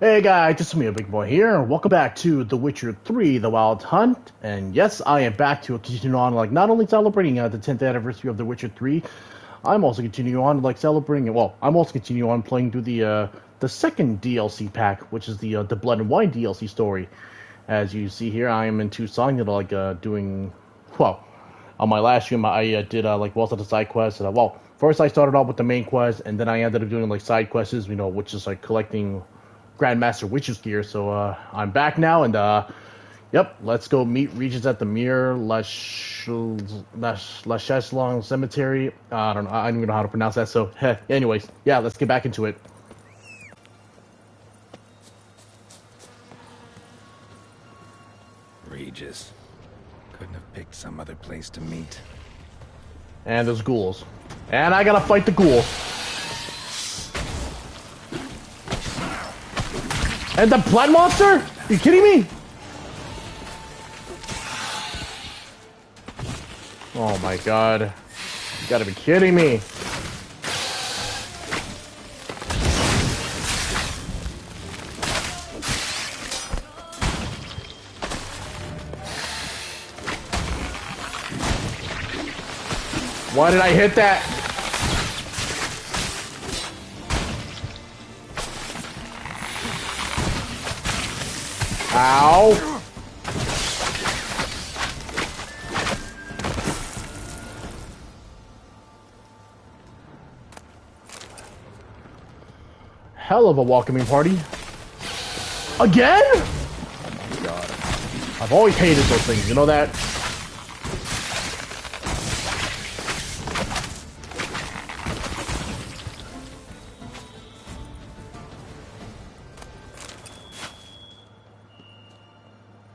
Hey guys, it's me, Big Boy here. Welcome back to The Witcher 3: The Wild Hunt. And yes, I am back to continue on, like, not only celebrating the 10th anniversary of The Witcher 3, I'm also continuing on, like, celebrating, well, I'm also continuing on playing through the second DLC pack, which is the Blood and Wine DLC story. As you see here, I am in Tucson, doing, well, on my last stream, I did, like, most of the side quests. Well, first I started off with the main quest, and then I ended up doing, like, side quests, which is, like, collecting Grandmaster Witch's gear. So I'm back now, and yep, let's go meet Regis at the Mir Lacheslong Cemetery. I don't know, I don't even know how to pronounce that. So anyways, yeah, let's get back into it. Regis. Couldn't have picked some other place to meet. And there's ghouls, and I gotta fight the ghoul. And the blood monster? Are you kidding me? Oh my god. You gotta be kidding me. Why did I hit that? Ow. Hell of a welcoming party. Again? Oh God. I've always hated those things, you know that?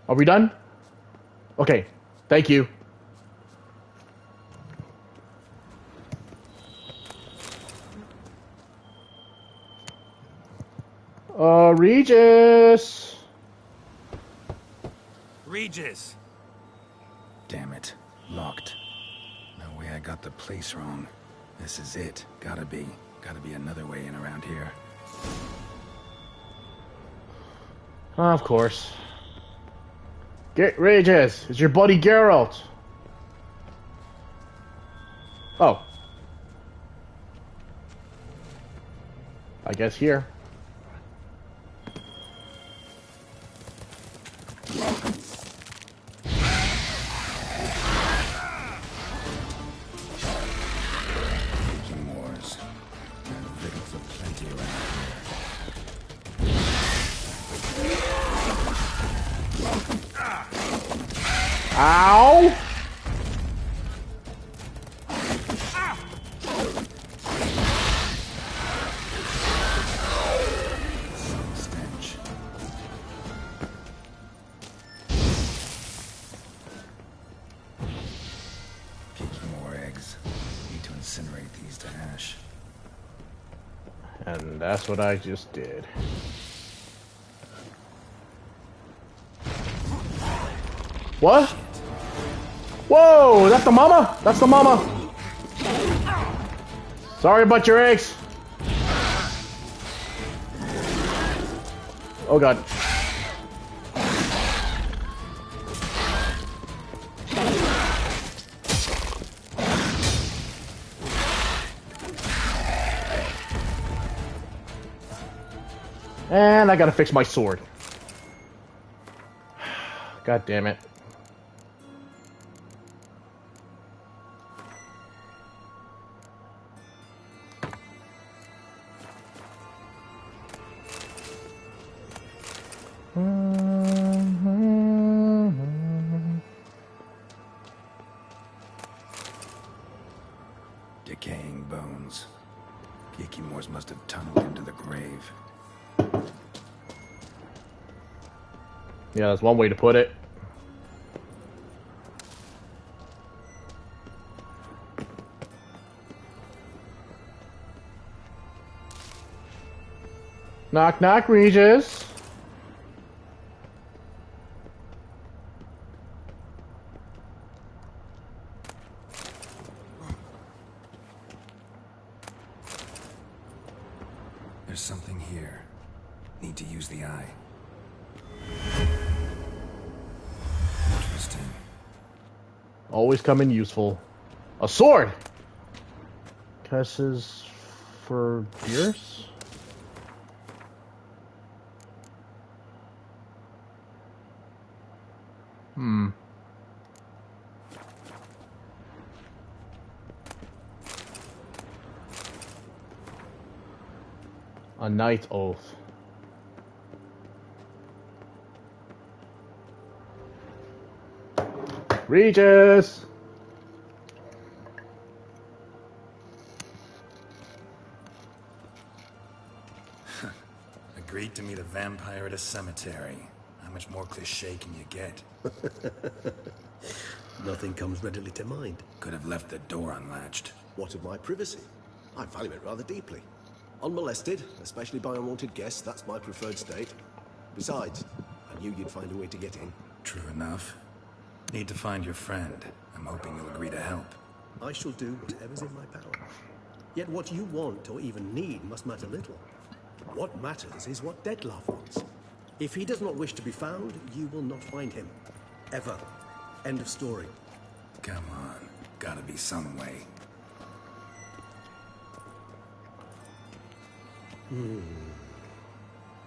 Are we done? Okay, thank you. Regis! Regis! Damn it. Locked. No way I got the place wrong. This is it. Gotta be another way in around here. Of course. Get Regis! It's your buddy Geralt! Oh. I guess here. Ow! Stench. Picking more eggs. Need to incinerate these to ash. And that's what I just did. What? Whoa, that's the mama? That's the mama. Sorry about your eggs. Oh god. And I gotta fix my sword. God damn it. Decaying bones. Kikimors must have tunneled into the grave. Yeah, that's one way to put it. Knock, knock, Regis. There's something here. Need to to use the eye. Interesting. Always come in useful. A sword! Kisses for beers? A night oath. Regis! Agreed to meet a vampire at a cemetery. How much more cliché can you get? Nothing comes readily to mind. Could have left the door unlatched. What of my privacy? I value it rather deeply. Unmolested, especially by unwanted guests, that's my preferred state. Besides, I knew you'd find a way to get in. True enough. Need to find your friend. I'm hoping you'll agree to help. I shall do whatever's in my power. Yet what you want or even need must matter little. What matters is what Detlef wants. If he does not wish to be found, you will not find him. Ever. End of story. Come on. Gotta be some way.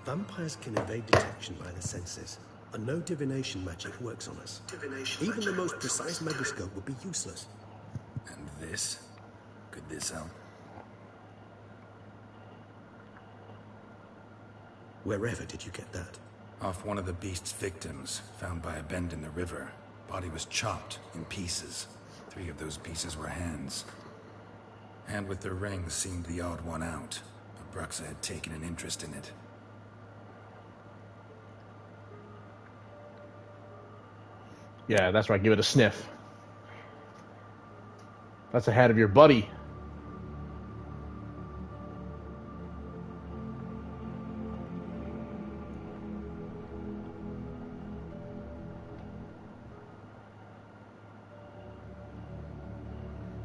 Vampires can evade detection by the senses, and no divination magic works on us. Even the most precise megascope would be useless. And this? Could this help? Wherever did you get that? Off one of the beast's victims, found by a bend in the river. Body was chopped in pieces. 3 of those pieces were hands. And with the ring seemed the odd one out. But Bruxa had taken an interest in it. Yeah, that's right. Give it a sniff. That's the hat of your buddy.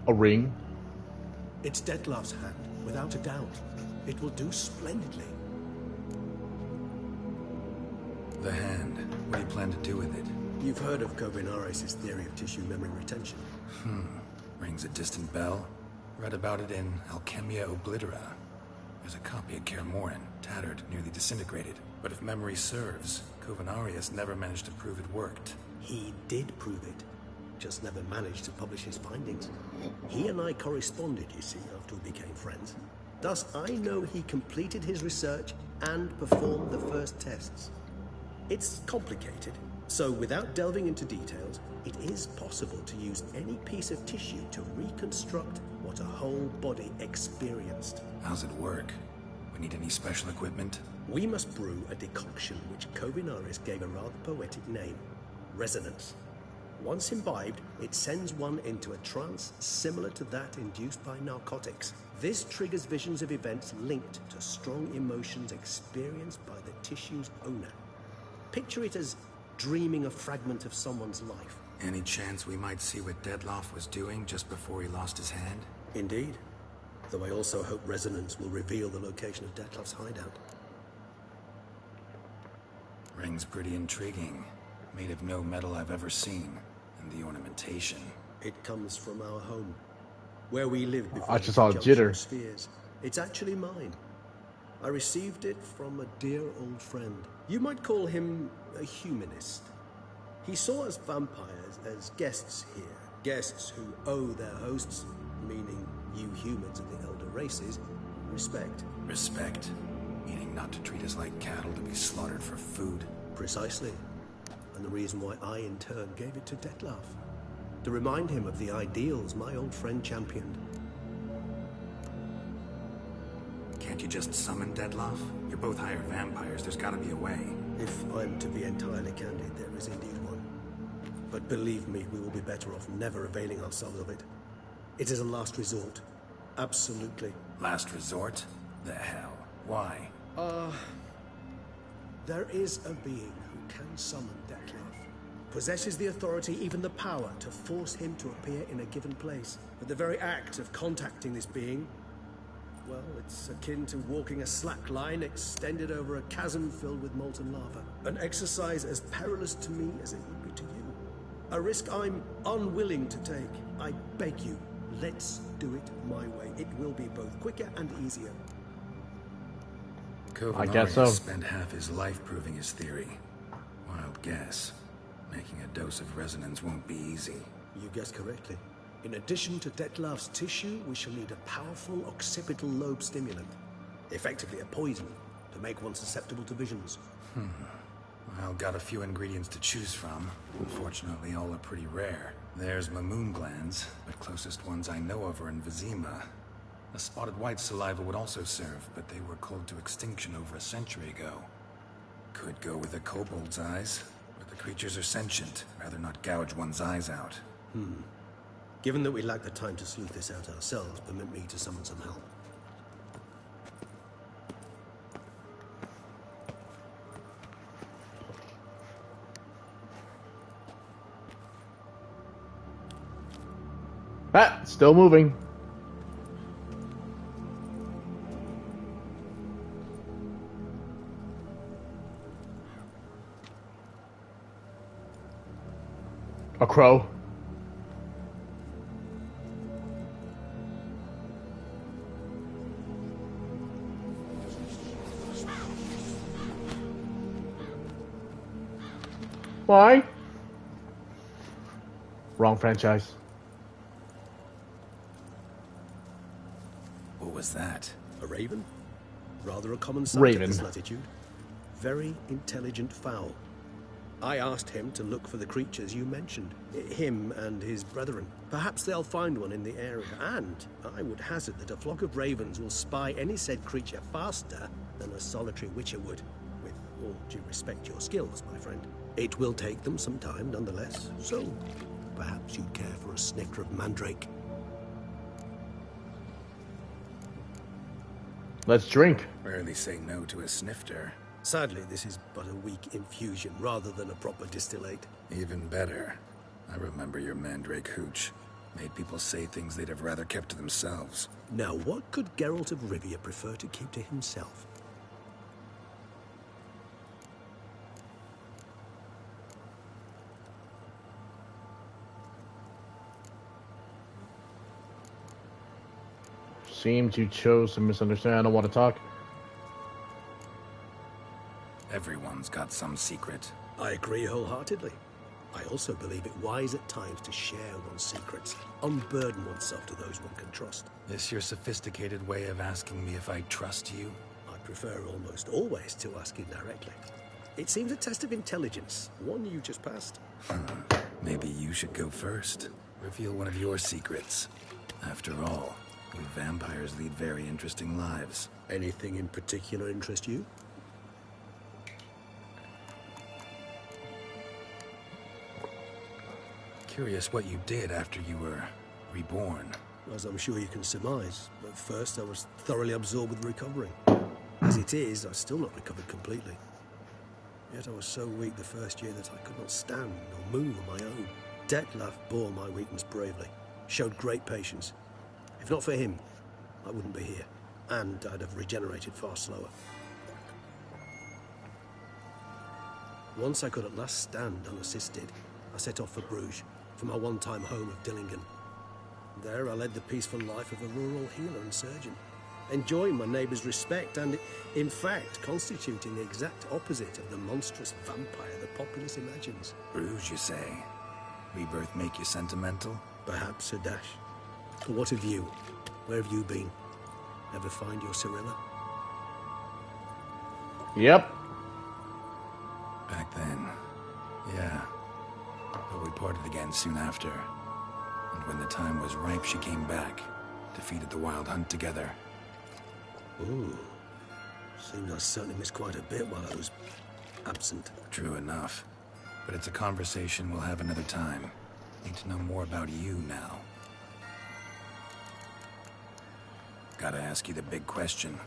A ring. It's Detlef's hand, without a doubt. It will do splendidly. The hand. What do you plan to do with it? You've heard of KevinBicBoi's theory of tissue memory retention. Rings a distant bell. Read about it in Alchemia Oblitera. There's a copy at Kaer Morhen, tattered, nearly disintegrated. But if memory serves, KevinBicBoi never managed to prove it worked. He did prove it, just never managed to publish his findings. He and I corresponded, you see, after we became friends. Thus, I know he completed his research and performed the first tests. It's complicated, so without delving into details, it is possible to use any piece of tissue to reconstruct what a whole body experienced. How's it work? We need any special equipment? We must brew a decoction which KevinBicBoi gave a rather poetic name, resonance. Once imbibed, it sends one into a trance similar to that induced by narcotics. This triggers visions of events linked to strong emotions experienced by the tissue's owner. Picture it as dreaming a fragment of someone's life. Any chance we might see what Detlef was doing just before he lost his hand? Indeed. Though I also hope resonance will reveal the location of Detlef's hideout. Ring's pretty intriguing. Made of no metal I've ever seen. And the ornamentation. It comes from our home, where we lived before I just saw a jitter. spheres. It's actually mine. I received it from a dear old friend. You might call him a humanist. He saw us vampires as guests here. Guests who owe their hosts, meaning you humans of the elder races, respect. Respect? Meaning not to treat us like cattle to be slaughtered for food? Precisely. And the reason why I, in turn, gave it to Detlef. To remind him of the ideals my old friend championed. Can't you just summon Detlef? You're both hired vampires. There's gotta be a way. If I'm to be entirely candid, there is indeed one. But believe me, we will be better off never availing ourselves of it. It is a last resort. Absolutely. Last resort? The hell? Why? There is a being who can summon Detlef. Possesses the authority, even the power, to force him to appear in a given place. But the very act of contacting this being Well, it's akin to walking a slack line extended over a chasm filled with molten lava. An exercise as perilous to me as it would be to you. A risk I'm unwilling to take. I beg you, let's do it my way. It will be both quicker and easier. I guess so. Spent half his life proving his theory. Wild guess. Making a dose of resonance won't be easy. You guessed correctly. In addition to Detlav's tissue, we shall need a powerful occipital lobe stimulant. Effectively a poison, to make one susceptible to visions. Well, got a few ingredients to choose from. Unfortunately, all are pretty rare. There's Mamoon glands, but closest ones I know of are in Vizima. A spotted white saliva would also serve, but they were cold to extinction over a century ago. Could go with a kobold's eyes, but the creatures are sentient. Rather not gouge one's eyes out. Given that we lack the time to sleuth this out ourselves, permit me to summon some help. Ah, still moving. A crow. Why? Wrong franchise. What was that? A raven? Rather a common sight Raven. at this latitude. Very intelligent fowl. I asked him to look for the creatures you mentioned. Him and his brethren. Perhaps they'll find one in the area. And I would hazard that a flock of ravens will spy any said creature faster than a solitary witcher would. With all due respect to your skills, my friend. It will take them some time, nonetheless. So, perhaps you'd care for a snifter of mandrake. Let's drink. Rarely say no to a snifter. Sadly, this is but a weak infusion rather than a proper distillate. Even better. I remember your mandrake hooch. Made people say things they'd have rather kept to themselves. Now, what could Geralt of Rivia prefer to keep to himself? Seems you chose to misunderstand. I don't want to talk. Everyone's got some secret. I agree wholeheartedly. I also believe it wise at times to share one's secrets, unburden oneself to those one can trust. This your sophisticated way of asking me if I trust you? I prefer almost always to ask indirectly. It seems a test of intelligence, one you just passed. Maybe you should go first. Reveal one of your secrets. After all, we vampires lead very interesting lives. Anything in particular interest you? Curious what you did after you were reborn. As I'm sure you can surmise, at first I was thoroughly absorbed with recovering. As it is, I've still not recovered completely. Yet I was so weak the first year that I could not stand or move on my own. Detlav bore my weakness bravely, showed great patience. If not for him, I wouldn't be here, and I'd have regenerated far slower. Once I could at last stand unassisted, I set off for Bruges, from my one-time home of Dillingen. There I led the peaceful life of a rural healer and surgeon, enjoying my neighbours' respect and, in fact, constituting the exact opposite of the monstrous vampire the populace imagines. Bruges, you say? Rebirth make you sentimental? Perhaps a dash. But what of you? Where have you been? Ever find your Cirilla? Yep. Back then, yeah. But we parted again soon after. And when the time was ripe, she came back. Defeated the Wild Hunt together. Ooh. Seems I certainly missed quite a bit while I was absent. True enough. But it's a conversation we'll have another time. Need to know more about you now. Gotta ask you the big question.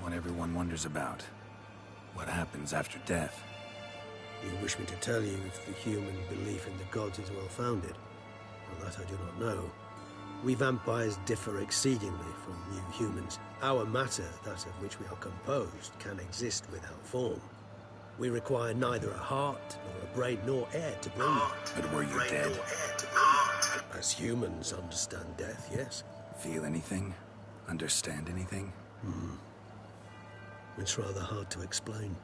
One everyone wonders about. What happens after death? You wish me to tell you if the human belief in the gods is well-founded? Well, that I do not know. We vampires differ exceedingly from you humans. Our matter, that of which we are composed, can exist without form. We require neither a heart, nor a brain, nor air to breathe. But were you dead? As humans understand death, yes. Feel anything? Understand anything? It's rather hard to explain.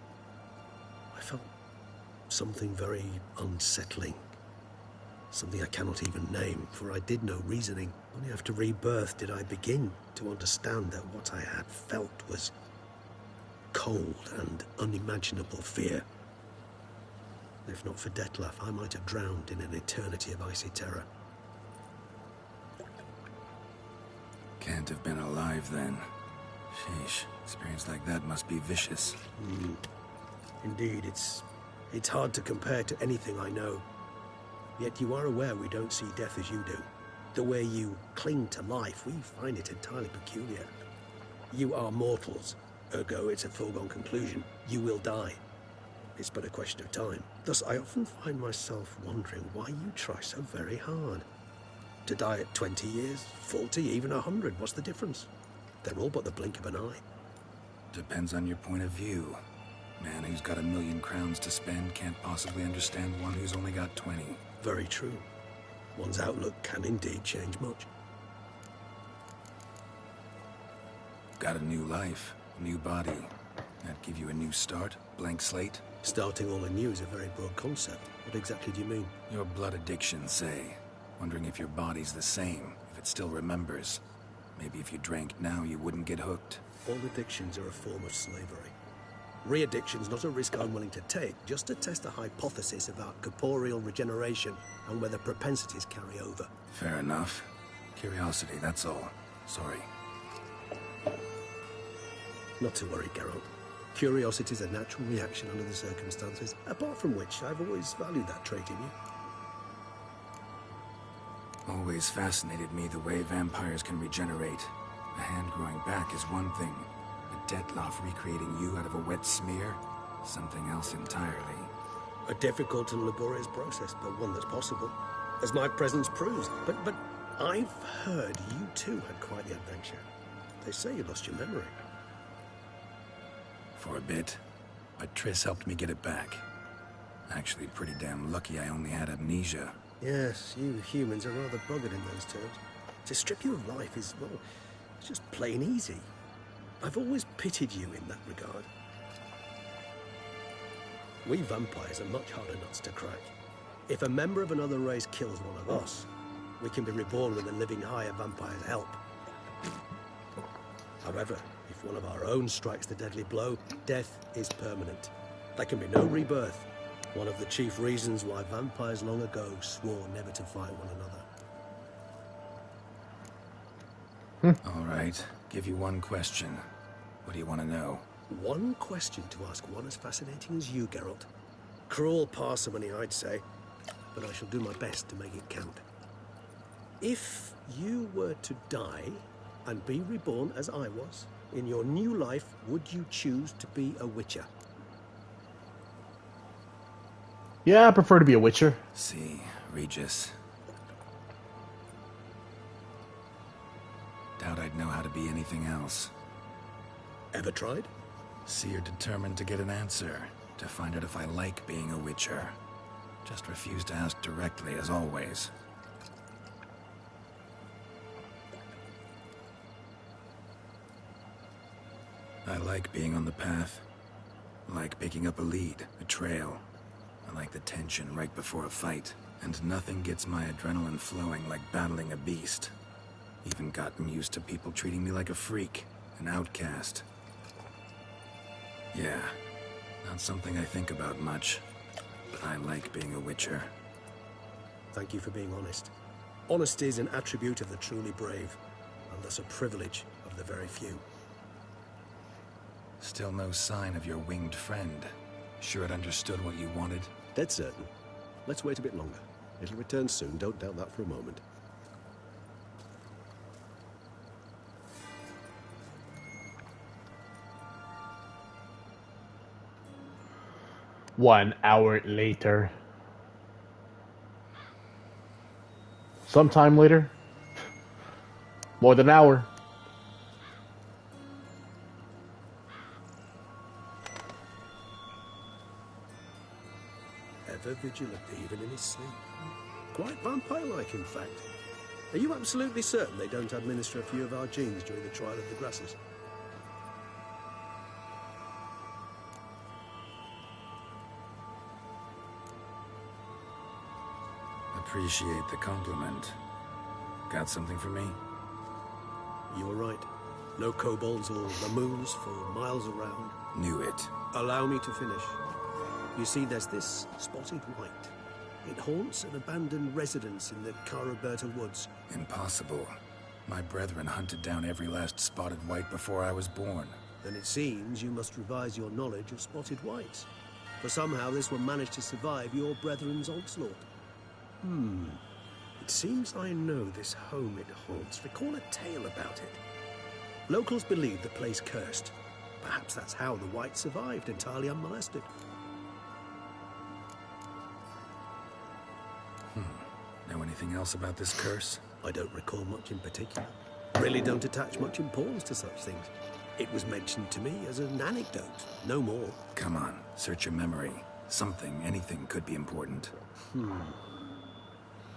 I felt something very unsettling. Something I cannot even name, for I did no reasoning. Only after rebirth did I begin to understand that what I had felt was cold and unimaginable fear. If not for Detlef, I might have drowned in an eternity of icy terror. Can't have been alive then. Sheesh, experience like that must be vicious. Indeed, it's hard to compare to anything I know. Yet you are aware we don't see death as you do. The way you cling to life, we find it entirely peculiar. You are mortals, ergo it's a foregone conclusion. You will die. It's but a question of time. Thus, I often find myself wondering why you try so very hard. To die at 20 years, 40, even 100, what's the difference? They're all but the blink of an eye. Depends on your point of view. Man who's got 1,000,000 crowns to spend can't possibly understand one who's only got 20. Very true. One's outlook can indeed change much. Got a new life, new body. That give you a new start, blank slate? Starting all anew is a very broad concept. What exactly do you mean? Your blood addiction, say. Wondering if your body's the same, if it still remembers. Maybe if you drank now, you wouldn't get hooked. All addictions are a form of slavery. Re-addiction's not a risk I'm willing to take, just to test a hypothesis about corporeal regeneration and whether propensities carry over. Fair enough. Curiosity, that's all. Sorry. Not to worry, Geralt. Curiosity is a natural reaction under the circumstances, apart from which I've always valued that trait in you. Always fascinated me the way vampires can regenerate. A hand growing back is one thing. A Detlef recreating you out of a wet smear? Something else entirely. A difficult and laborious process, but one that's possible, as my presence proves. But I've heard you too had quite the adventure. They say you lost your memory. For a bit, but Triss helped me get it back. Actually pretty damn lucky I only had amnesia. Yes, you humans are rather buggered in those terms. To strip you of life is, well, it's just plain easy. I've always pitied you in that regard. We vampires are much harder nuts to crack. If a member of another race kills one of us, we can be reborn with a living higher vampire's help. However, if one of our own strikes the deadly blow, death is permanent. There can be no rebirth. One of the chief reasons why vampires long ago swore never to fight one another. All right, give you one question. What do you want to know? One question to ask one as fascinating as you, Geralt. Cruel parsimony, I'd say, but I shall do my best to make it count. If you were to die and be reborn as I was, in your new life, would you choose to be a witcher? Yeah, I prefer to be a witcher. See, Regis. Doubt I'd know how to be anything else. Ever tried? See, you're determined to get an answer, to find out if I like being a witcher. Just refuse to ask directly, as always. I like being on the path. I like picking up a lead, a trail. I like the tension right before a fight. And nothing gets my adrenaline flowing like battling a beast. Even gotten used to people treating me like a freak, an outcast. Yeah, not something I think about much, but I like being a witcher. Thank you for being honest. Honesty is an attribute of the truly brave, and thus a privilege of the very few. Still no sign of your winged friend. Sure it understood what you wanted? Dead certain. Let's wait a bit longer. It'll return soon, don't doubt that for a moment. One hour later. Sometime later. More than an hour. Ever vigilant, even in his sleep. Quite vampire-like, in fact. Are you absolutely certain they don't administer a few of our genes during the trial of the grasses? Appreciate the compliment. Got something for me? You were right. No kobolds or lamoons for miles around. Knew it. Allow me to finish. You see, there's this spotted white. It haunts an abandoned residence in the Caraberta woods. Impossible. My brethren hunted down every last spotted white before I was born. Then it seems you must revise your knowledge of spotted whites. For somehow this one managed to survive your brethren's onslaught. It seems I know this home it haunts. Recall a tale about it. Locals believe the place cursed. Perhaps that's how the white survived entirely unmolested. Know anything else about this curse? I don't recall much in particular. Really don't attach much importance to such things. It was mentioned to me as an anecdote, no more. Come on, search your memory. Something, anything could be important.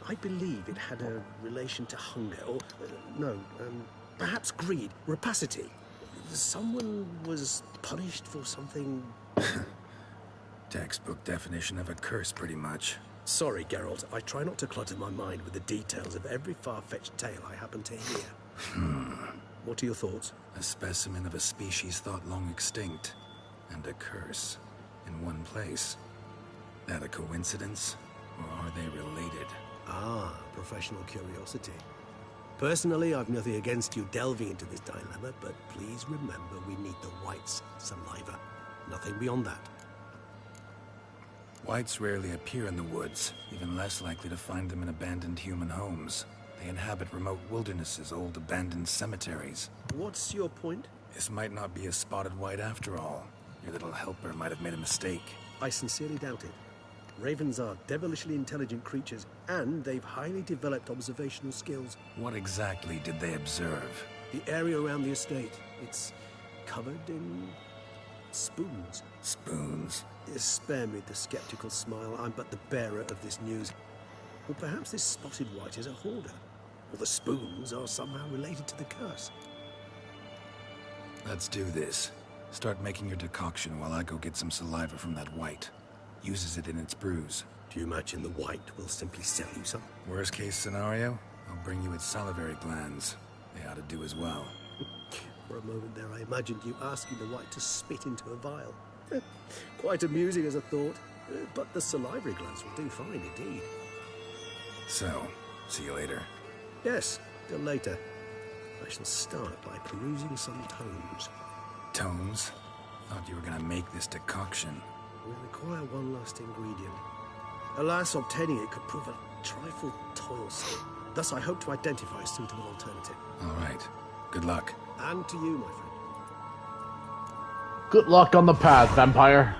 I believe it had a relation to hunger, or, perhaps greed, rapacity. Someone was punished for something... Textbook definition of a curse, pretty much. Sorry, Geralt. I try not to clutter my mind with the details of every far-fetched tale I happen to hear. What are your thoughts? A specimen of a species thought long extinct. And a curse. In one place. That a coincidence? Or are they related? Ah, professional curiosity. Personally, I've nothing against you delving into this dilemma, but please remember we need the white's saliva. Nothing beyond that. Whites rarely appear in the woods, even less likely to find them in abandoned human homes. They inhabit remote wildernesses, old abandoned cemeteries. What's your point? This might not be a spotted white after all. Your little helper might have made a mistake. I sincerely doubt it. Ravens are devilishly intelligent creatures, and they've highly developed observational skills. What exactly did they observe? The area around the estate, it's covered in spoons. Spoons? Spare me the skeptical smile. I'm but the bearer of this news. Or perhaps this spotted white is a hoarder. Or the spoons are somehow related to the curse. Let's do this. Start making your decoction while I go get some saliva from that white. Uses it in its brews. Do you imagine the white will simply sell you some? Worst case scenario, I'll bring you its salivary glands. They ought to do as well. For a moment there, I imagined you asking the white to spit into a vial. Quite amusing as a thought, but the salivary glands will do fine indeed. So, see you later. Yes, till later. I shall start by perusing some tomes. Tomes? Thought you were gonna make this decoction. We require one last ingredient. Alas, obtaining it could prove a trifle toilsome. Thus, I hope to identify a suitable alternative. All right. Good luck. And to you, my friend. Good luck on the path, vampire.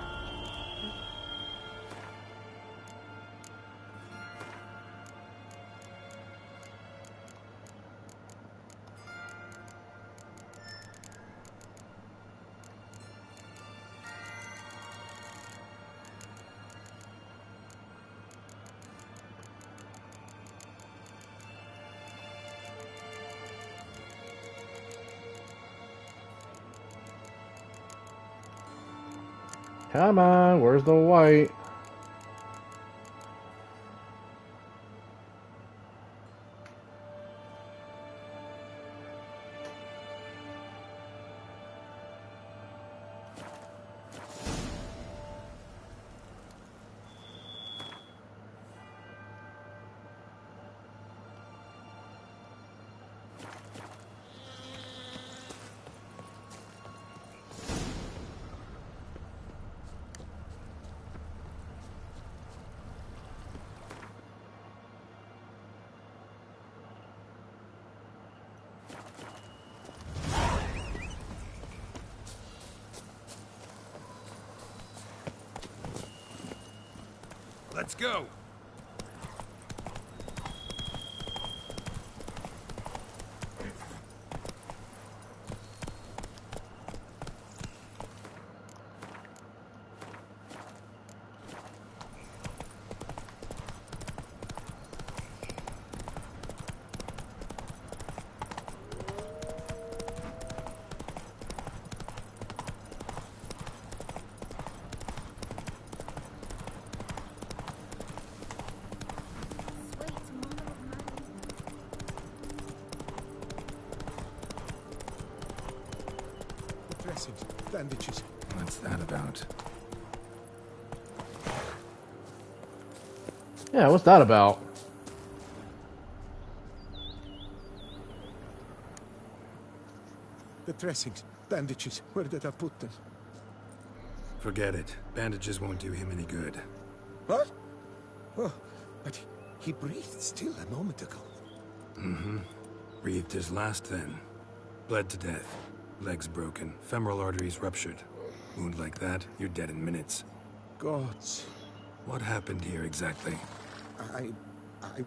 Come on, where's the white? Let's go! bandages. What's that about? Yeah, what's that about? The dressings, bandages, where did I put them? Forget it. Bandages won't do him any good. What? Oh, but he breathed still a moment ago. Mm-hmm. Breathed his last then. Bled to death. Legs broken. Femoral arteries ruptured. Wound like that, you're dead in minutes. Gods. What happened here exactly? I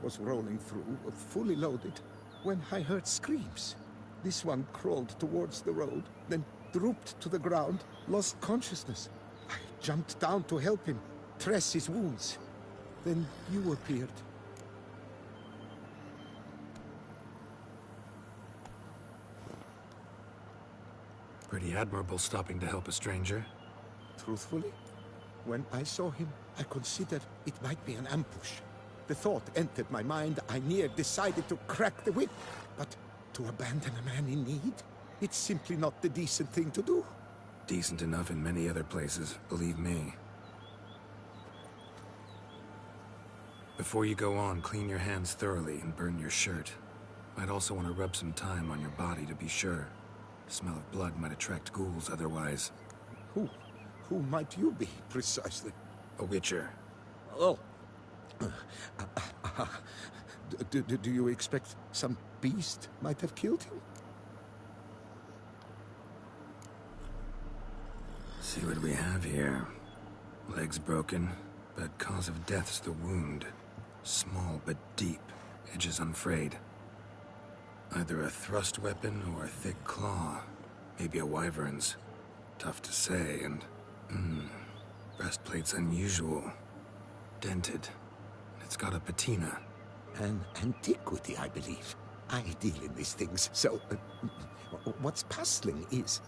was rolling through, fully loaded, when I heard screams. This one crawled towards the road, then drooped to the ground, lost consciousness. I jumped down to help him, dress his wounds. Then you appeared. Pretty admirable stopping to help a stranger. Truthfully, when I saw him, I considered it might be an ambush. The thought entered my mind, I near decided to crack the whip. But to abandon a man in need? It's simply not the decent thing to do. Decent enough in many other places, believe me. Before you go on, clean your hands thoroughly and burn your shirt. Might also want to rub some thyme on your body to be sure. The smell of blood might attract ghouls otherwise. Who might you be, precisely? A witcher. Oh. Do you expect some beast might have killed him? See what we have here. Legs broken, but cause of death's the wound. Small but deep, edges unfrayed. Either a thrust weapon or a thick claw. Maybe a wyvern's. Tough to say, and... breastplate's unusual. Dented. It's got a patina. An antiquity, I believe. I deal in these things, so... what's puzzling is...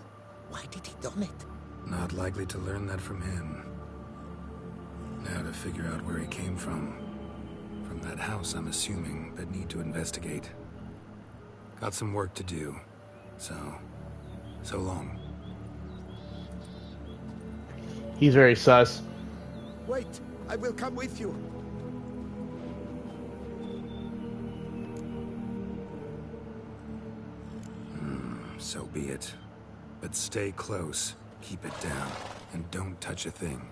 why did he don it? Not likely to learn that from him. Now to figure out where he came from. From that house, I'm assuming, but need to investigate. Got some work to do. So long. He's very sus. Wait, I will come with you. So be it. But stay close, keep it down, and don't touch a thing.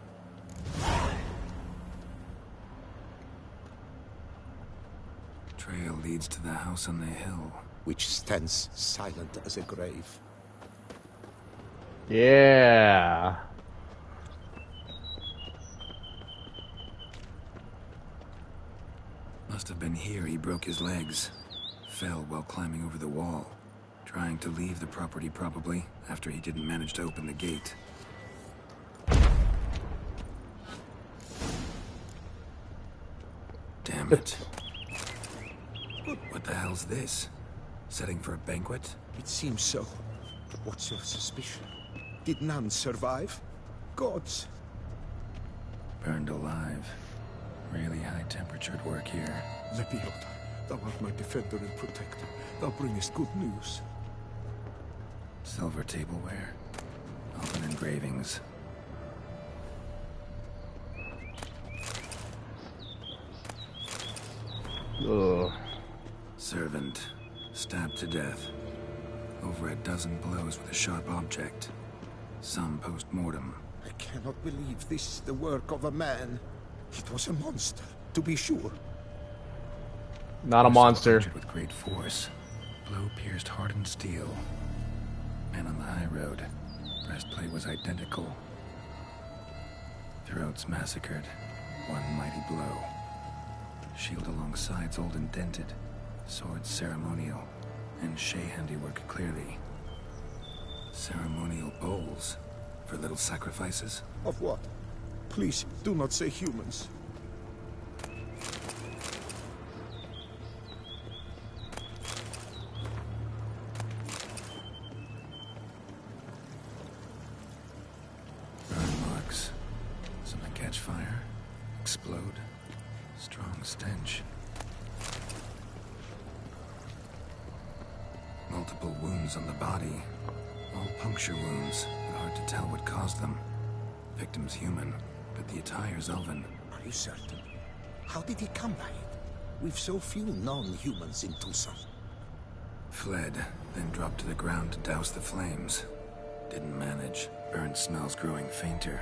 Trail leads to the house on the hill. Which stands silent as a grave. Yeah. Must have been here he broke his legs. Fell while climbing over the wall. Trying to leave the property probably, after he didn't manage to open the gate. Damn it. What the hell's this? Setting for a banquet? It seems so. What's your suspicion? Did none survive? Gods. Burned alive. Really high-temperatured work here. Lepiota, thou art my defender and protector. Thou bringest good news. Silver tableware. Open engravings. Ugh. Servant. Stabbed to death. Over a dozen blows with a sharp object. Some post-mortem. I cannot believe this the work of a man. It was a monster, to be sure. Not a monster. Punctured with great force. Blow pierced hardened steel. Man on the high road. Breastplate was identical. Throats massacred. One mighty blow. Shield along sides old and dented. Sword ceremonial. And Shay handiwork clearly. Ceremonial bowls. For little sacrifices? Of what? Please, do not say humans. Burn marks. Some that catch fire. Explode. Strong stench. Multiple wounds on the body. All puncture wounds, but hard to tell what caused them. Victim's human, but the attire's elven. Are you certain? How did he come by it? We've so few non-humans in Tucson. Fled, then dropped to the ground to douse the flames. Didn't manage. Burnt smells growing fainter.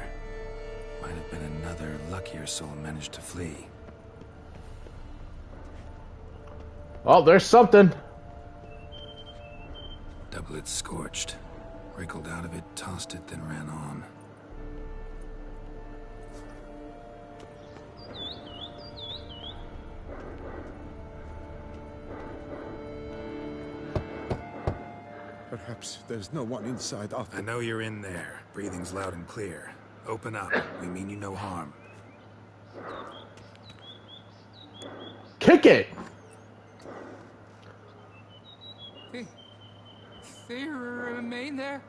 Might have been another luckier soul managed to flee. Oh, there's something. Doublet scorched. Wriggled out of it, tossed it, then ran on. Perhaps there's no one inside after... I know you're in there. Breathing's loud and clear. Open up. We mean you no harm. Kick it! They remain there?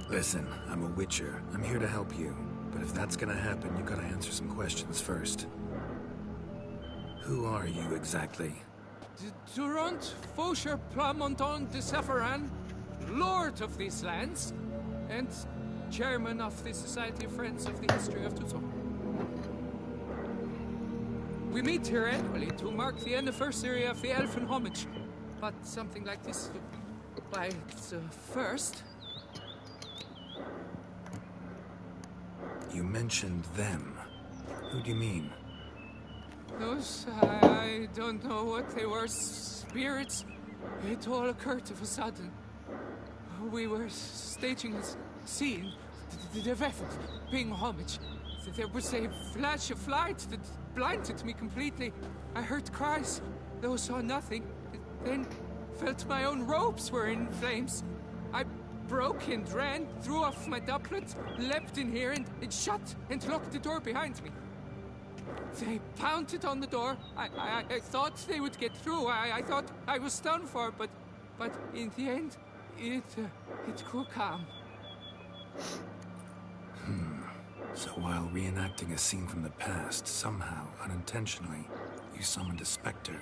Listen, I'm a witcher. I'm here to help you. But if that's gonna happen, you gotta answer some questions first. Who are you exactly? Durant Faucher Plamonton de Safaran, Lord of these lands, and Chairman of the Society of Friends of the History of Tucson. We meet here annually to mark the anniversary of the Elfin Homage, but something like this, by its first. You mentioned them. Who do you mean? Those, I don't know what they were, spirits. It all occurred of a sudden. We were staging a scene, the death of paying homage. There was a flash of light that blinded me completely. I heard cries, though saw nothing. Then felt my own robes were in flames. I broke and ran, threw off my doublet, leapt in here and it shut and locked the door behind me. They pounded on the door. I thought they would get through. I thought I was done for, but in the end, it grew calm. So while reenacting a scene from the past, somehow, unintentionally, you summoned a specter,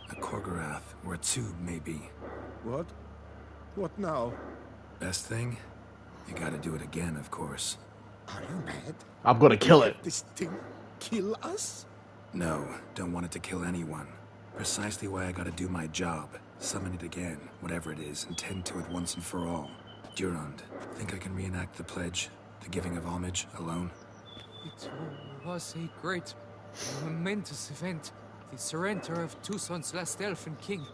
a Korgorath, or a tube, maybe. What? What now? Best thing? You gotta do it again, of course. Are you mad? I'm gonna kill it. This thing kill us? No, don't want it to kill anyone. Precisely why I gotta do my job. Summon it again, whatever it is, and tend to it once and for all. Durand, think I can reenact the pledge, the giving of homage, alone? It was a great, momentous event. The surrender of Tucson's last elfin king.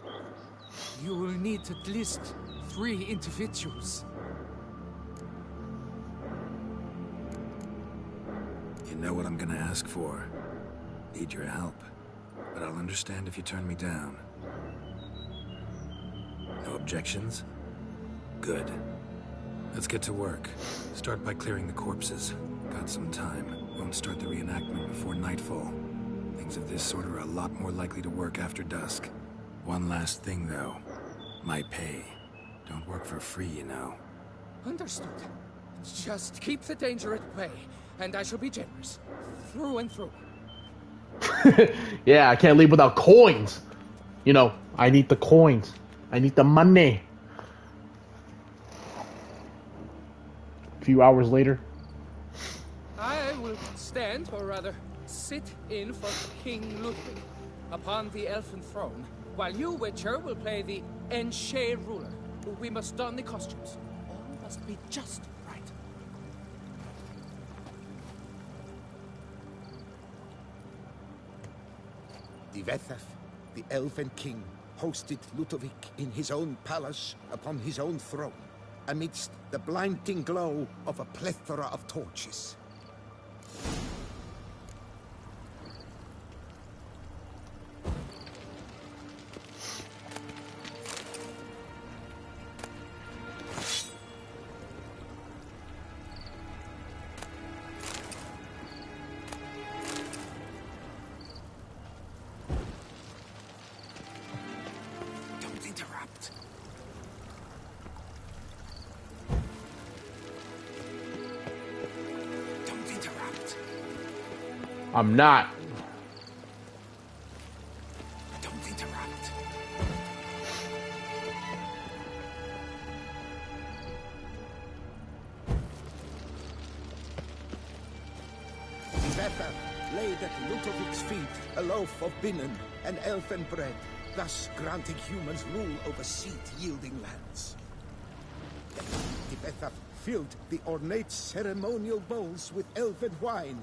You will need at least 3 individuals. You know what I'm gonna ask for. Need your help. But I'll understand if you turn me down. No objections? Good. Let's get to work. Start by clearing the corpses. Got some time. Won't start the reenactment before nightfall. Things of this sort are a lot more likely to work after dusk. One last thing, though. My pay. Don't work for free, you know. Understood. Just keep the danger at bay, and I shall be generous. Through and through. Yeah, I can't leave without coins. You know, I need the coins. I need the money. A few hours later. I will stand, or rather, sit in for King Ludwig upon the elfin throne, while you, Witcher, will play the Enche ruler. We must don the costumes. All must be just right. The Vethef, the Elven King, hosted Ludovic in his own palace upon his own throne, amidst the blinding glow of a plethora of torches. Don't interrupt. I'm not. Don't interrupt. Better laid at Ludovic's feet a loaf of binnen and elfin bread, thus granting humans rule over seed-yielding lands. Tibetha filled the ornate ceremonial bowls with elven wine.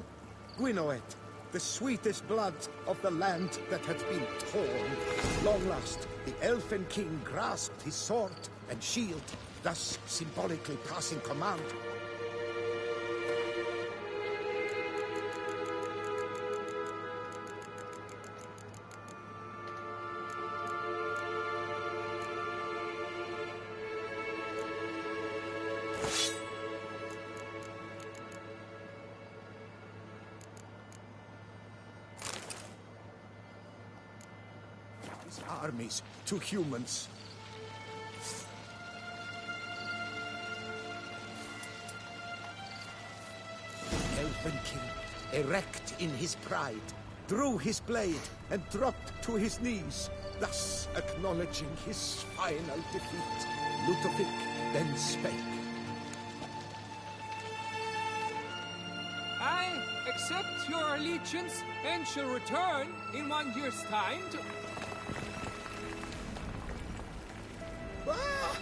Gwinoet, the sweetest blood of the land that had been torn. Long last, the elfin king grasped his sword and shield, thus symbolically passing command. His armies to humans. The Elven King, erect in his pride, drew his blade and dropped to his knees, thus acknowledging his final defeat. Ludovic then spake. I accept your allegiance and shall return in 1 year's time to... Ah!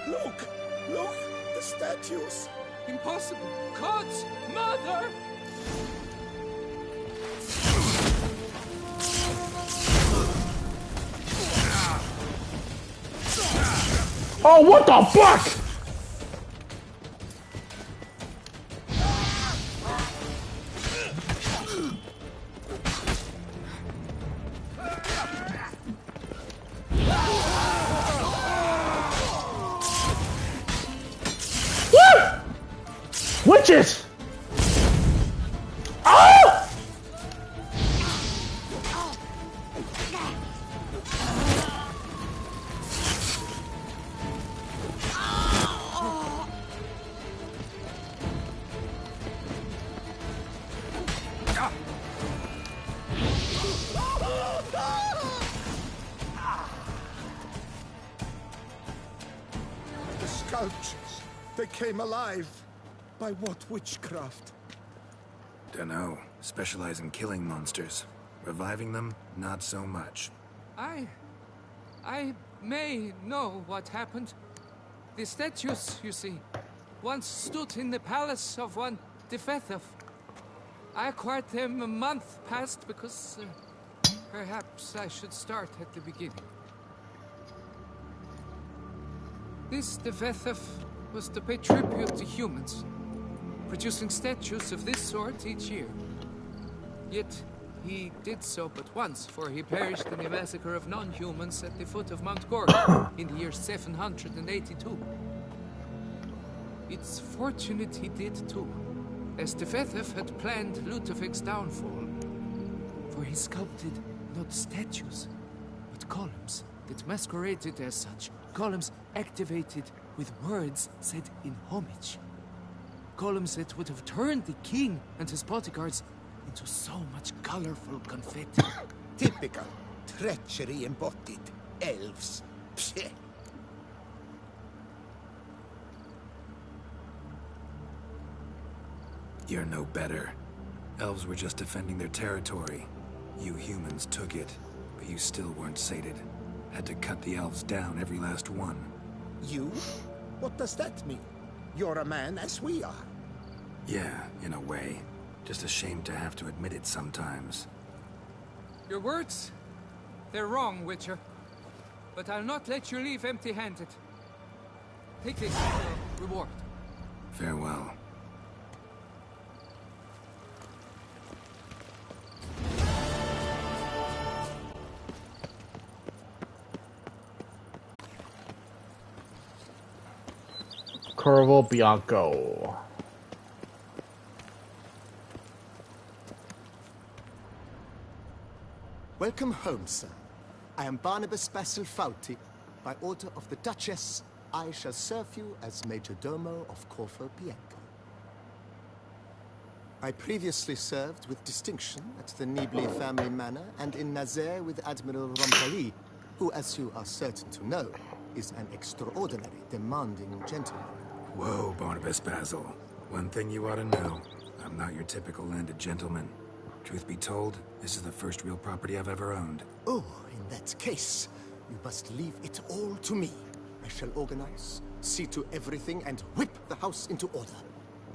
Look! Look! The statues! Impossible! God's mother! Oh, what the fuck? Witches! Ah! The sculptures, they came alive. By what witchcraft? Dunno. Specialize in killing monsters. Reviving them, not so much. I may know what happened. The statues, you see, once stood in the palace of one Defethov. I acquired them a month past because perhaps I should start at the beginning. This Defethov was to pay tribute to humans, producing statues of this sort each year. Yet, he did so but once, for he perished in the massacre of non-humans at the foot of Mount Gorgon in the year 782. It's fortunate he did too, as Defethov had planned Ludovic's downfall. For he sculpted not statues, but columns that masqueraded as such. Columns activated with words said in homage. Columns that would have turned the king and his bodyguards into so much colorful confetti. Typical treachery embodied. Elves. Psheh. You're no better. Elves were just defending their territory. You humans took it, but you still weren't sated. Had to cut the elves down, every last one. You? What does that mean? You're a man as we are. Yeah, in a way. Just ashamed to have to admit it sometimes. Your words, they're wrong, Witcher. But I'll not let you leave empty-handed. Take this as your reward. Farewell. Corvo Bianco. Welcome home, sir. I am Barnabas Basilfauti. By order of the Duchess, I shall serve you as Major Domo of Corvo Bianco. I previously served with distinction at the Nibli family manor and in Nazaire with Admiral Rompali, who, as you are certain to know, is an extraordinary, demanding gentleman. Whoa, Barnabas Basil. One thing you ought to know. I'm not your typical landed gentleman. Truth be told, this is the first real property I've ever owned. Oh, in that case, you must leave it all to me. I shall organize, see to everything, and whip the house into order.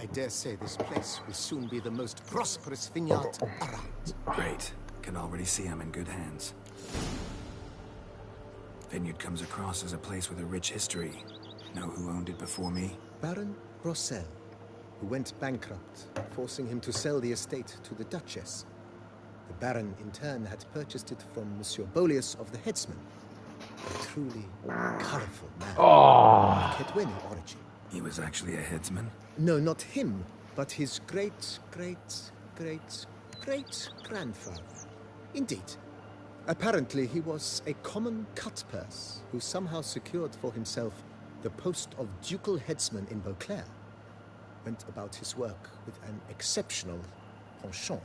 I dare say this place will soon be the most prosperous vineyard around. Great. Can already see I'm in good hands. Vineyard comes across as a place with a rich history. Know who owned it before me? Baron Rossel, who went bankrupt, forcing him to sell the estate to the Duchess. The Baron, in turn, had purchased it from Monsieur Bolius of the Headsman. A truly colorful man. Of Kedweni origin. He was actually a headsman? No, not him, but his great-great-great-great-grandfather. Indeed. Apparently, he was a common cut-purse who somehow secured for himself the post of ducal headsman in Beauclair. Went about his work with an exceptional penchant.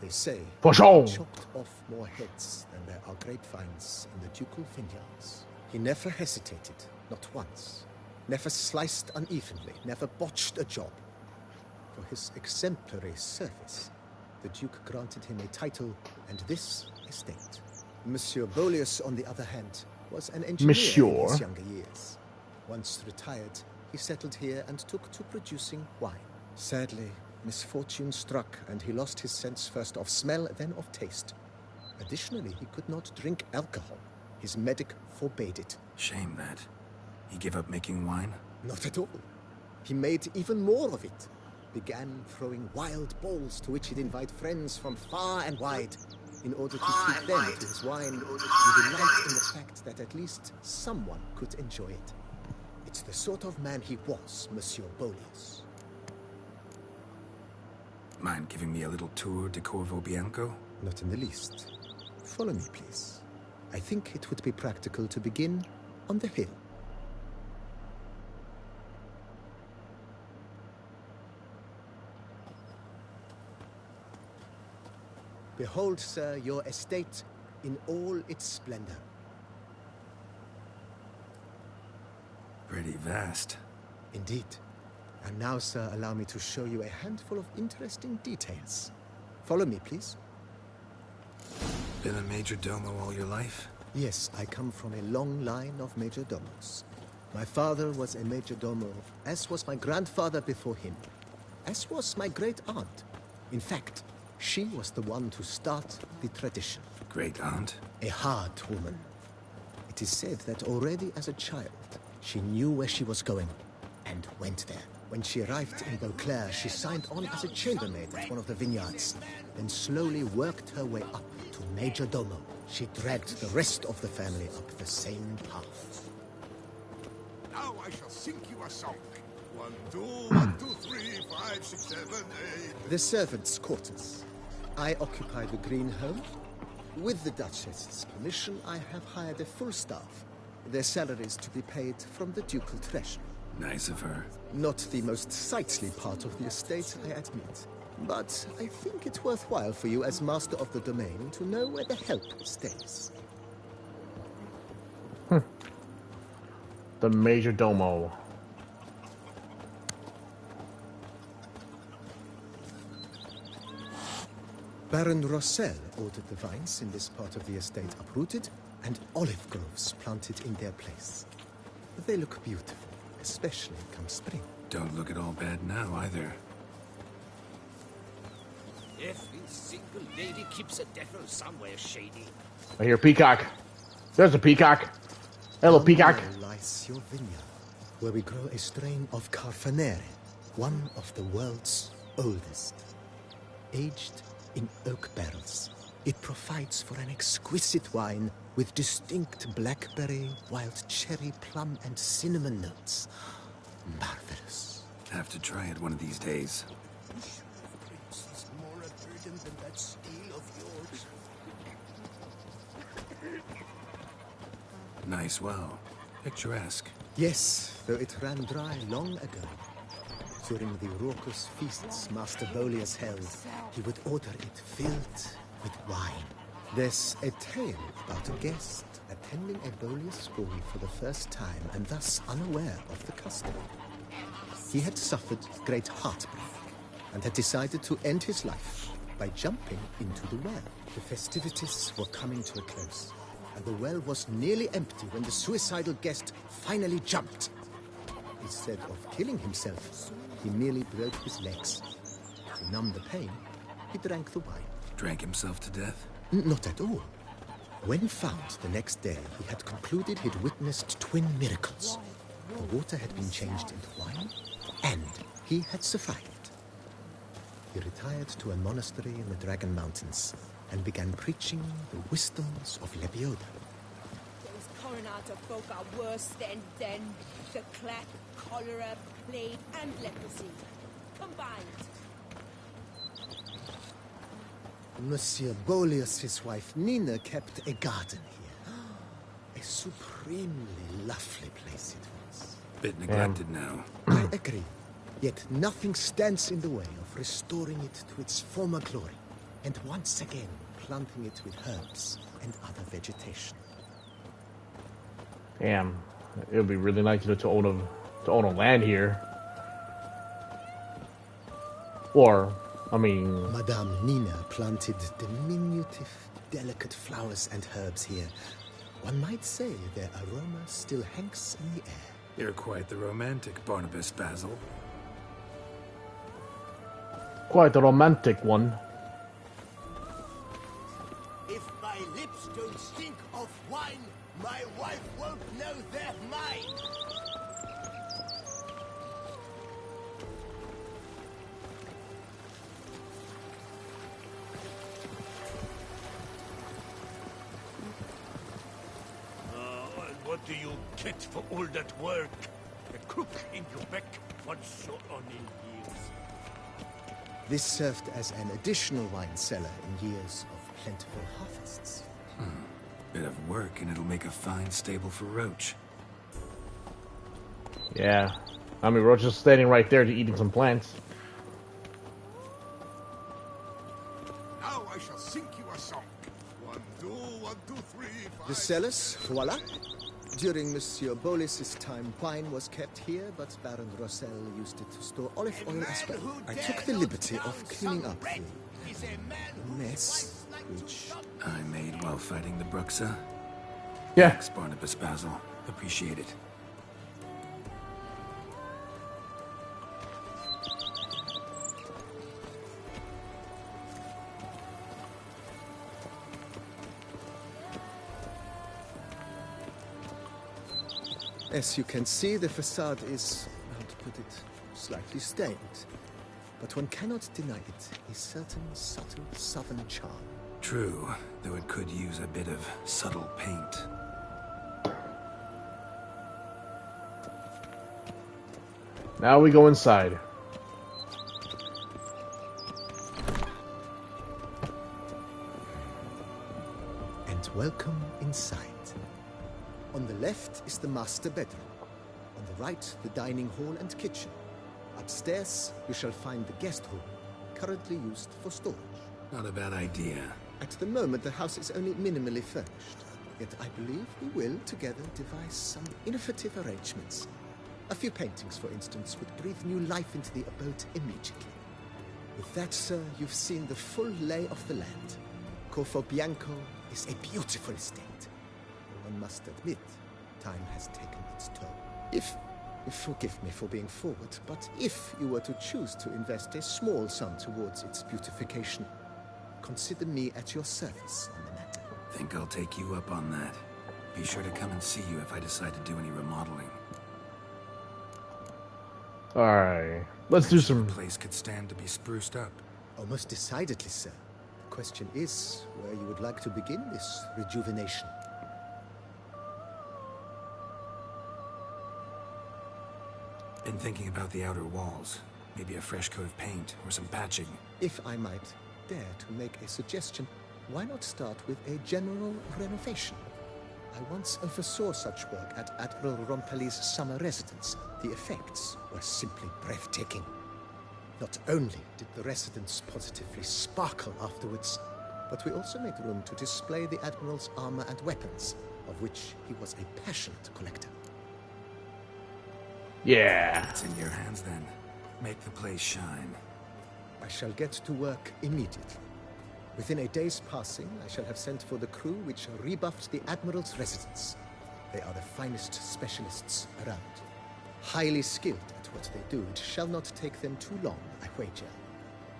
They say he chopped off more heads than there are grapevines in the ducal vineyards. He never hesitated, not once. Never sliced unevenly, never botched a job. For his exemplary service, the Duke granted him a title and this estate. Monsieur Bolius, on the other hand, was an engineer in his younger years. Once retired, he settled here and took to producing wine. Sadly, misfortune struck and he lost his sense first of smell, then of taste. Additionally, he could not drink alcohol. His medic forbade it. Shame that. He gave up making wine? Not at all. He made even more of it. Began throwing wild balls to which he'd invite friends from far and wide in order to treat them to his wine and delight in the fact that at least someone could enjoy it. It's the sort of man he was, Monsieur Bolius. Mind giving me a little tour de Corvo Bianco? Not in the least. Follow me, please. I think it would be practical to begin on the hill. Behold, sir, your estate in all its splendor. Pretty vast. Indeed. And now, sir, allow me to show you a handful of interesting details. Follow me, please. Been a major domo all your life? Yes, I come from a long line of major domos. My father was a major domo, as was my grandfather before him, as was my great-aunt. In fact, she was the one to start the tradition. Great-aunt? A hard woman. It is said that already as a child, she knew where she was going, and went there. When she arrived in Beauclair, she signed on as a chambermaid at one of the vineyards, then slowly worked her way up to major domo. She dragged the rest of the family up the same path. Now I shall sink you a song. 1, 2, 1, 2, 3, 5, 6, 7, 8. The servants' quarters. I occupy the green home. With the Duchess's permission, I have hired a full staff. Their salaries to be paid from the ducal treasury. Nice of her. Not the most sightly part of the estate, I admit. But I think it's worthwhile for you as master of the domain to know where the help stays. The major domo. Baron Rossel ordered the vines in this part of the estate uprooted and olive groves planted in their place. They look beautiful, especially come spring. Don't look at all bad now, either. Every single lady keeps a devil somewhere shady. I hear peacock. There's a peacock. Hello, peacock. There lies your vineyard, where we grow a strain of Carfanere, one of the world's oldest. Aged in oak barrels, it provides for an exquisite wine with distinct blackberry, wild cherry, plum, and cinnamon notes. Marvelous. Have to try it one of these days. Is more a burden than that steel of yours. Nice well. Picturesque. Yes, though it ran dry long ago. During the raucous feasts Master Bolius held, he would order it filled with wine. There's a tale about a guest attending a Bolius school for the first time and thus unaware of the custom. He had suffered great heartbreak and had decided to end his life by jumping into the well. The festivities were coming to a close, and the well was nearly empty when the suicidal guest finally jumped. Instead of killing himself, he merely broke his legs. To numb the pain, he drank the wine. Drank himself to death? Not at all. When found the next day, he had concluded he'd witnessed twin miracles. The water had been changed into wine, and he had survived. He retired to a monastery in the Dragon Mountains and began preaching the wisdoms of Lebioda. Those Coronata folk are worse than the clap, cholera, plague, and leprosy combined. Monsieur Bolius, his wife Nina, kept a garden here. A supremely lovely place it was. Bit neglected now. I agree. Yet nothing stands in the way of restoring it to its former glory, and once again planting it with herbs and other vegetation. Damn, it would be really nice to own a land here. Or, I mean, Madame Nina planted diminutive, delicate flowers and herbs here. One might say their aroma still hangs in the air. You're quite the romantic, Barnabas Basil. quite a romantic one. If my lips don't stink of wine, my wife won't know they're mine. And what do you get for all that work? A crook in your back once so on in years. This served as an additional wine cellar in years of plentiful harvests. Bit of work and it'll make a fine stable for Roach. Yeah. I mean, Roach is standing right there to eating some plants. Now I shall sing you a song. 1, 2, 1, 2, 3, 5. The cellars, voila. During Monsieur Bolis's time, wine was kept here, but Baron Rossel used it to store olive oil as well. I took the liberty of cleaning up the mess, which... I made while fighting the Bruxa. Yeah. Thanks, Barnabas Basil. Appreciate it. As you can see, the facade is, how to put it, slightly stained. But one cannot deny it a certain subtle southern charm. True, though it could use a bit of subtle paint. Now we go inside. And welcome inside. On the left is the master bedroom. On the right, the dining hall and kitchen. Upstairs, you shall find the guest room, currently used for storage. Not a bad idea. At the moment, the house is only minimally furnished. Yet I believe we will, together, devise some innovative arrangements. A few paintings, for instance, would breathe new life into the abode immediately. With that, sir, you've seen the full lay of the land. Corfo Bianco is a beautiful estate. One must admit, time has taken its toll. Forgive me for being forward, but if you were to choose to invest a small sum towards its beautification, consider me at your service on the matter. Think I'll take you up on that. Be sure to come and see you if I decide to do any remodeling. Alright. Let's do some... The place could stand to be spruced up. Oh, most decidedly, sir. The question is where you would like to begin this rejuvenation. Been thinking about the outer walls. Maybe a fresh coat of paint or some patching. If I might dare to make a suggestion, why not start with a general renovation? I once oversaw such work at Admiral Rompelli's summer residence. The effects were simply breathtaking. Not only did the residence positively sparkle afterwards, but we also made room to display the Admiral's armor and weapons, of which he was a passionate collector. Yeah. It's in your hands then. Make the place shine. I shall get to work immediately. Within a day's passing, I shall have sent for the crew which rebuffed the Admiral's residence. They are the finest specialists around. Highly skilled at what they do, it shall not take them too long, I wager.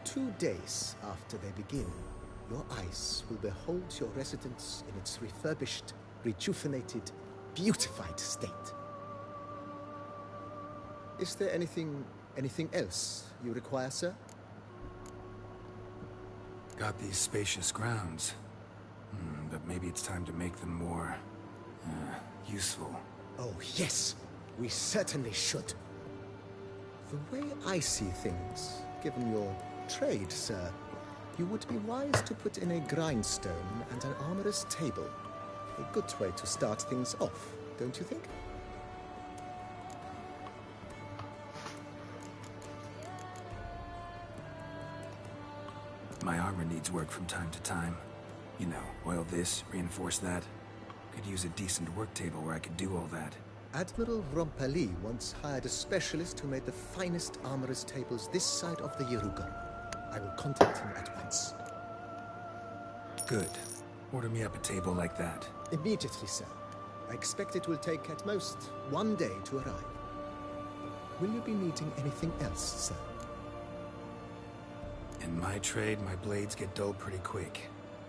2 days after they begin, your eyes will behold your residence in its refurbished, rejuvenated, beautified state. Is there anything else you require, sir? Got these spacious grounds. But maybe it's time to make them more... useful. Oh, yes. We certainly should. The way I see things, given your trade, sir, you would be wise to put in a grindstone and an armorer's table. A good way to start things off, don't you think? My armor needs work from time to time. You know, oil this, reinforce that. Could use a decent work table where I could do all that. Admiral Rompelli once hired a specialist who made the finest armorer's tables this side of the Yerugon. I will contact him at once. Good. Order me up a table like that. Immediately, sir. I expect it will take at most 1 day to arrive. Will you be needing anything else, sir? In my trade, my blades get dull pretty quick.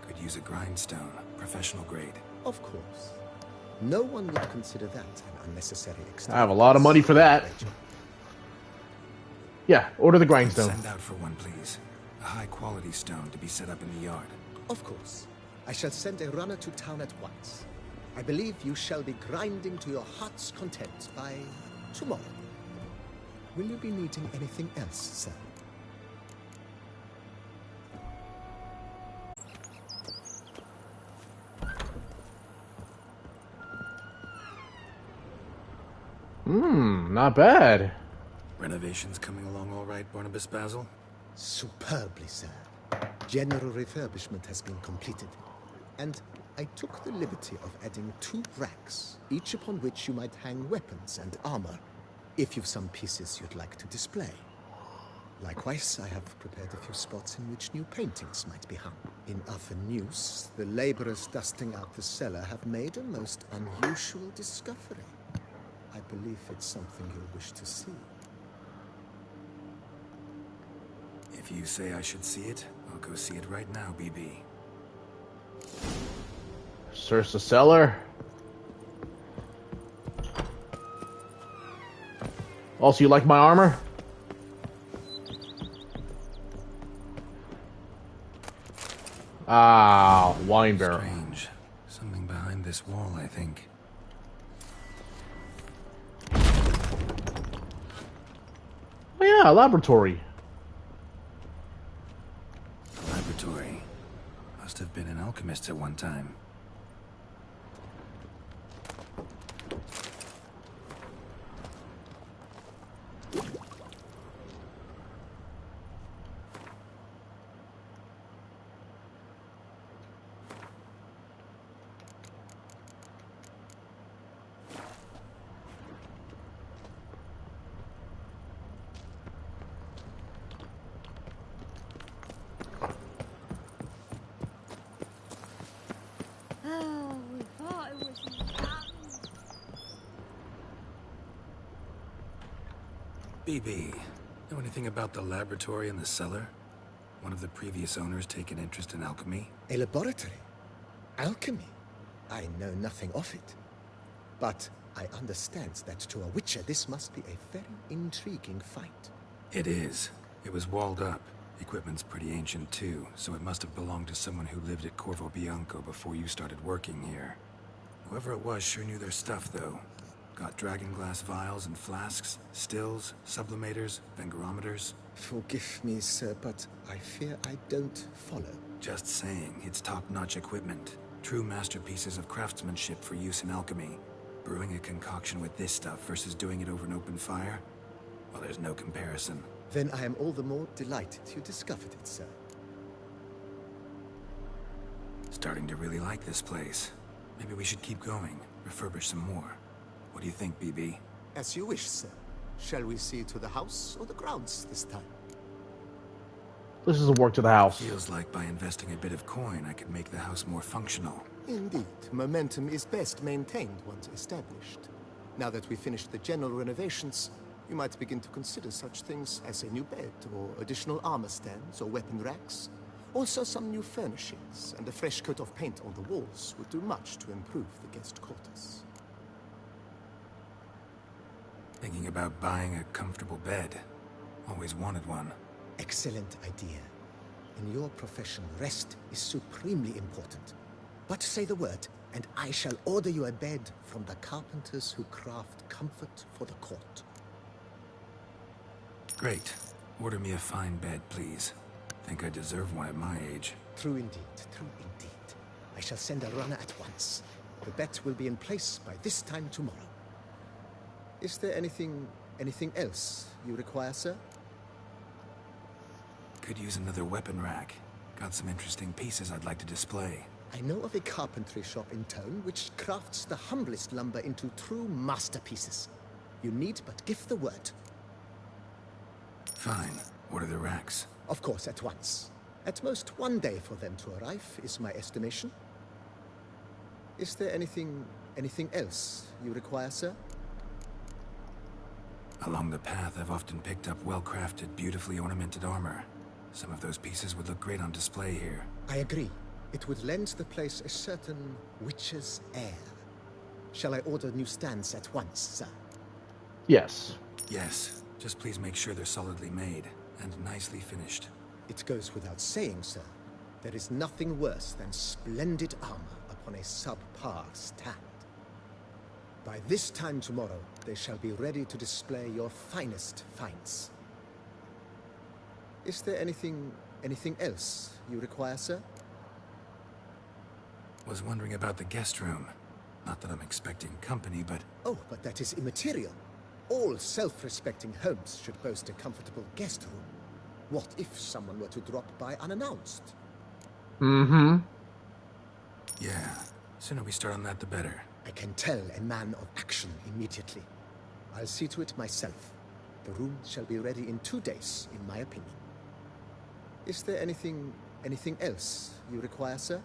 Could use a grindstone, professional grade. Of course. No one would consider that an unnecessary expense. I have a lot of money for that. Yeah, order the grindstone. Send out for one, please. A high-quality stone to be set up in the yard. Of course. I shall send a runner to town at once. I believe you shall be grinding to your heart's content by tomorrow. Will you be needing anything else, sir? Not bad. Renovations coming along all right, Barnabas Basil? Superbly, sir. General refurbishment has been completed. And I took the liberty of adding 2 racks, each upon which you might hang weapons and armor, if you've some pieces you'd like to display. Likewise, I have prepared a few spots in which new paintings might be hung. In other news, the laborers dusting out the cellar have made a most unusual discovery. I believe it's something you'll wish to see. If you say I should see it, I'll go see it right now, BB. Search the cellar. Also, you like my armor? Ah, wine barrel. Strange. Something behind this wall, I think. Oh yeah, laboratory. Laboratory. Must have been an alchemist at one time. BB, know anything about the laboratory in the cellar? One of the previous owners taken interest in alchemy? A laboratory? Alchemy? I know nothing of it. But I understand that to a witcher this must be a very intriguing find. It is. It was walled up. Equipment's pretty ancient too, so it must have belonged to someone who lived at Corvo Bianco before you started working here. Whoever it was sure knew their stuff, though. Got dragonglass vials and flasks, stills, sublimators, vengerometers. Forgive me, sir, but I fear I don't follow. Just saying, it's top-notch equipment. True masterpieces of craftsmanship for use in alchemy. Brewing a concoction with this stuff versus doing it over an open fire? Well, there's no comparison. Then I am all the more delighted you discovered it, sir. Starting to really like this place. Maybe we should keep going, refurbish some more. What do you think, BB? As you wish, sir. Shall we see to the house or the grounds this time? This is a work to the house. Feels like by investing a bit of coin, I could make the house more functional. Indeed. Momentum is best maintained once established. Now that we've finished the general renovations, you might begin to consider such things as a new bed, or additional armor stands, or weapon racks. Also, some new furnishings and a fresh coat of paint on the walls would do much to improve the guest quarters. Thinking about buying a comfortable bed. Always wanted one. Excellent idea. In your profession, rest is supremely important. But say the word, and I shall order you a bed from the carpenters who craft comfort for the court. Great. Order me a fine bed, please. Think I deserve one at my age. True indeed, true indeed. I shall send a runner at once. The bet will be in place by this time tomorrow. Is there anything else you require, sir? Could use another weapon rack. Got some interesting pieces I'd like to display. I know of a carpentry shop in town which crafts the humblest lumber into true masterpieces. You need but give the word. Fine. What are the racks? Of course, at once. At most 1 day for them to arrive, is my estimation. Is there anything else you require, sir? Along the path, I've often picked up well-crafted, beautifully ornamented armor. Some of those pieces would look great on display here. I agree. It would lend the place a certain witch's air. Shall I order new stands at once, sir? Yes. Yes. Just please make sure they're solidly made and nicely finished. It goes without saying, sir. There is nothing worse than splendid armor upon a subpar stand. By this time tomorrow, they shall be ready to display your finest finds. Is there anything else you require, sir? Was wondering about the guest room. Not that I'm expecting company, but... Oh, but that is immaterial. All self-respecting homes should boast a comfortable guest room. What if someone were to drop by unannounced? Mm-hmm. Yeah. Sooner we start on that, the better. I can tell a man of action immediately. I'll see to it myself. The room shall be ready in 2 days, in my opinion. Is there anything else you require, sir?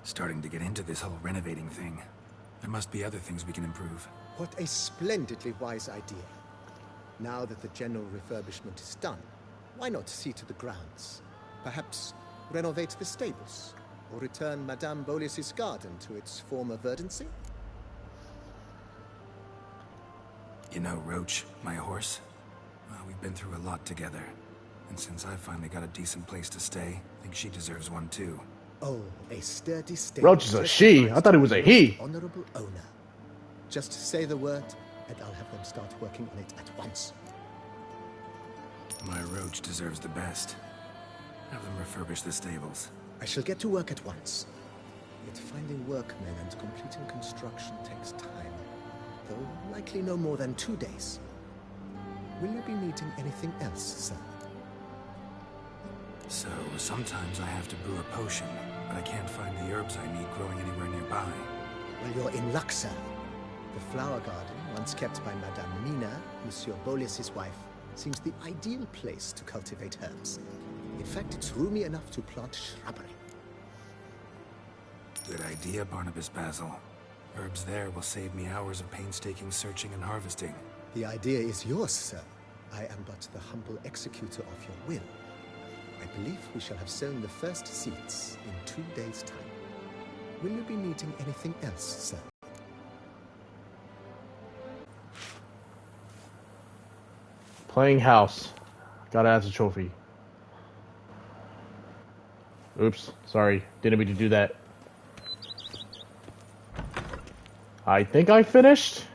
Starting to get into this whole renovating thing. There must be other things we can improve. What a splendidly wise idea. Now that the general refurbishment is done, why not see to the grounds? Perhaps renovate the stables, or return Madame Bolis's garden to its former verdancy? You know, Roach, my horse? Well, we've been through a lot together. And since I finally got a decent place to stay, I think she deserves one too. Oh, a sturdy stable. Roach is a she. I thought it was a he. Honorable owner. Just say the word, and I'll have them start working on it at once. My Roach deserves the best. Have them refurbish the stables. I shall get to work at once. Yet finding workmen and completing construction takes time, though likely no more than 2 days. Will you be needing anything else, sir? So, sometimes I have to brew a potion, but I can't find the herbs I need growing anywhere nearby. Well, you're in luck, sir. The flower garden, once kept by Madame Mina, Monsieur Bolis's wife, seems the ideal place to cultivate herbs. In fact, it's roomy enough to plant shrubbery. Good idea, Barnabas Basil. Herbs there will save me hours of painstaking searching and harvesting. The idea is yours, sir. I am but the humble executor of your will. I believe we shall have sown the first seeds in 2 days' time. Will you be needing anything else, sir? Playing house. Gotta add a trophy. Oops. Sorry. Didn't mean to do that. I think I finished.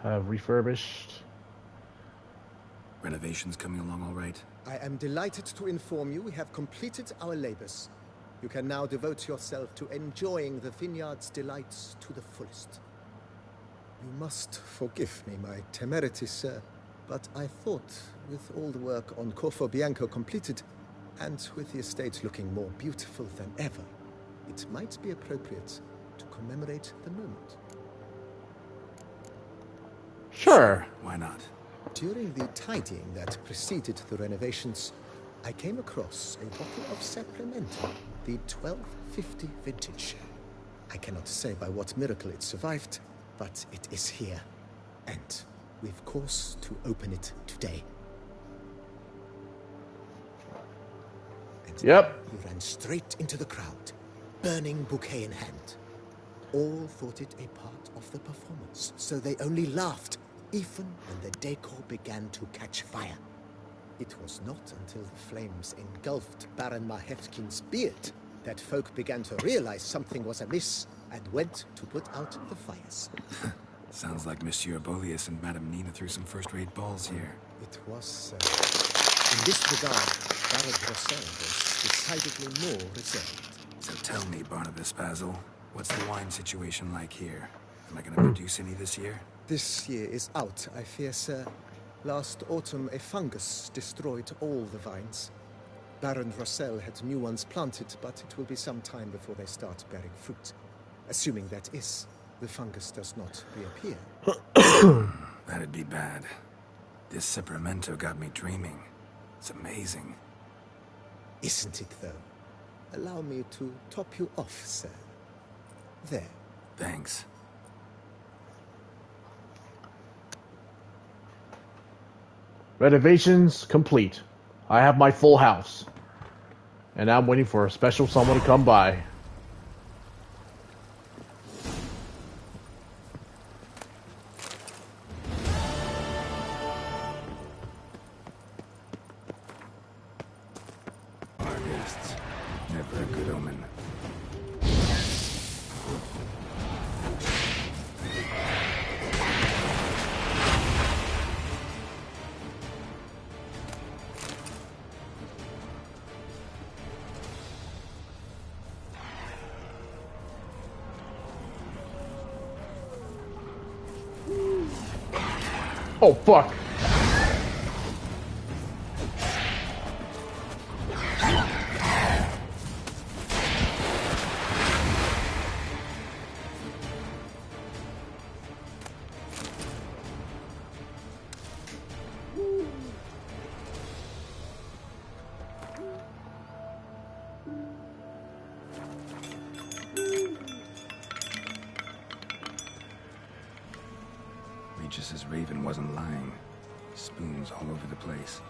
have refurbished. Renovations coming along all right? I am delighted to inform you we have completed our labors. You can now devote yourself to enjoying the vineyard's delights to the fullest. You must forgive me my temerity, sir, but I thought, with all the work on Corfo Bianco completed, and with the estate looking more beautiful than ever, it might be appropriate to commemorate the moment. Sure. Why not? During the tidying that preceded the renovations, I came across a bottle of Sacramento, the 1250 vintage. I cannot say by what miracle it survived, but it is here, and we've cause to open it today. And Yep. he ran straight into the crowd, burning bouquet in hand. All thought it a part of the performance, so they only laughed, even when the decor began to catch fire. It was not until the flames engulfed Baron Mahevkin's beard that folk began to realize something was amiss and went to put out the fires. Sounds like Monsieur Bolius and Madame Nina threw some first-rate balls here. It was, in this regard, Baron Rossel was decidedly more reserved. So tell me, Barnabas Basil, what's the wine situation like here? Am I going to produce any this year? This year is out, I fear, sir. Last autumn, a fungus destroyed all the vines. Baron Rossel had new ones planted, but it will be some time before they start bearing fruit. Assuming that is, the fungus does not reappear. That'd be bad. This Sacramento got me dreaming. It's amazing. Isn't it, though? Allow me to top you off, sir. There. Thanks. Renovations complete. I have my full house. And now I'm waiting for a special someone to come by. Our guests. Never a good omen. Oh, fuck. Regis's raven wasn't lying. Spoons all over the place.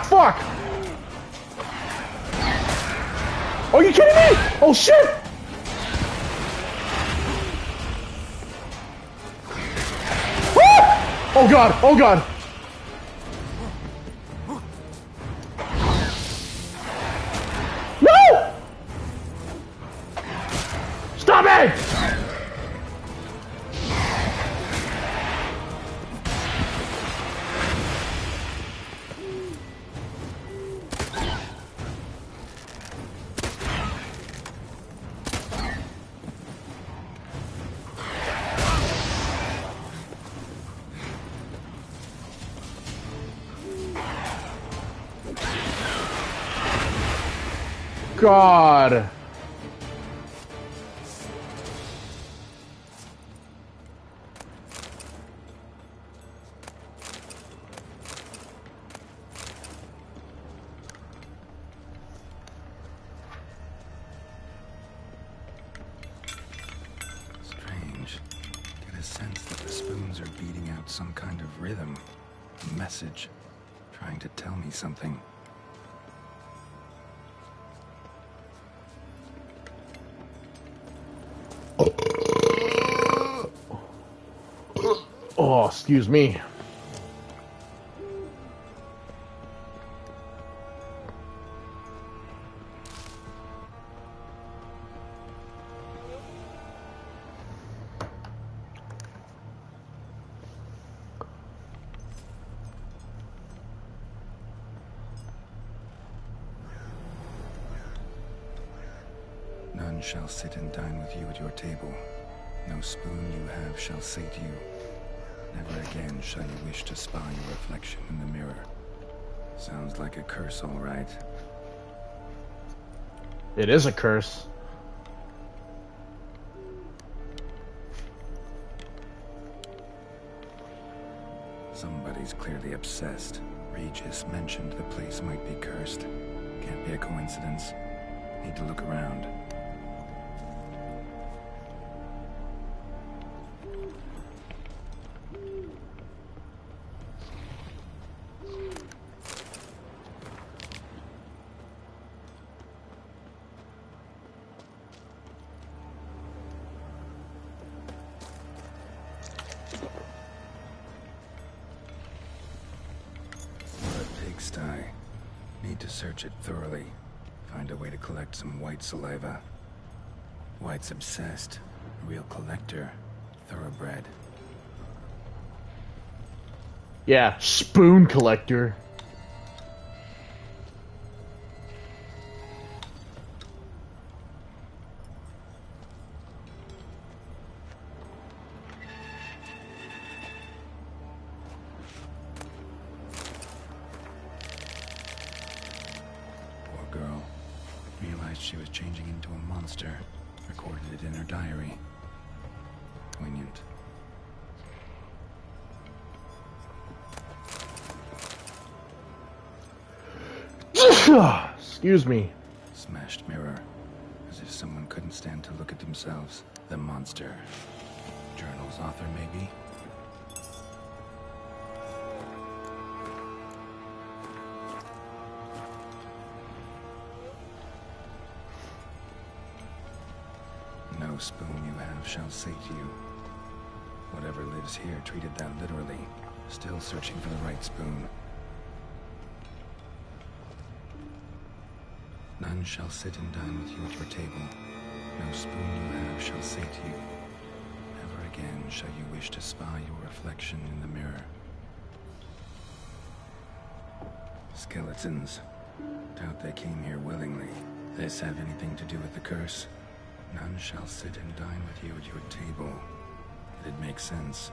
Fuck! Are you kidding me? Oh shit! Ah! Oh god! No! Stop it! God. Strange. Get a sense that the spoons are beating out some kind of rhythm. A message. Trying to tell me something. Oh, excuse me. None shall sit and dine with you at your table. No spoon you have shall sate you. Never again shall you wish to spy your reflection in the mirror. Sounds like a curse, all right. It is a curse. Somebody's clearly obsessed. Regis mentioned the place might be cursed. Can't be a coincidence. Need to look around. Need to search it thoroughly. Find a way to collect some white saliva. White's obsessed. Real collector. Thoroughbred. Yeah, spoon collector. She was changing into a monster. Recorded it in her diary. Poignant. Excuse me. Smashed mirror. As if someone couldn't stand to look at themselves. The monster. Journal's author, maybe? No spoon you have shall sate you. Whatever lives here treated that literally. Still searching for the right spoon. None shall sit and dine with you at your table. No spoon you have shall sate you. Never again shall you wish to spy your reflection in the mirror. Skeletons. Doubt they came here willingly. This have anything to do with the curse? None shall sit and dine with you at your table. It'd make sense.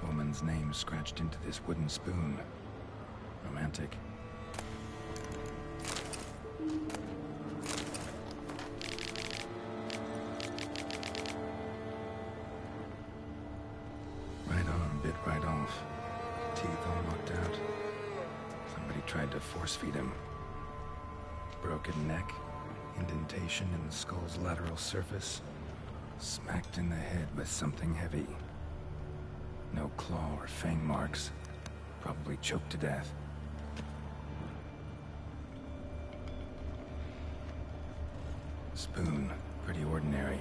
Woman's name scratched into this wooden spoon. Romantic. Right arm bit right off. Teeth all knocked out. Somebody tried to force feed him. Broken neck. Indentation in the skull's lateral surface. Smacked in the head with something heavy. No claw or fang marks. Probably choked to death. Spoon. Pretty ordinary.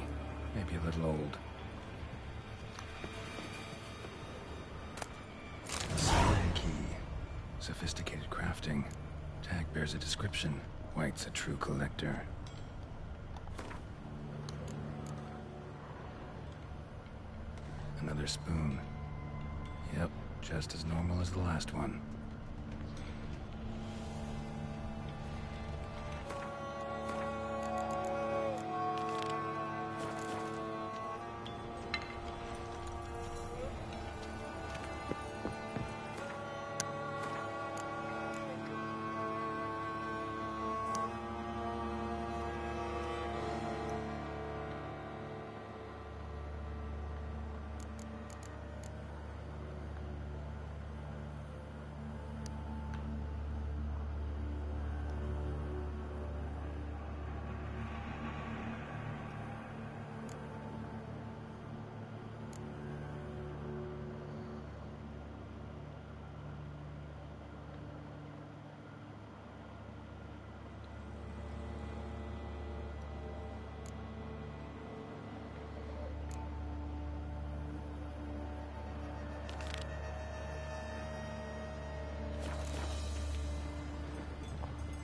Maybe a little old. Spine key. Sophisticated crafting. Tag bears a description. White's a true collector. Another spoon. Yep, just as normal as the last one.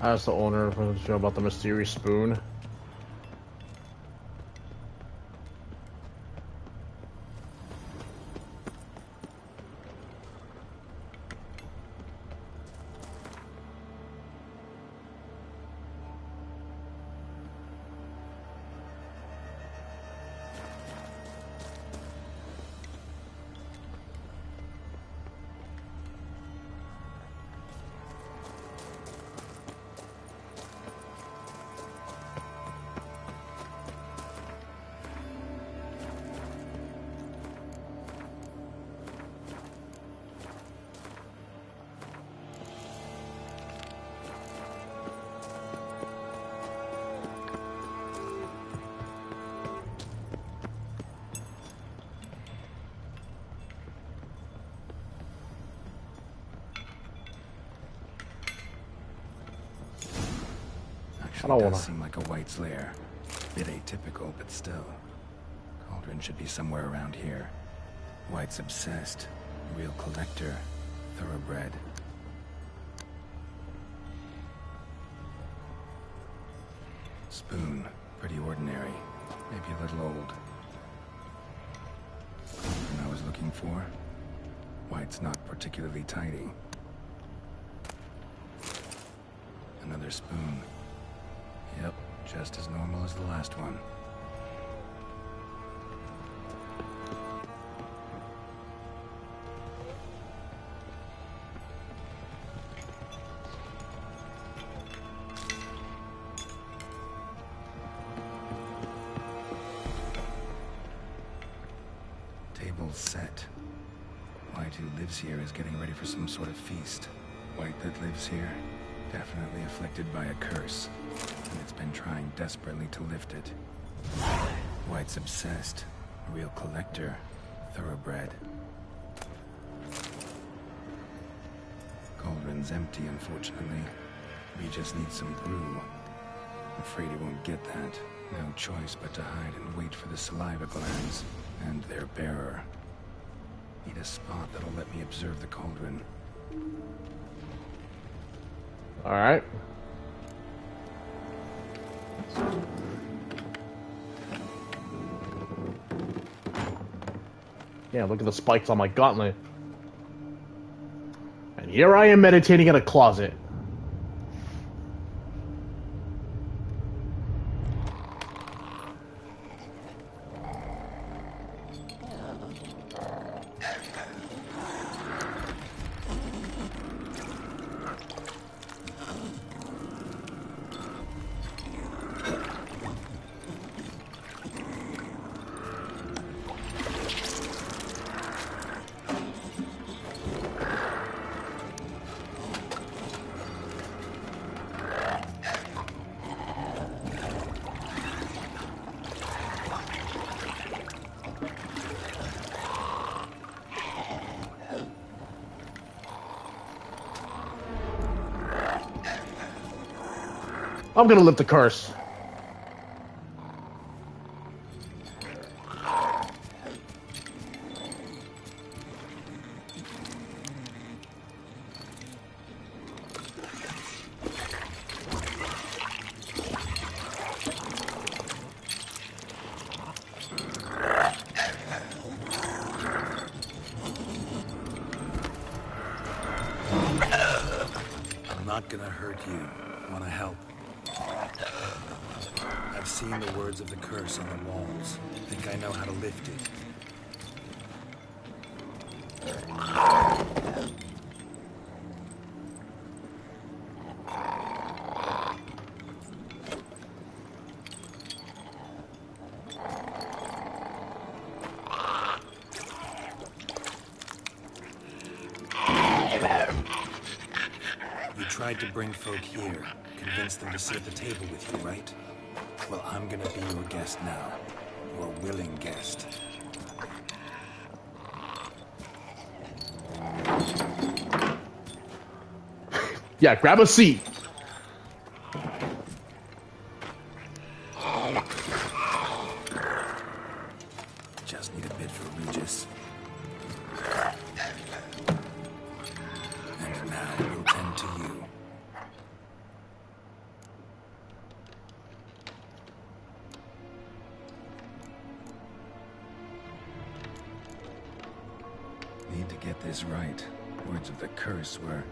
Ask the owner for the show about the mysterious spoon. Actually, does seem like a White's lair. Bit atypical, but still. Cauldron should be somewhere around here. White's obsessed. Real collector. Thoroughbred. Spoon. Pretty ordinary. Maybe a little old. Cauldron I was looking for. White's not particularly tidy. Another spoon. Yep, just as normal as the last one. Table's set. White, who lives here, is getting ready for some sort of feast. White that lives here, definitely afflicted by a curse. And it's been trying desperately to lift it. White's obsessed. A real collector. Thoroughbred. Cauldron's empty, unfortunately. Regis needs some brew. Afraid he won't get that. No choice but to hide and wait for the saliva glands and their bearer. Need a spot that'll let me observe the cauldron. Alright. Yeah, look at the spikes on my gauntlet. And here I am meditating in a closet. I'm gonna lift the curse. I'm not gonna hurt you. Wanna help? I've seen the words of the curse on the walls. Think I know how to lift it. You tried to bring folk here, convince them to sit at the table with you, right? Well, I'm gonna be your guest now. Your willing guest. Yeah, grab a seat. Just need a bit for Regis. And now we'll tend to you. this right. Words of the curse were,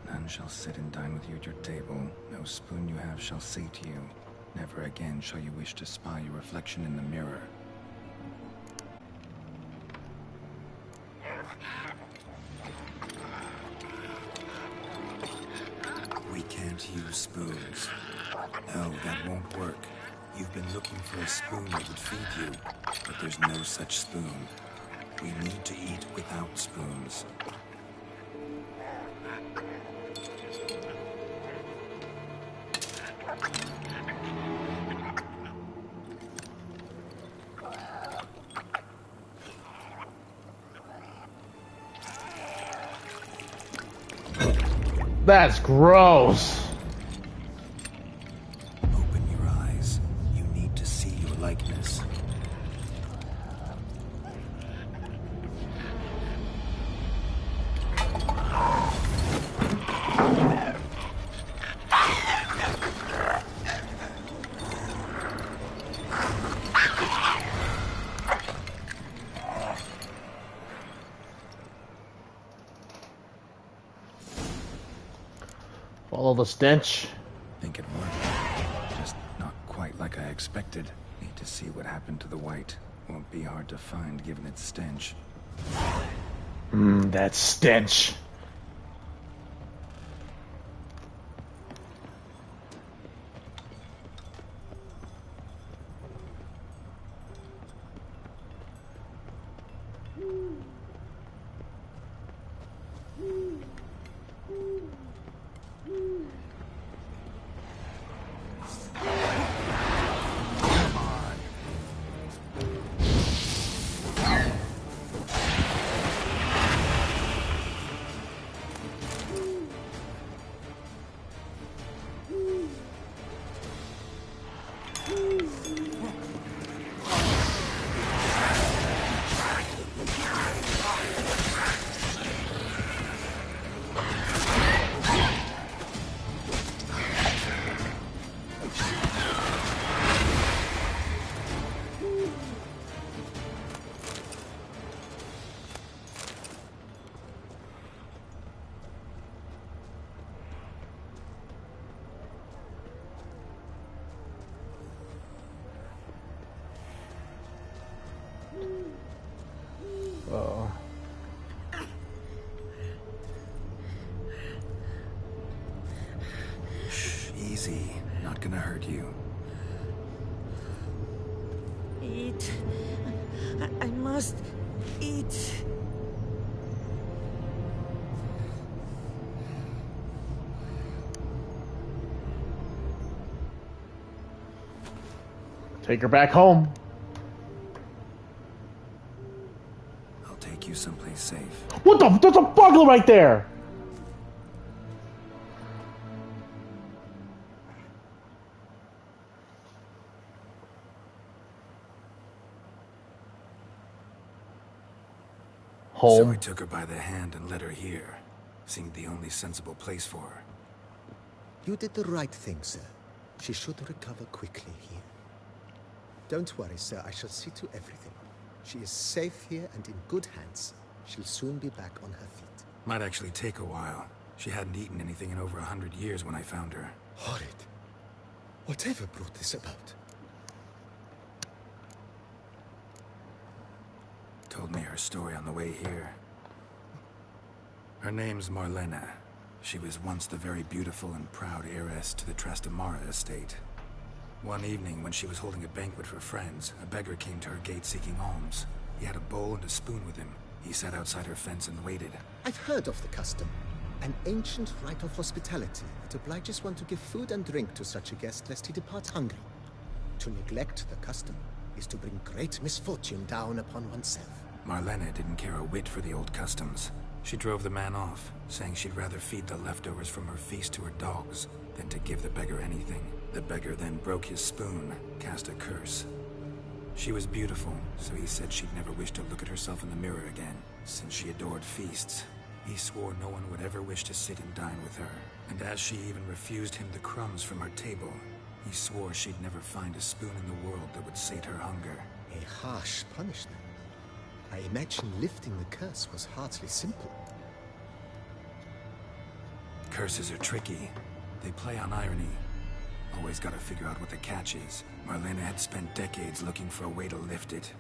"None shall sit and dine with you at your table. No spoon you have shall sate you. Never again shall you wish to spy your reflection in the mirror." We can't use spoons. No, that won't work. You've been looking for a spoon that would feed you, but there's no such spoon. We need to eat without spoons. That's gross. Open your eyes. You need to see your likeness. Follow the stench. Think it worked. Just not quite like I expected. Need to see what happened to the white. Won't be hard to find given its stench. That stench. Shh, easy. Not gonna hurt you. Eat. I must eat. Take her back home. I'll take you someplace safe. What the? There's a burglar right there. So Home. I took her by the hand and led her here. Seemed the only sensible place for her. You did the right thing, sir. She should recover quickly here. Don't worry, sir. I shall see to everything. She is safe here and in good hands. She'll soon be back on her feet. Might actually take a while. She hadn't eaten anything in over 100 years when I found her. Horrid. Whatever brought this about? Told me her story on the way here. Her name's Marlena. She was once the very beautiful and proud heiress to the Trastamara estate. One evening, when she was holding a banquet for friends, a beggar came to her gate seeking alms. He had a bowl and a spoon with him. He sat outside her fence and waited. I've heard of the custom. An ancient rite of hospitality that obliges one to give food and drink to such a guest lest he depart hungry. To neglect the custom is to bring great misfortune down upon oneself. Marlena didn't care a whit for the old customs. She drove the man off, saying she'd rather feed the leftovers from her feast to her dogs than to give the beggar anything. The beggar then broke his spoon, cast a curse. She was beautiful, so he said she'd never wish to look at herself in the mirror again. Since she adored feasts, he swore no one would ever wish to sit and dine with her. And as she even refused him the crumbs from her table, he swore she'd never find a spoon in the world that would sate her hunger. A harsh punishment. I imagine lifting the curse was hardly simple. Curses are tricky. They play on irony. Always gotta figure out what the catch is. Marlena had spent decades looking for a way to lift it.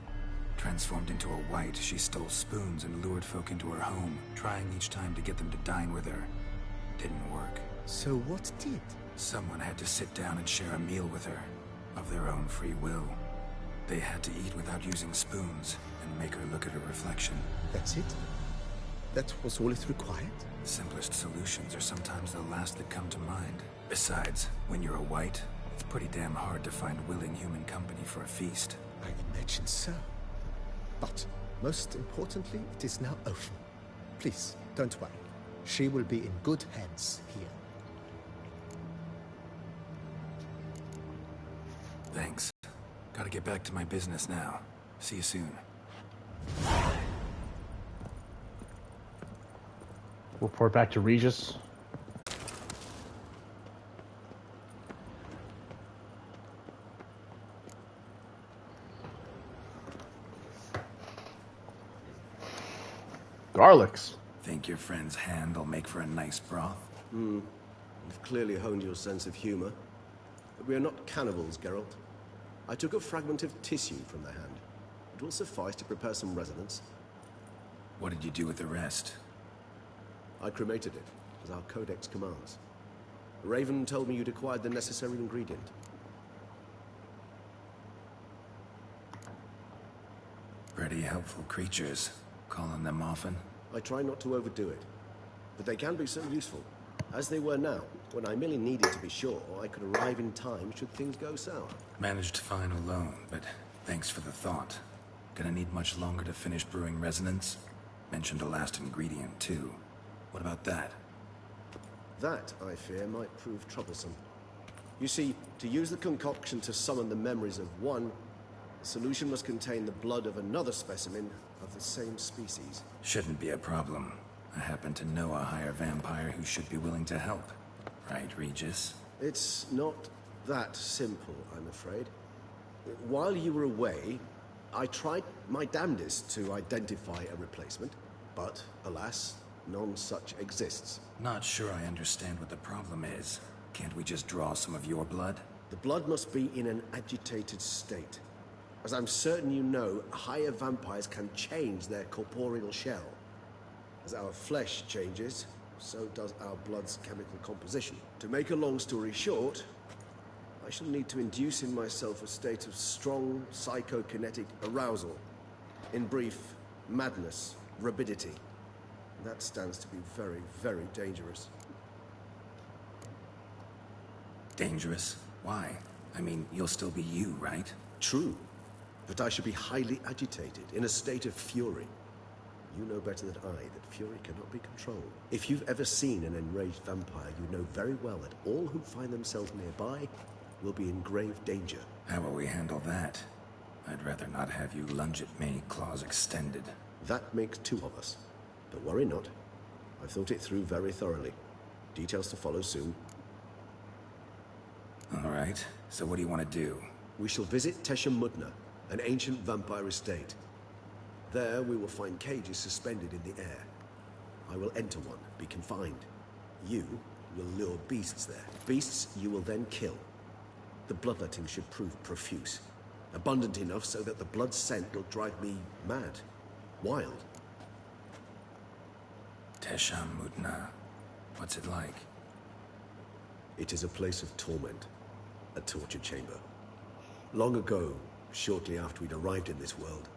Transformed into a wight, she stole spoons and lured folk into her home, trying each time to get them to dine with her. Didn't work. So what did? Someone had to sit down and share a meal with her, of their own free will. They had to eat without using spoons, and make her look at her reflection. That's it? That was all it required? Simplest solutions are sometimes the last that come to mind. Besides, when you're a wight, it's pretty damn hard to find willing human company for a feast. I imagine so. But, most importantly, it is now over. Please, don't worry. She will be in good hands here. Thanks. Gotta get back to my business now. See you soon. Report back to Regis. Garlics. Think your friend's hand will make for a nice broth? You've clearly honed your sense of humor. But we are not cannibals, Geralt. I took a fragment of tissue from the hand. It will suffice to prepare some resonance. What did you do with the rest? I cremated it, as our codex commands. Raven told me you'd acquired the necessary ingredient. Pretty helpful creatures. Calling them often? I try not to overdo it, but they can be so useful. As they were now, when I merely needed to be sure I could arrive in time should things go sour. Managed fine alone, but thanks for the thought. Gonna need much longer to finish brewing resonance? Mentioned a last ingredient, too. What about that? That, I fear, might prove troublesome. You see, to use the concoction to summon the memories of one, the solution must contain the blood of another specimen of the same species. Shouldn't be a problem. I happen to know a higher vampire who should be willing to help. Right, Regis? It's not that simple, I'm afraid. While you were away, I tried my damnedest to identify a replacement, but alas, none such exists. Not sure I understand what the problem is. Can't we just draw some of your blood? The blood must be in an agitated state. As I'm certain you know, higher vampires can change their corporeal shell. As our flesh changes, so does our blood's chemical composition. To make a long story short, I shall need to induce in myself a state of strong psychokinetic arousal. In brief, madness, rabidity. That stands to be very, very dangerous. Dangerous? Why? I mean, you'll still be you, right? True, but I should be highly agitated, in a state of fury. You know better than I that fury cannot be controlled. If you've ever seen an enraged vampire, you know very well that all who find themselves nearby will be in grave danger. How will we handle that? I'd rather not have you lunge at me, claws extended. That makes two of us. But worry not. I've thought it through very thoroughly. Details to follow soon. All right, so what do you want to do? We shall visit Teshem Mudna, an ancient vampire estate. There we will find cages suspended in the air. I will enter one, be confined. You will lure beasts there. Beasts you will then kill. The bloodletting should prove profuse. Abundant enough so that the blood scent will drive me mad. Wild. Teshem Mudna. What's it like? It is a place of torment. A torture chamber. Long ago, shortly after we'd arrived in this world,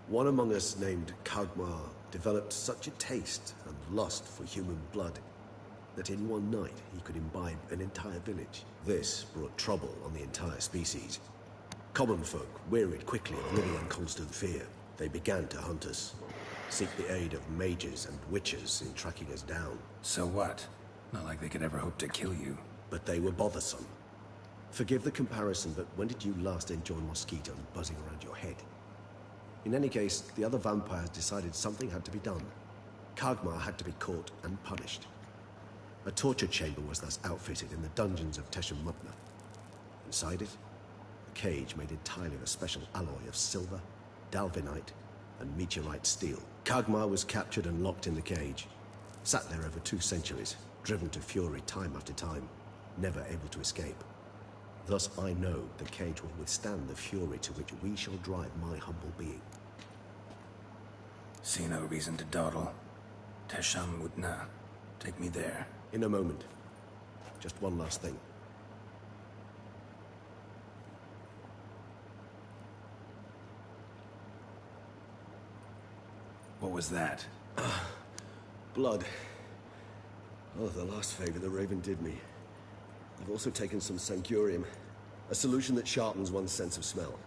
one among us named Kagmar developed such a taste and lust for human blood that in one night he could imbibe an entire village. This brought trouble on the entire species. Common folk wearied quickly of living in constant fear. They began to hunt us, seek the aid of mages and witches in tracking us down. So what? Not like they could ever hope to kill you. But they were bothersome. Forgive the comparison, but when did you last enjoy mosquito buzzing around your head? In any case, the other vampires decided something had to be done. Kagmar had to be caught and punished. A torture chamber was thus outfitted in the dungeons of Teshem Mudna. Inside it, a cage made entirely of a special alloy of silver, dalvinite, and meteorite steel. Kagmar was captured and locked in the cage. Sat there over 2 centuries, driven to fury time after time, never able to escape. Thus I know the cage will withstand the fury to which we shall drive my humble being. See no reason to dawdle. Tesham Mutna. Take me there. In a moment. Just one last thing. What was that? Blood. Oh, the last favor the Raven did me. I've also taken some Sancurium, a solution that sharpens one's sense of smell.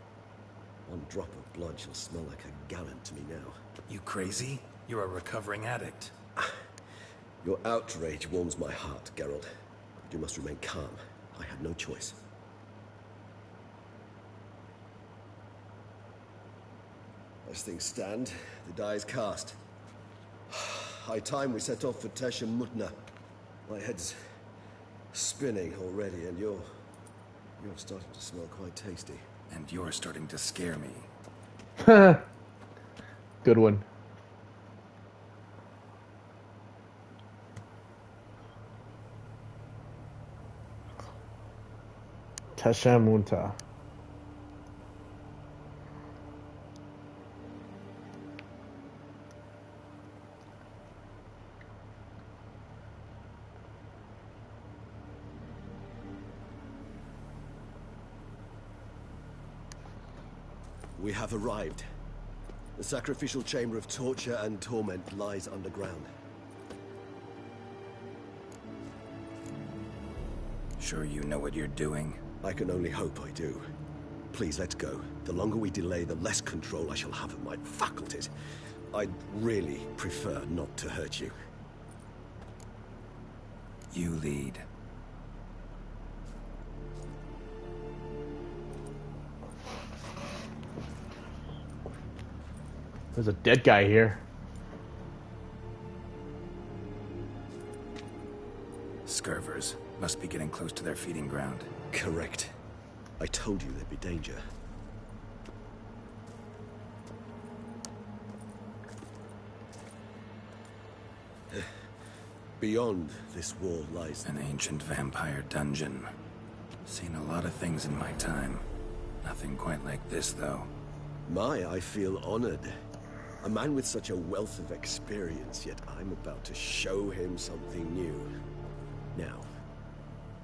1 drop of blood shall smell like a gallon to me now. You crazy? You're a recovering addict. Your outrage warms my heart, Geralt. But you must remain calm. I had no choice. As things stand, the die is cast. High time we set off for Tesham Mutna. My head's spinning already, and you're starting to smell quite tasty. And you're starting to scare me. Good one. Tashamunta. We have arrived. The sacrificial chamber of torture and torment lies underground. Sure you know what you're doing? I can only hope I do. Please, let's go. The longer we delay, the less control I shall have of my faculties. I'd really prefer not to hurt you. You lead. There's a dead guy here. Scurvers. Must be getting close to their feeding ground. Correct. I told you there'd be danger. Beyond this wall lies An ancient vampire dungeon. Seen a lot of things in my time. Nothing quite like this, though. I feel honored. A man with such a wealth of experience, yet I'm about to show him something new. Now,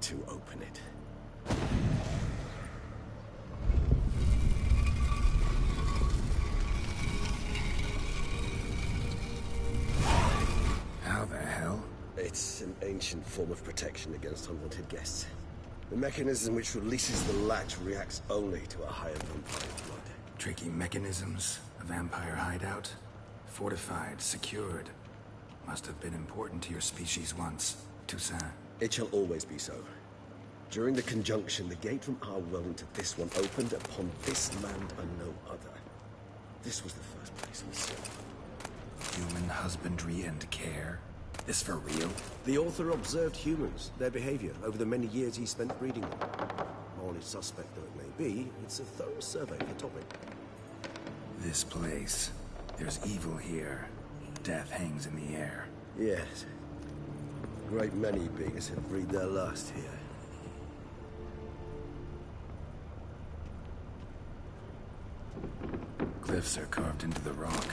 to open it. How the hell? It's an ancient form of protection against unwanted guests. The mechanism which releases the latch reacts only to a higher vampire blood. Tricky mechanisms. A vampire hideout. Fortified, secured. Must have been important to your species once, Toussaint. It shall always be so. During the conjunction, the gate from our world into this one opened upon this land and no other. This was the first place we saw. Human husbandry and care? This for real? The author observed humans, their behavior, over the many years he spent breeding them. Morally suspect though it may be, it's a thorough survey of the topic. This place. There's evil here. Death hangs in the air. Yes. A great many beings have breathed their last here. Glyphs are carved into the rock.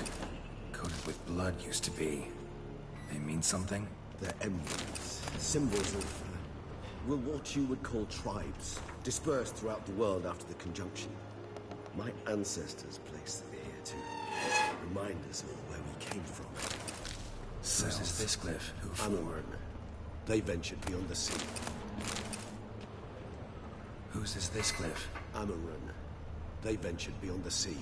Coated with blood used to be. They mean something? They're emblems, symbols of, what you would call tribes, dispersed throughout the world after the conjunction. My ancestors placed them here to remind us of where we came from. So is this glyph? Who for? Amaran. They ventured beyond the sea. Whose is this glyph? Amaran. They ventured beyond the sea.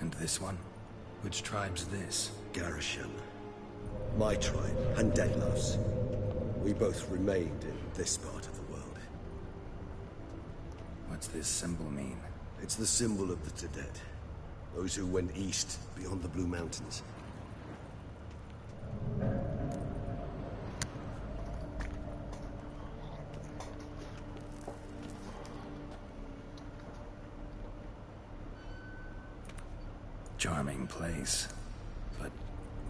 And this one? Which tribe's this? Garisham. My tribe, and Delos. We both remained in this part of the world. What's this symbol mean? It's the symbol of the Tedet. Those who went east, beyond the Blue Mountains. Charming place. But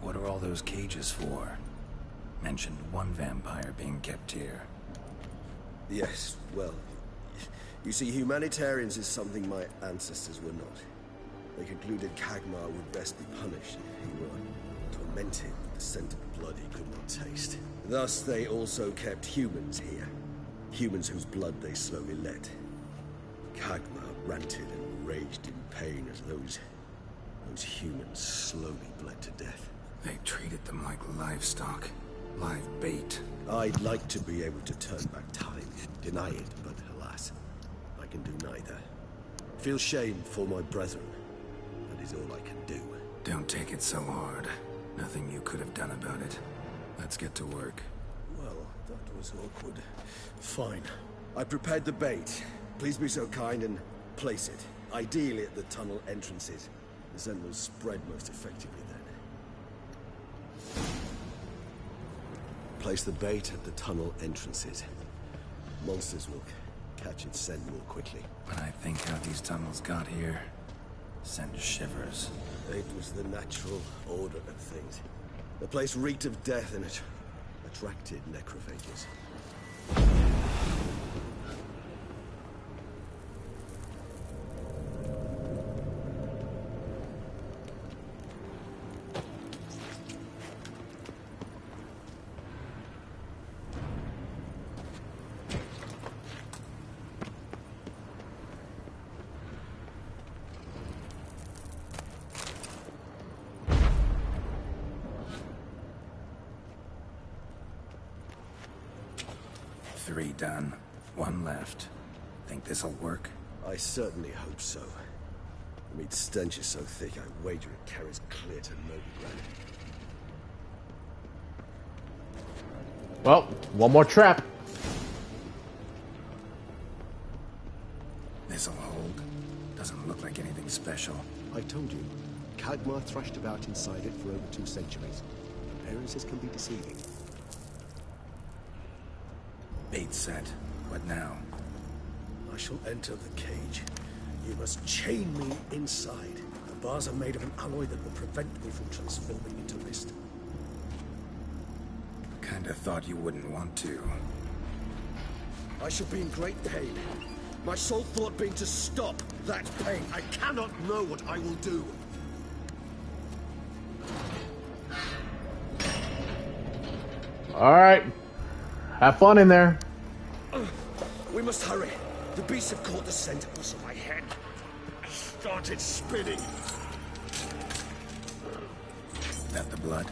what are all those cages for? Mentioned one vampire being kept here. Yes, well, you see, humanitarians is something my ancestors were not. They concluded Kagmar would best be punished if he were tormented with the scent of blood he could not taste. Thus, they also kept humans here. Humans whose blood they slowly let. Kagmar ranted and raged in pain as those humans slowly bled to death. They treated them like livestock. Live bait. I'd like to be able to turn back time, deny it, but alas, I can do neither. Feel shame for my brethren. That is all I can do. Don't take it so hard. Nothing you could have done about it. Let's get to work. Well, that was awkward. Fine. I prepared the bait. Please be so kind and place it. Ideally at the tunnel entrances. The scent will spread most effectively then. Place the bait at the tunnel entrances. Monsters will catch its scent more quickly. When I think how these tunnels got here, sends shivers. It was the natural order of things. The place reeked of death and it attracted necrophages. Three done. One left. Think this'll work? I certainly hope so. The meat stench is so thick, I wager it carries clear to Novigrad. Well, one more trap. This'll hold. Doesn't look like anything special. I told you, Kagmar thrashed about inside it for over 2 centuries. Appearances can be deceiving. Bait set. What now? I shall enter the cage. You must chain me inside. The bars are made of an alloy that will prevent me from transforming into mist. Kinda thought you wouldn't want to. I shall be in great pain. My sole thought being to stop that pain. I cannot know what I will do. All right. Have fun in there. We must hurry. The beasts have caught the scent also my head. I started spinning. That the blood?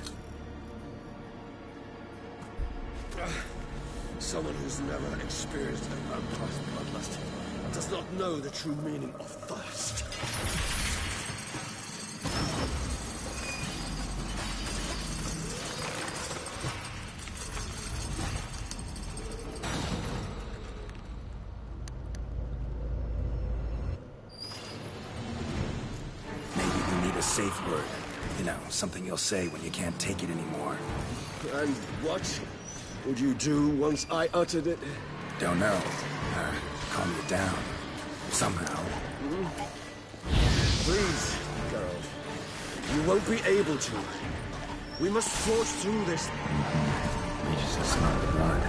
Someone who's never experienced a vampire's bloodlust does not know the true meaning of thirst. Safe word. You know, something you'll say when you can't take it anymore. And what would you do once I uttered it? Don't know. Calm you down. Somehow. Please, girl. You won't be able to. We must forge through this. Regis has smelled the blood.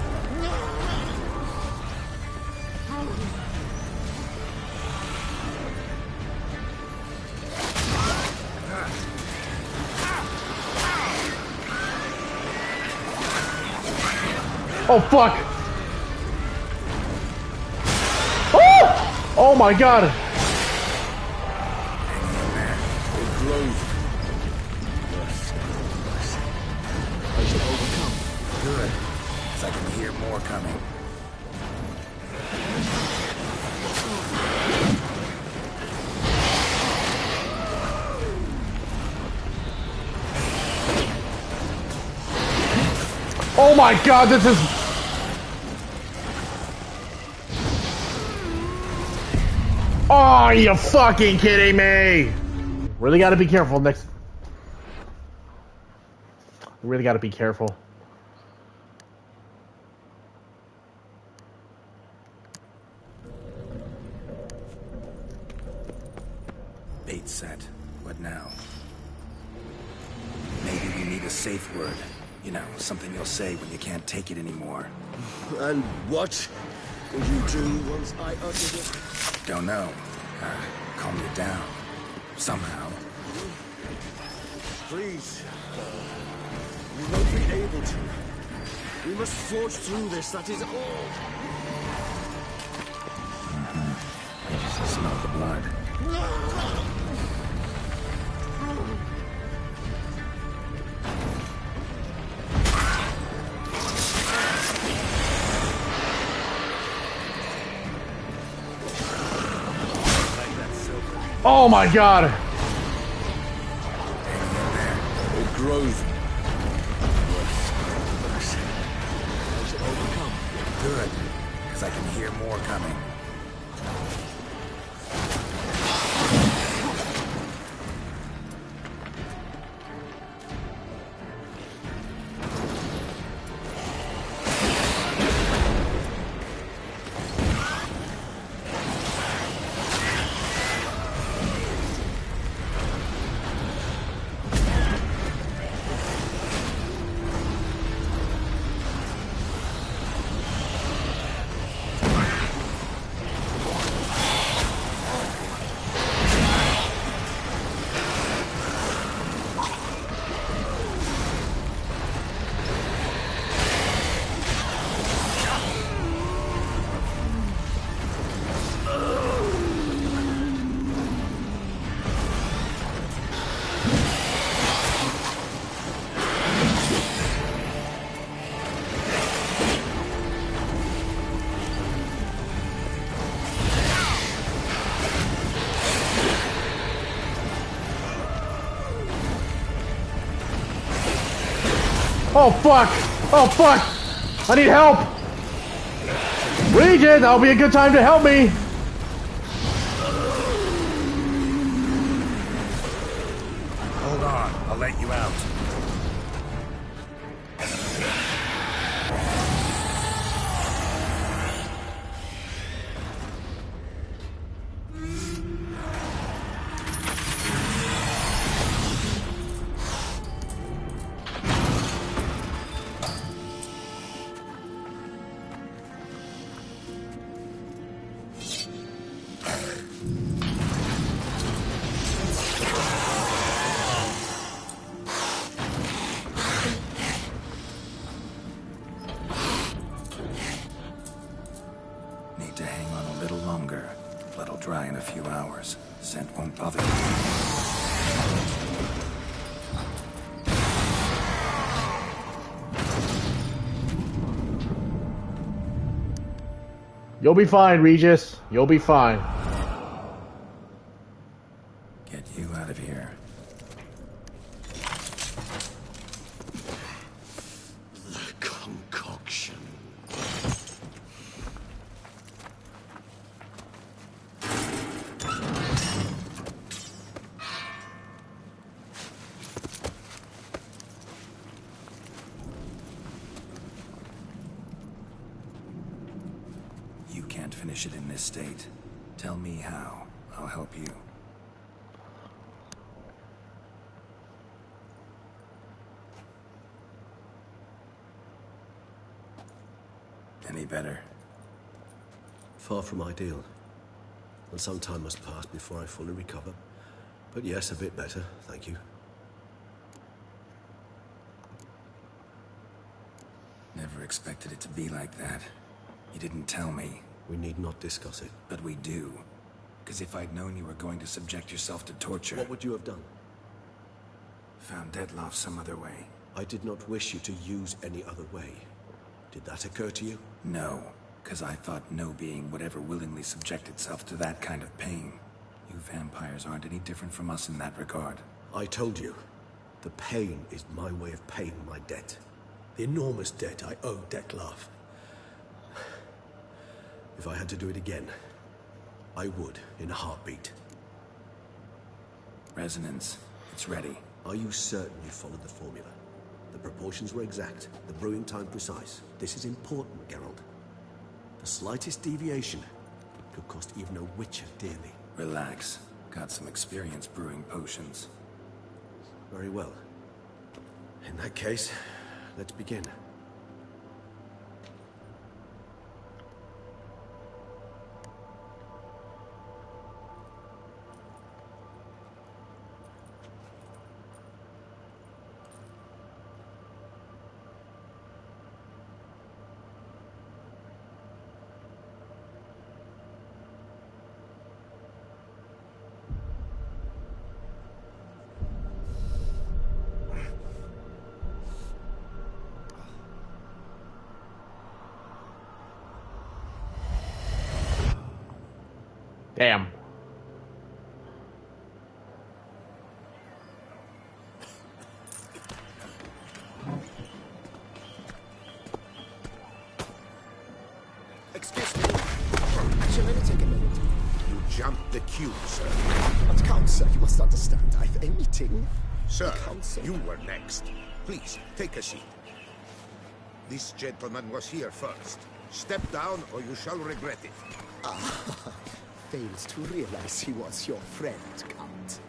Oh, fuck! Oh! Oh my god! It grows. I shall overcome. Good. 'Cause I can hear more coming. Oh my god, this is... Oh, you fucking kidding me? Really gotta be careful next. Really gotta be careful. Bait set. What now? Maybe we need a safe word. You know, something you'll say when you can't take it anymore. And what will you do once I utter it? Don't know. Calm you down. Somehow. Please. We won't be able to. We must forge through this, that is all. I just smell the blood. Oh my god! It grows. Good, because I can hear more coming. Oh fuck! Oh fuck! I need help! Regis, that'll be a good time to help me! Hold on, I'll let you out. Need to hang on a little longer. Blood'll dry in a few hours. Scent won't bother you. You'll be fine, Regis. You'll be fine. Get you out of here. The concoction. You can't finish it in this state. Tell me how. I'll help you. Any better? Far from ideal. And some time must pass before I fully recover. But yes, a bit better, thank you. Never expected it to be like that. You didn't tell me. We need not discuss it. But we do. Because if I'd known you were going to subject yourself to torture... What would you have done? Found Dettlaff some other way. I did not wish you to use any other way. Did that occur to you? No. Because I thought no being would ever willingly subject itself to that kind of pain. You vampires aren't any different from us in that regard. I told you. The pain is my way of paying my debt. The enormous debt I owe Dettlaff. If I had to do it again, I would, in a heartbeat. Resonance. It's ready. Are you certain you followed the formula? The proportions were exact, the brewing time precise. This is important, Geralt. The slightest deviation could cost even a witcher dearly. Relax. Got some experience brewing potions. Very well. In that case, let's begin. Damn. Excuse me. Shall I take a minute? You jumped the queue, sir. But Count, sir, you must understand. I've a meeting. Sir, Council. you were next. Please, take a seat. This gentleman was here first. Step down or you shall regret it. Fails to realize he was your friend, Count.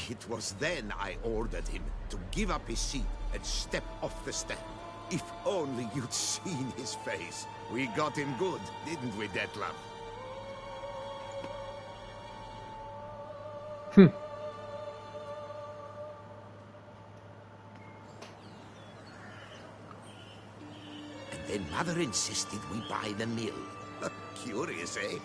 It was then I ordered him to give up his seat and step off the step. If only you'd seen his face. We got him good, didn't we, Detlef? And then Mother insisted we buy the mill. Curious, eh?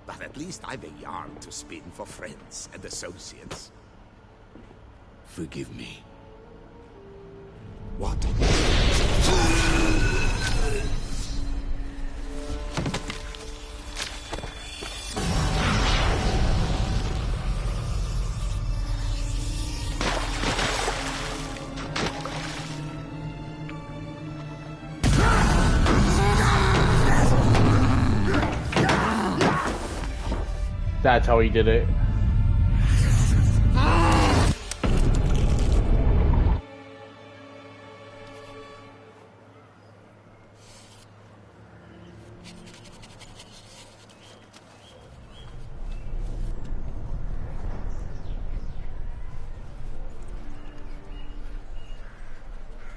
But at least I've a yarn to spin for friends and associates. Forgive me. What? That's how he did it.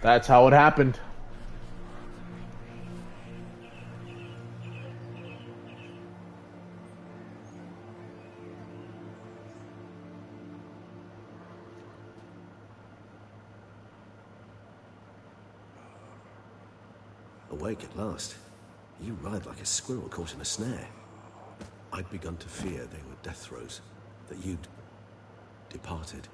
That's how it happened. Awake at last. You ride like a squirrel caught in a snare. I'd begun to fear they were death throes, that you'd departed.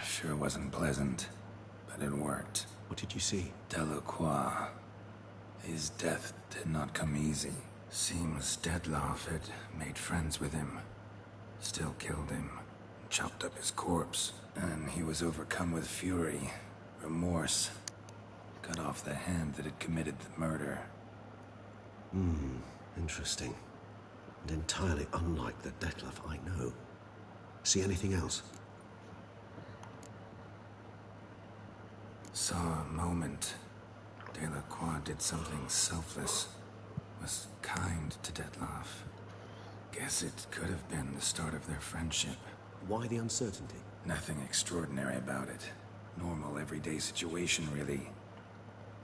Sure wasn't pleasant, but it worked. What did you see? Delacroix. His death did not come easy. Seems Detlef had made friends with him. Still killed him. Chopped up his corpse. And he was overcome with fury, remorse. Cut off the hand that had committed the murder. Interesting. And entirely unlike the Detlef I know. See anything else? Saw a moment. Delacroix did something selfless. Was kind to Detlef. Guess it could have been the start of their friendship. Why the uncertainty? Nothing extraordinary about it. Normal, everyday situation, really.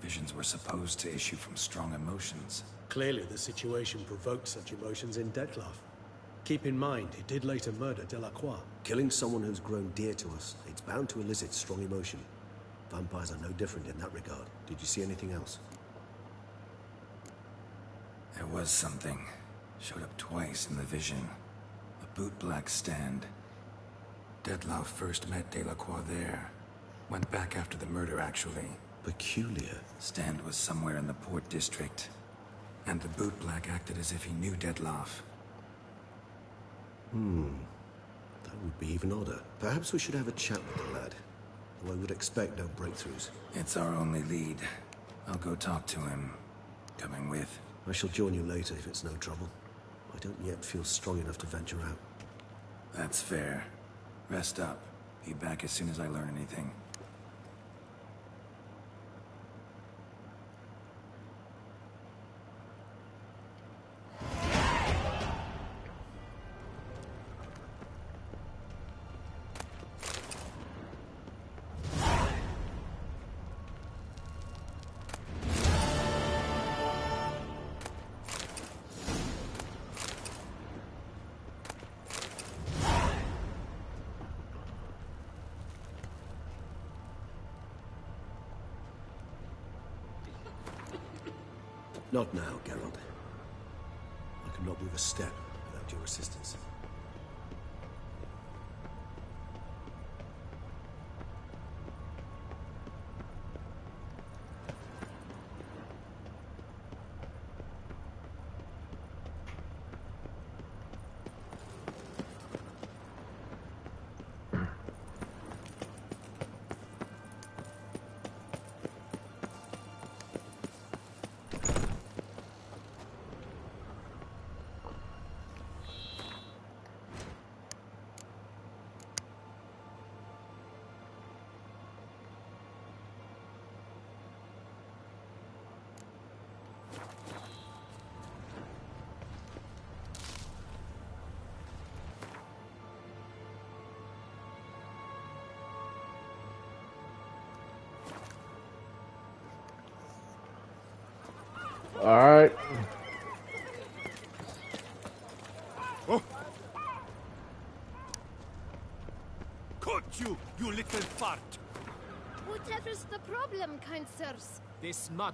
Visions were supposed to issue from strong emotions. Clearly, the situation provoked such emotions in Dettlaff. Keep in mind, he did later murder Delacroix. Killing someone who's grown dear to us, it's bound to elicit strong emotion. Vampires are no different in that regard. Did you see anything else? There was something. Showed up twice in the vision. A bootblack stand. Dettlaff first met Delacroix there. Went back after the murder, actually. Peculiar. Stand was somewhere in the port district. And the bootblack acted as if he knew Dettlaff. That would be even odder. Perhaps we should have a chat with the lad. Though I would expect no breakthroughs. It's our only lead. I'll go talk to him. Coming with. I shall join you later if it's no trouble. I don't yet feel strong enough to venture out. That's fair. Rest up. Be back as soon as I learn anything. Not now, Geralt. I cannot move a step without your assistance. Alright. Oh. Caught you, you little fart! Whatever's the problem, kind sirs? This mud.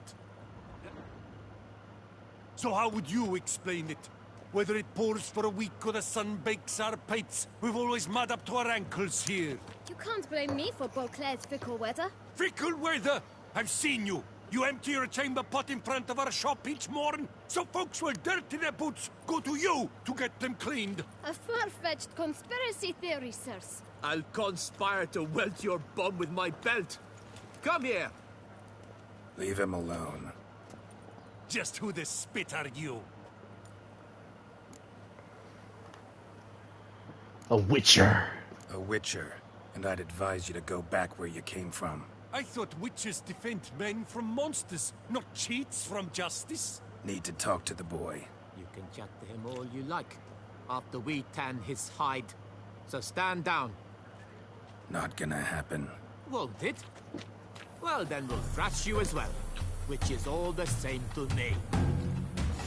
So how would you explain it? Whether it pours for a week or the sun bakes our pipes, we've always mud up to our ankles here. You can't blame me for Beauclair's fickle weather. Fickle weather! I've seen you! You empty your chamber pot in front of our shop each morn, so folks will dirty their boots, go to you to get them cleaned. A far-fetched conspiracy theory, sirs. I'll conspire to welt your bum with my belt. Come here! Leave him alone. Just who the spit are you? A witcher. A witcher. And I'd advise you to go back where you came from. I thought witches defend men from monsters, not cheats from justice. Need to talk to the boy. You can chat to him all you like, after we tan his hide. So stand down. Not gonna happen. Won't it? Well, then we'll thrash you as well, which is all the same to me.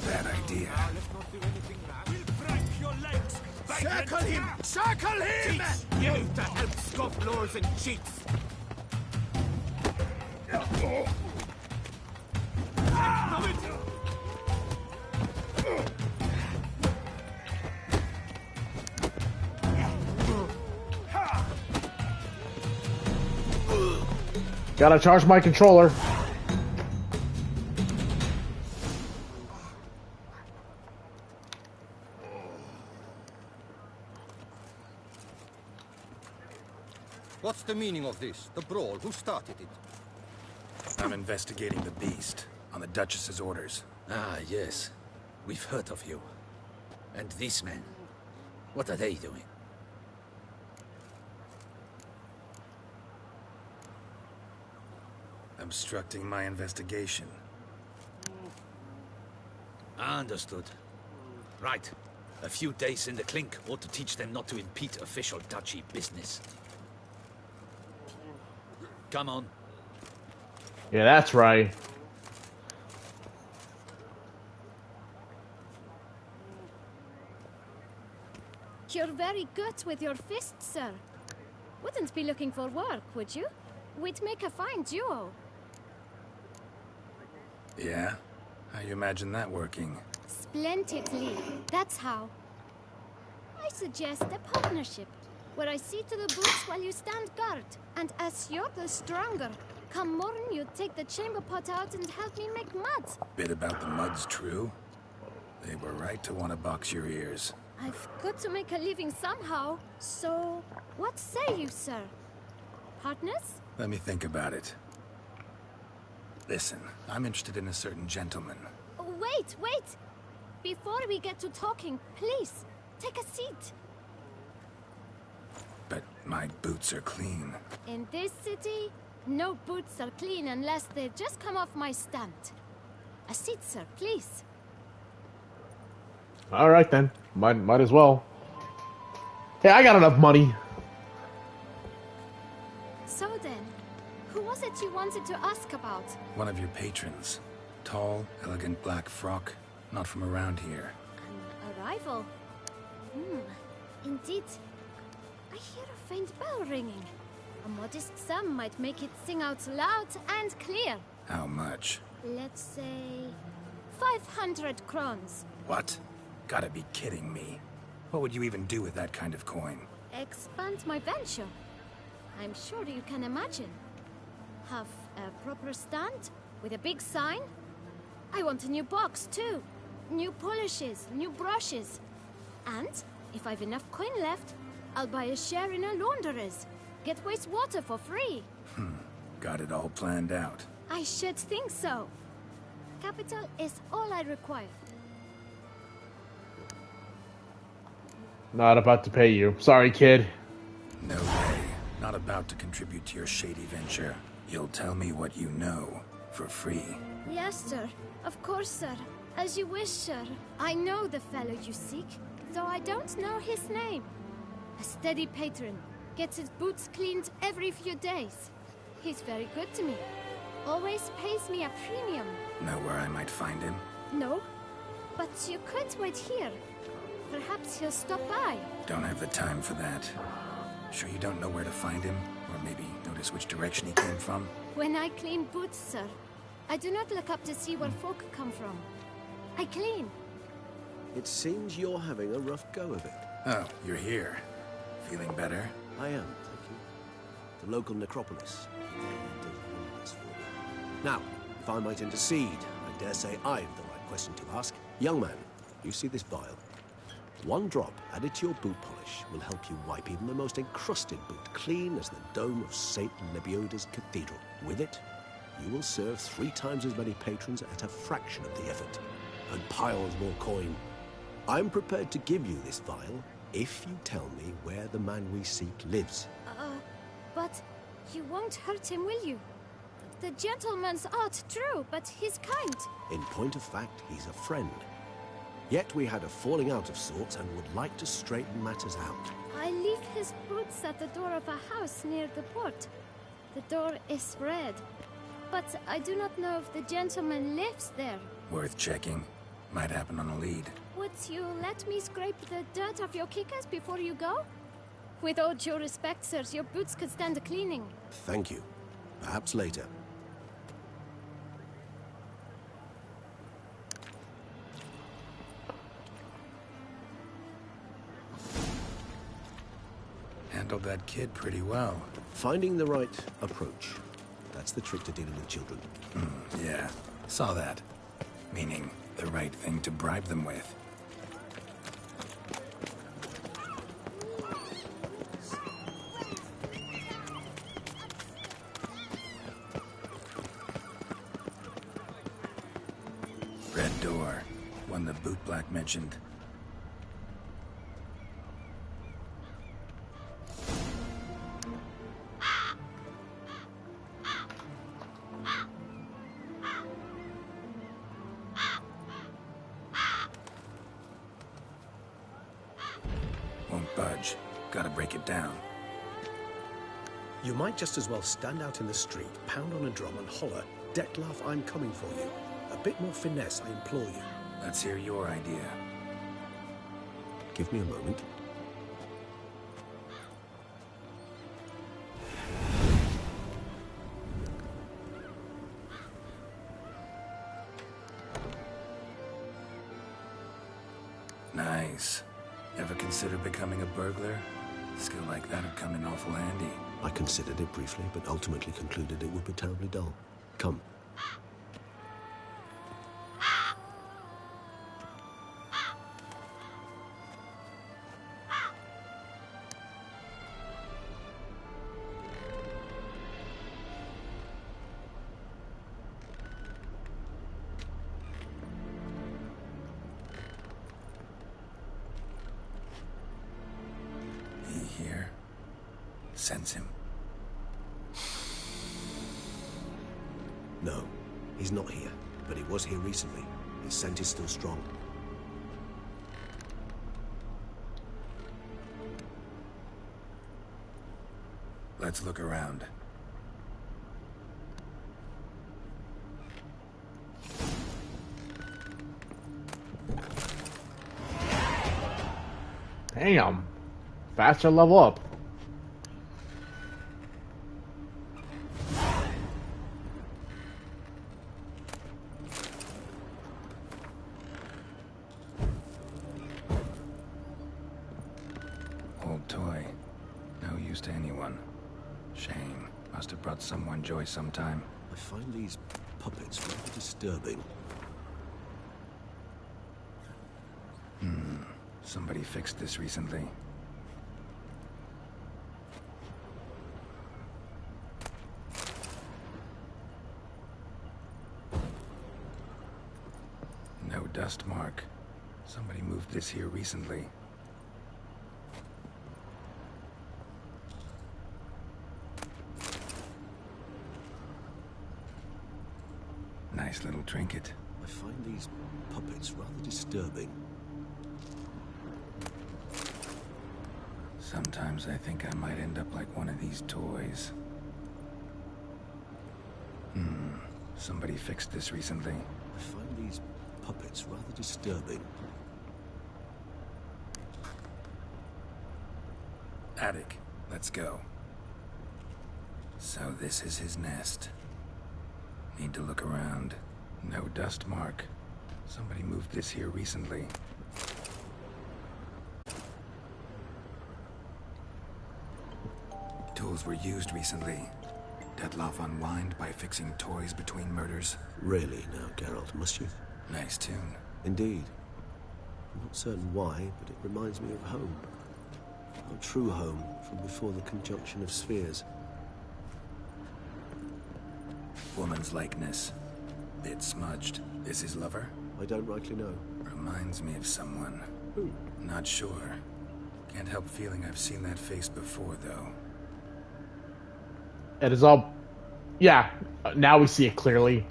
Bad idea. Let's not do anything rash. We'll break your legs! Circle him! Circle him! Teach you to help scofflaws and cheats! Gotta charge my controller. What's the meaning of this? The brawl? Who started it? I'm investigating the beast, on the Duchess's orders. Ah, yes. We've heard of you. And these men, what are they doing? Obstructing my investigation. Understood. Right. A few days in the clink ought to teach them not to impede official duchy business. Come on. Yeah, that's right. You're very good with your fists, sir. Wouldn't be looking for work, would you? We'd make a fine duo. Yeah? How you imagine that working? Splendidly. That's how. I suggest a partnership, where I see to the boots while you stand guard. And as you're the stronger, come morn you take the chamber pot out and help me make mud. Bit about the mud's true? They were right to want to box your ears. I've got to make a living somehow, so what say you, sir? Partners? Let me think about it. Listen, I'm interested in a certain gentleman. Wait, wait! Before we get to talking, please, take a seat. But my boots are clean. In this city, no boots are clean unless they just come off my stand. A seat, sir, please. All right then, might as well. Hey, I got enough money. So then, who was it you wanted to ask about? One of your patrons. Tall, elegant black frock. Not from around here. An arrival? Indeed. I hear a faint bell ringing. A modest sum might make it sing out loud and clear. How much? Let's say 500 crowns. What? Gotta be kidding me. What would you even do with that kind of coin? Expand my venture. I'm sure you can imagine. Have a proper stand with a big sign. I want a new box too. New polishes, new brushes. And if I've enough coin left, I'll buy a share in a launderer's. Get wastewater for free. Got it all planned out. I should think so. Capital is all I require. Not about to pay you. Sorry, kid. No way. Not about to contribute to your shady venture. You'll tell me what you know, for free. Yes, sir. Of course, sir. As you wish, sir. I know the fellow you seek, though I don't know his name. A steady patron. Gets his boots cleaned every few days. He's very good to me. Always pays me a premium. Know where I might find him? No, but you could wait here. Perhaps he'll stop by. Don't have the time for that. Sure you don't know where to find him? Or maybe notice which direction he came from? When I clean boots, sir, I do not look up to see where folk come from. I clean. It seems you're having a rough go of it. Oh, you're here. Feeling better? I am, thank you. The local necropolis. Now, if I might intercede, I dare say I've the right question to ask. Young man, you see this vial? One drop added to your boot polish will help you wipe even the most encrusted boot clean as the dome of St. Lebioda's cathedral. With it, you will serve 3 times as many patrons at a fraction of the effort, and piles more coin. I'm prepared to give you this vial if you tell me where the man we seek lives. But you won't hurt him, will you? The gentleman's odd, true, but he's kind. In point of fact, he's a friend. Yet we had a falling out of sorts and would like to straighten matters out. I leave his boots at the door of a house near the port. The door is red, but I do not know if the gentleman lives there. Worth checking. Might happen on a lead. Would you let me scrape the dirt off your kickers before you go? With all due respect, sirs, your boots could stand a cleaning. Thank you. Perhaps later. Handled that kid pretty well. Finding the right approach. That's the trick to dealing with children. Yeah, saw that. Meaning, the right thing to bribe them with. Red door. One the bootblack mentioned. Won't budge. Gotta break it down. You might just as well stand out in the street, pound on a drum and holler, "Detlef, I'm coming for you." A bit more finesse, I implore you. Let's hear your idea. Give me a moment. Nice. Ever consider becoming a burglar? Skill like that'd come in awful handy. I considered it briefly, but ultimately concluded it would be terribly dull. Come. Here. Sense him. No, he's not here, but he was here recently. His scent is still strong. Let's look around. Damn. Faster level up. Old toy. No use to anyone. Shame. Must have brought someone joy sometime. I find these puppets rather disturbing. Somebody fixed this recently. No dust mark. Somebody moved this here recently. Nice little trinket. I find these puppets rather disturbing. Sometimes I think I might end up like one of these toys. Somebody fixed this recently. I find these puppets rather disturbing. Attic. Let's go. So this is his nest. Need to look around. No dust mark. Somebody moved this here recently. Tools were used recently. Detloff unwind by fixing toys between murders. Really now, Geralt, must you? Nice tune. Indeed. I'm not certain why, but it reminds me of home. Our true home from before the conjunction of spheres. Woman's likeness. Bit smudged. This his lover? I don't rightly know. Reminds me of someone. Who? Not sure. Can't help feeling I've seen that face before, though. It is all... Yeah, now we see it clearly.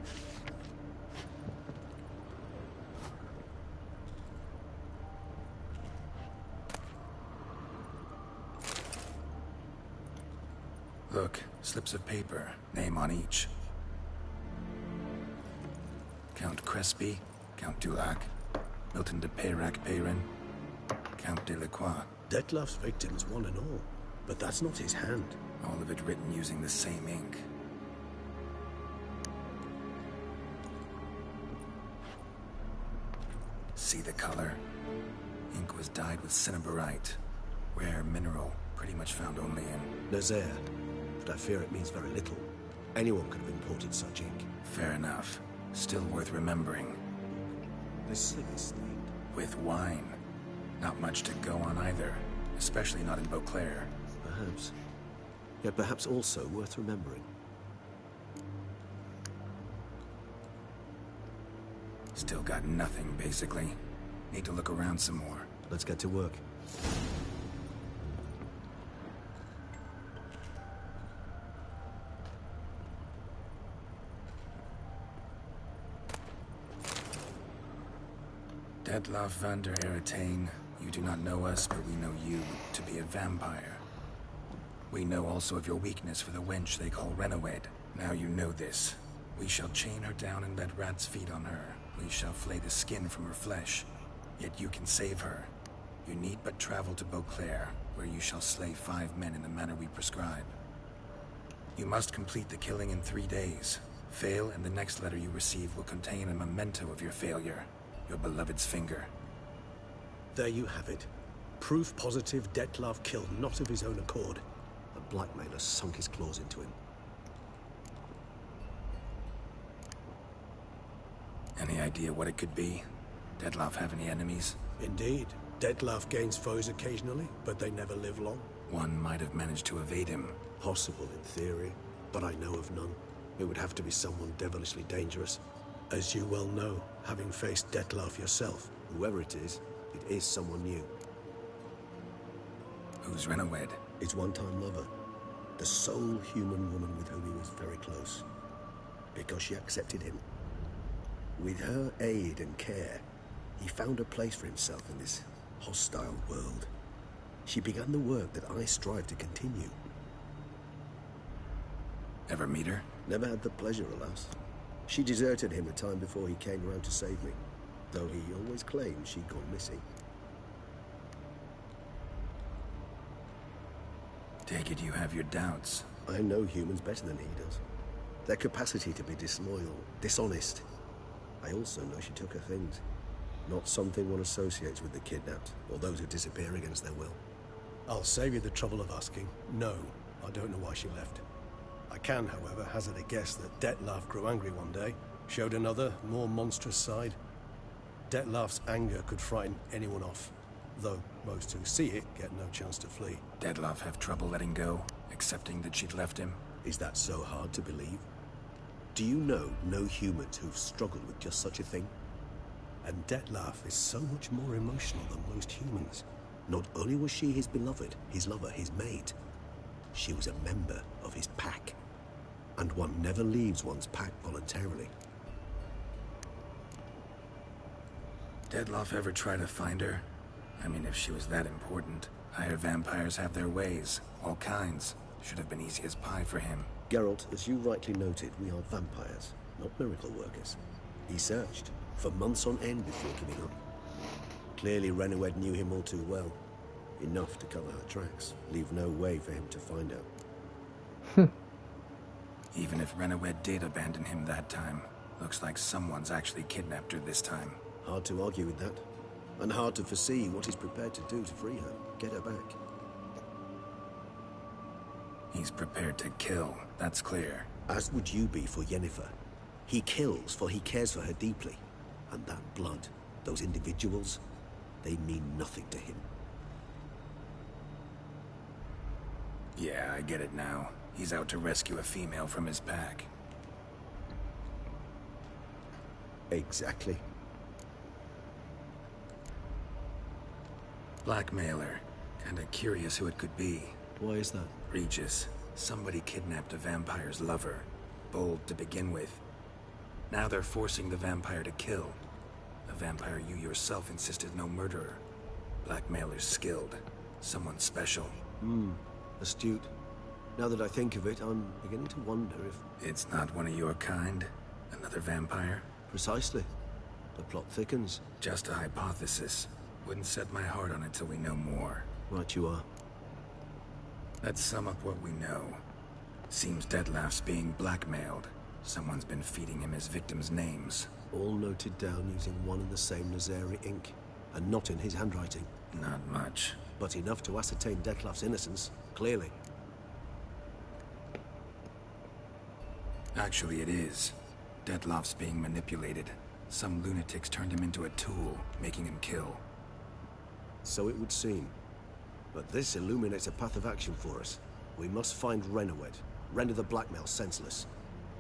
Look, slips of paper, name on each. Count Crespi, Count Dulac, Milton de Peyrac-Peyrin, Count Delacroix. Detloff's victims, one and all. But that's not his hand. All of it written using the same ink. See the color? Ink was dyed with cinnabarite. Rare mineral, pretty much found only in... Nazaire. But I fear it means very little. Anyone could have imported such ink. Fair enough. Still worth remembering. The slip is stained. With wine. Not much to go on either. Especially not in Beauclair. Perhaps. Yet perhaps also worth remembering. Still got nothing, basically. Need to look around some more. Let's get to work. Detloff van der Eretain, you do not know us, but we know you to be a vampire. We know also of your weakness for the wench they call Renawed. Now you know this. We shall chain her down and let rats feed on her. We shall flay the skin from her flesh. Yet you can save her. You need but travel to Beauclair, where you shall slay 5 men in the manner we prescribe. You must complete the killing in 3 days. Fail, and the next letter you receive will contain a memento of your failure. Your beloved's finger. There you have it. Proof positive Detlav killed not of his own accord. A blackmailer sunk his claws into him. Any idea what it could be? Detlav have any enemies? Indeed. Detlav gains foes occasionally, but they never live long. One might have managed to evade him. Possible in theory, but I know of none. It would have to be someone devilishly dangerous. As you well know, having faced Detlav yourself, whoever it is someone new. Who's Renowed? His one-time lover. The sole human woman with whom he was very close. Because she accepted him. With her aid and care, he found a place for himself in this hostile world. She began the work that I strive to continue. Ever meet her? Never had the pleasure, alas. She deserted him a time before he came around to save me, though he always claimed she'd gone missing. Take it you have your doubts. I know humans better than he does. Their capacity to be disloyal, dishonest. I also know she took her things. Not something one associates with the kidnapped, or those who disappear against their will. I'll save you the trouble of asking. No, I don't know why she left. I can, however, hazard a guess that Detlav grew angry one day, showed another, more monstrous side. Detlav's anger could frighten anyone off, though most who see it get no chance to flee. Detlav have trouble letting go, accepting that she'd left him? Is that so hard to believe? Do you know no humans who've struggled with just such a thing? And Detlav is so much more emotional than most humans. Not only was she his beloved, his lover, his mate, she was a member of his pack. And one never leaves one's pack voluntarily. Detlav ever try to find her? I mean, if she was that important. I hear vampires have their ways, all kinds. Should have been easy as pie for him. Geralt, as you rightly noted, we are vampires, not miracle workers. He searched for months on end before giving up. Clearly Renowed knew him all too well. Enough to cover her tracks, leave no way for him to find out. Even if Renowed did abandon him that time, looks like someone's actually kidnapped her this time. Hard to argue with that. And hard to foresee what he's prepared to do to free her, get her back. He's prepared to kill, that's clear. As would you be for Yennefer. He kills for he cares for her deeply. And that blood, those individuals, they mean nothing to him. Yeah, I get it now. He's out to rescue a female from his pack. Exactly. Blackmailer. Kinda curious who it could be. Why is that? Regis. Somebody kidnapped a vampire's lover. Bold to begin with. Now they're forcing the vampire to kill. A vampire you yourself insisted no murderer. Blackmailer's skilled. Someone special. Astute. Now that I think of it, I'm beginning to wonder if... It's not one of your kind? Another vampire? Precisely. The plot thickens. Just a hypothesis. Wouldn't set my heart on it till we know more. Right you are. Let's sum up what we know. Seems Detlav's being blackmailed. Someone's been feeding him his victims' names. All noted down using one and the same Nazari ink. And not in his handwriting. Not much. But enough to ascertain Detlav's innocence, clearly. Actually, it is. Detlav's being manipulated. Some lunatics turned him into a tool, making him kill. So it would seem. But this illuminates a path of action for us. We must find Renowed, render the blackmail senseless.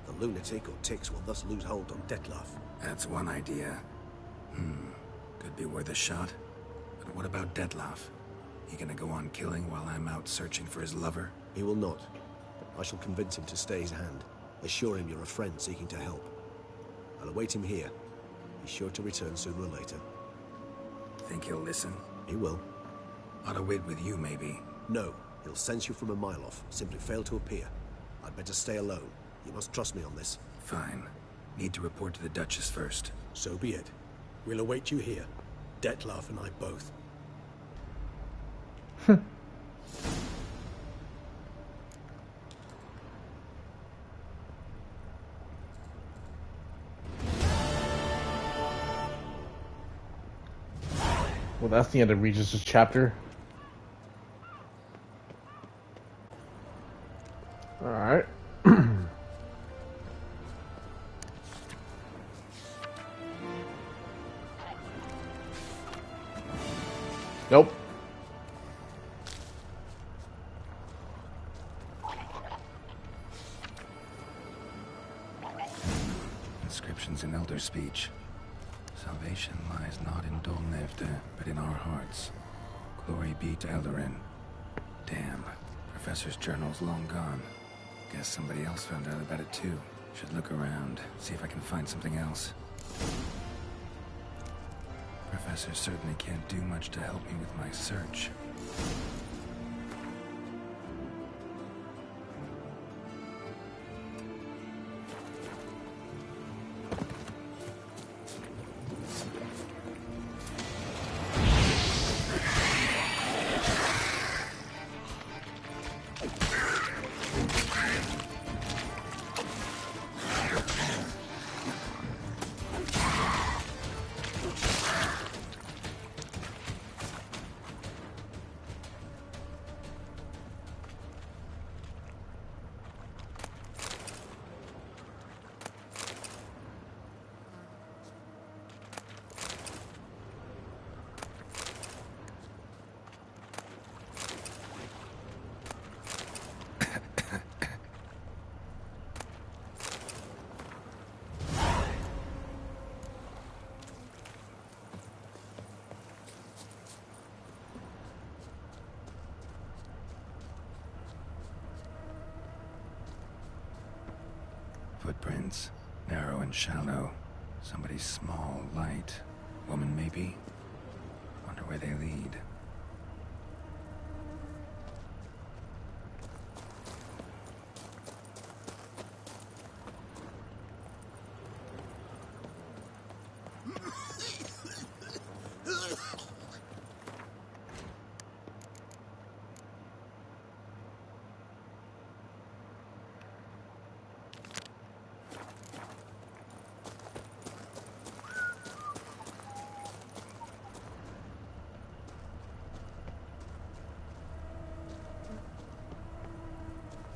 The lunatic or ticks will thus lose hold on Detlav. That's one idea. Could be worth a shot. But what about Detlav? He gonna go on killing while I'm out searching for his lover? He will not. I shall convince him to stay his hand. Assure him you're a friend seeking to help. I'll await him here. He's sure to return sooner or later. Think he'll listen? He will. Ought to wait with you, maybe. No. He'll sense you from a mile off. Simply fail to appear. I'd better stay alone. You must trust me on this. Fine. Need to report to the Duchess first. So be it. We'll await you here. Detlav and I both. Well, that's the end of Regis's chapter. Alright. Nope. Inscriptions in Elder speech. Salvation lies not in Dolnevde, but in our hearts. Glory be to Eldarin. Damn. Professor's journal's long gone. Guess somebody else found out about it too. Should look around, see if I can find something else. Professor certainly can't do much to help me with my search. Footprints. Narrow and shallow. Somebody small, light. Woman, maybe? Wonder where they lead.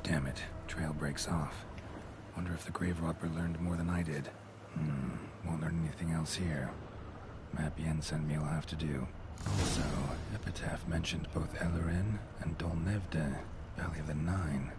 Damn it. Trail breaks off. Wonder if the grave robber learned more than I did. Won't learn anything else here. Map Jensen me'll have to do. Also, Epitaph mentioned both Eldarin and Dolnevde, Valley of the Nine.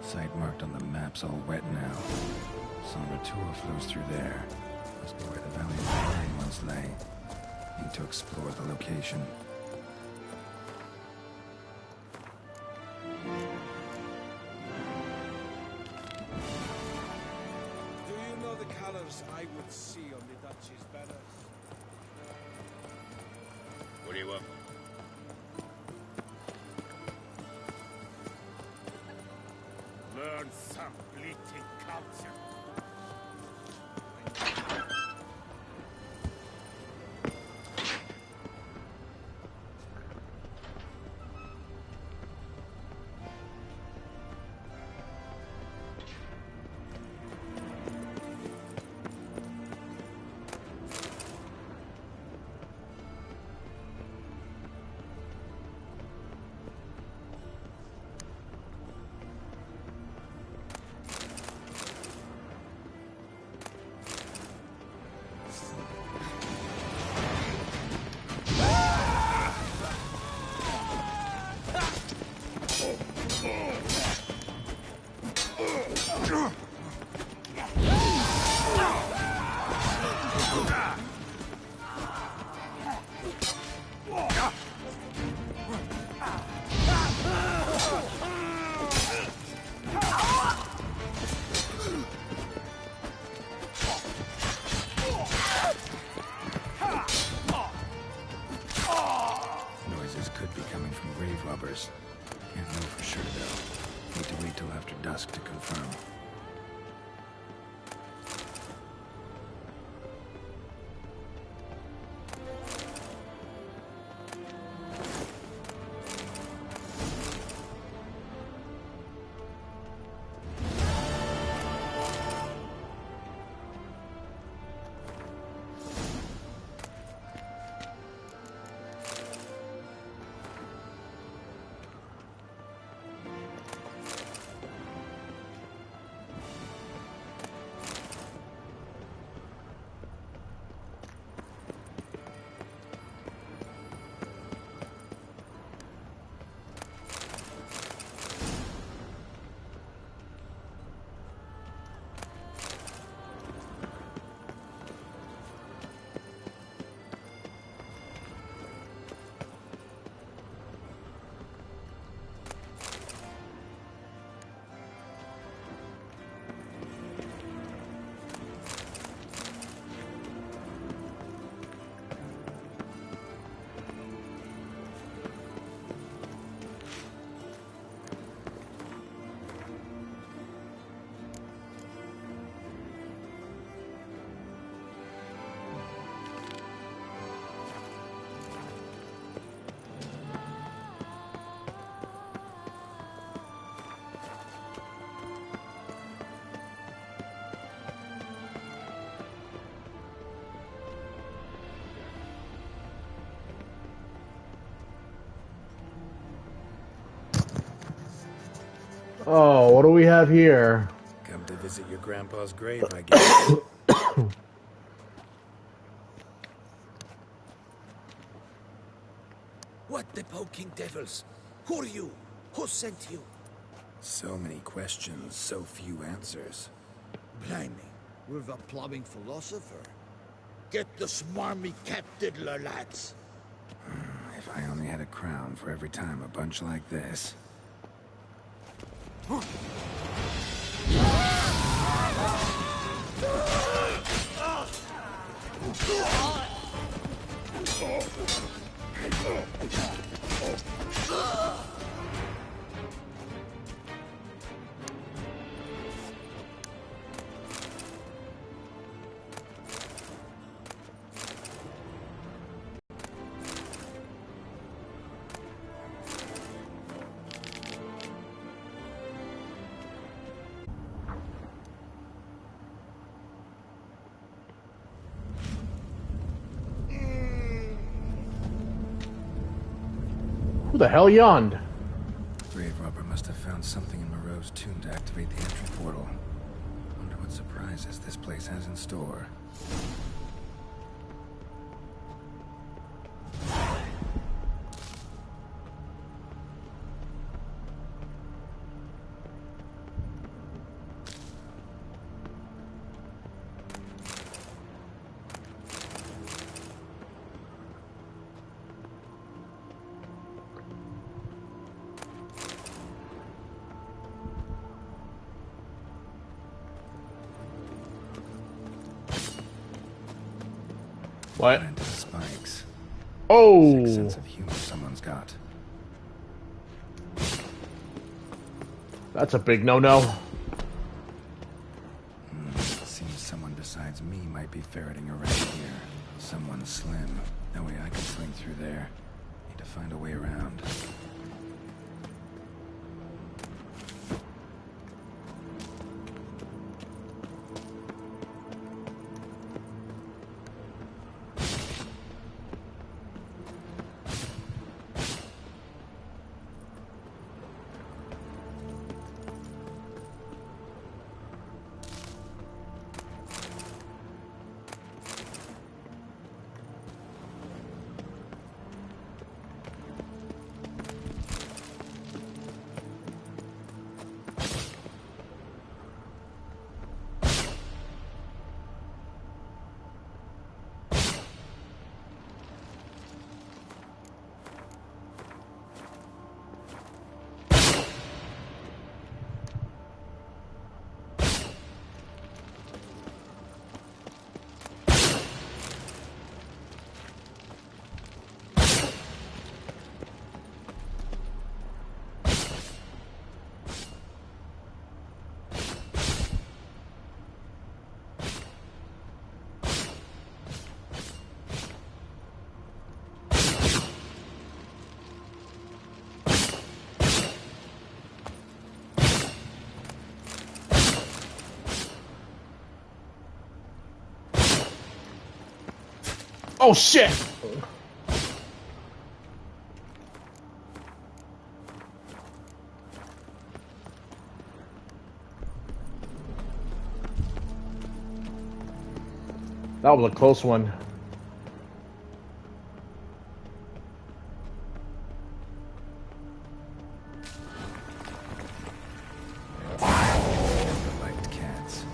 Site marked on the map's all wet now. Sombratua flows through there. Must be where the Valley of the Nine once lay. Need to explore the location. Do you know the colors I would see on the Duchy's banners? What do you want? Learn some bleating culture. could be coming from grave robbers. Can't know for sure, though. Need to wait till after dusk to confirm. Oh, what do we have here? Come to visit your grandpa's grave, I guess. What the poking devils? Who are you? Who sent you? So many questions, so few answers. Blimey, we're the plumbing philosopher. Get the smarmy cat diddler, lads. If I only had a crown for every time a bunch like this. Who the hell yawned? Grave robber must have found something in Moreau's tomb to activate the entry portal. Wonder what surprises this place has in store. What? Into the spikes. Oh! Sick sense of humor someone's got. That's a big no-no. Seems someone besides me might be ferreting around here. Someone slim. No way I can swing through there. Need to find a way around. Oh shit! That was a close one. Liked cats.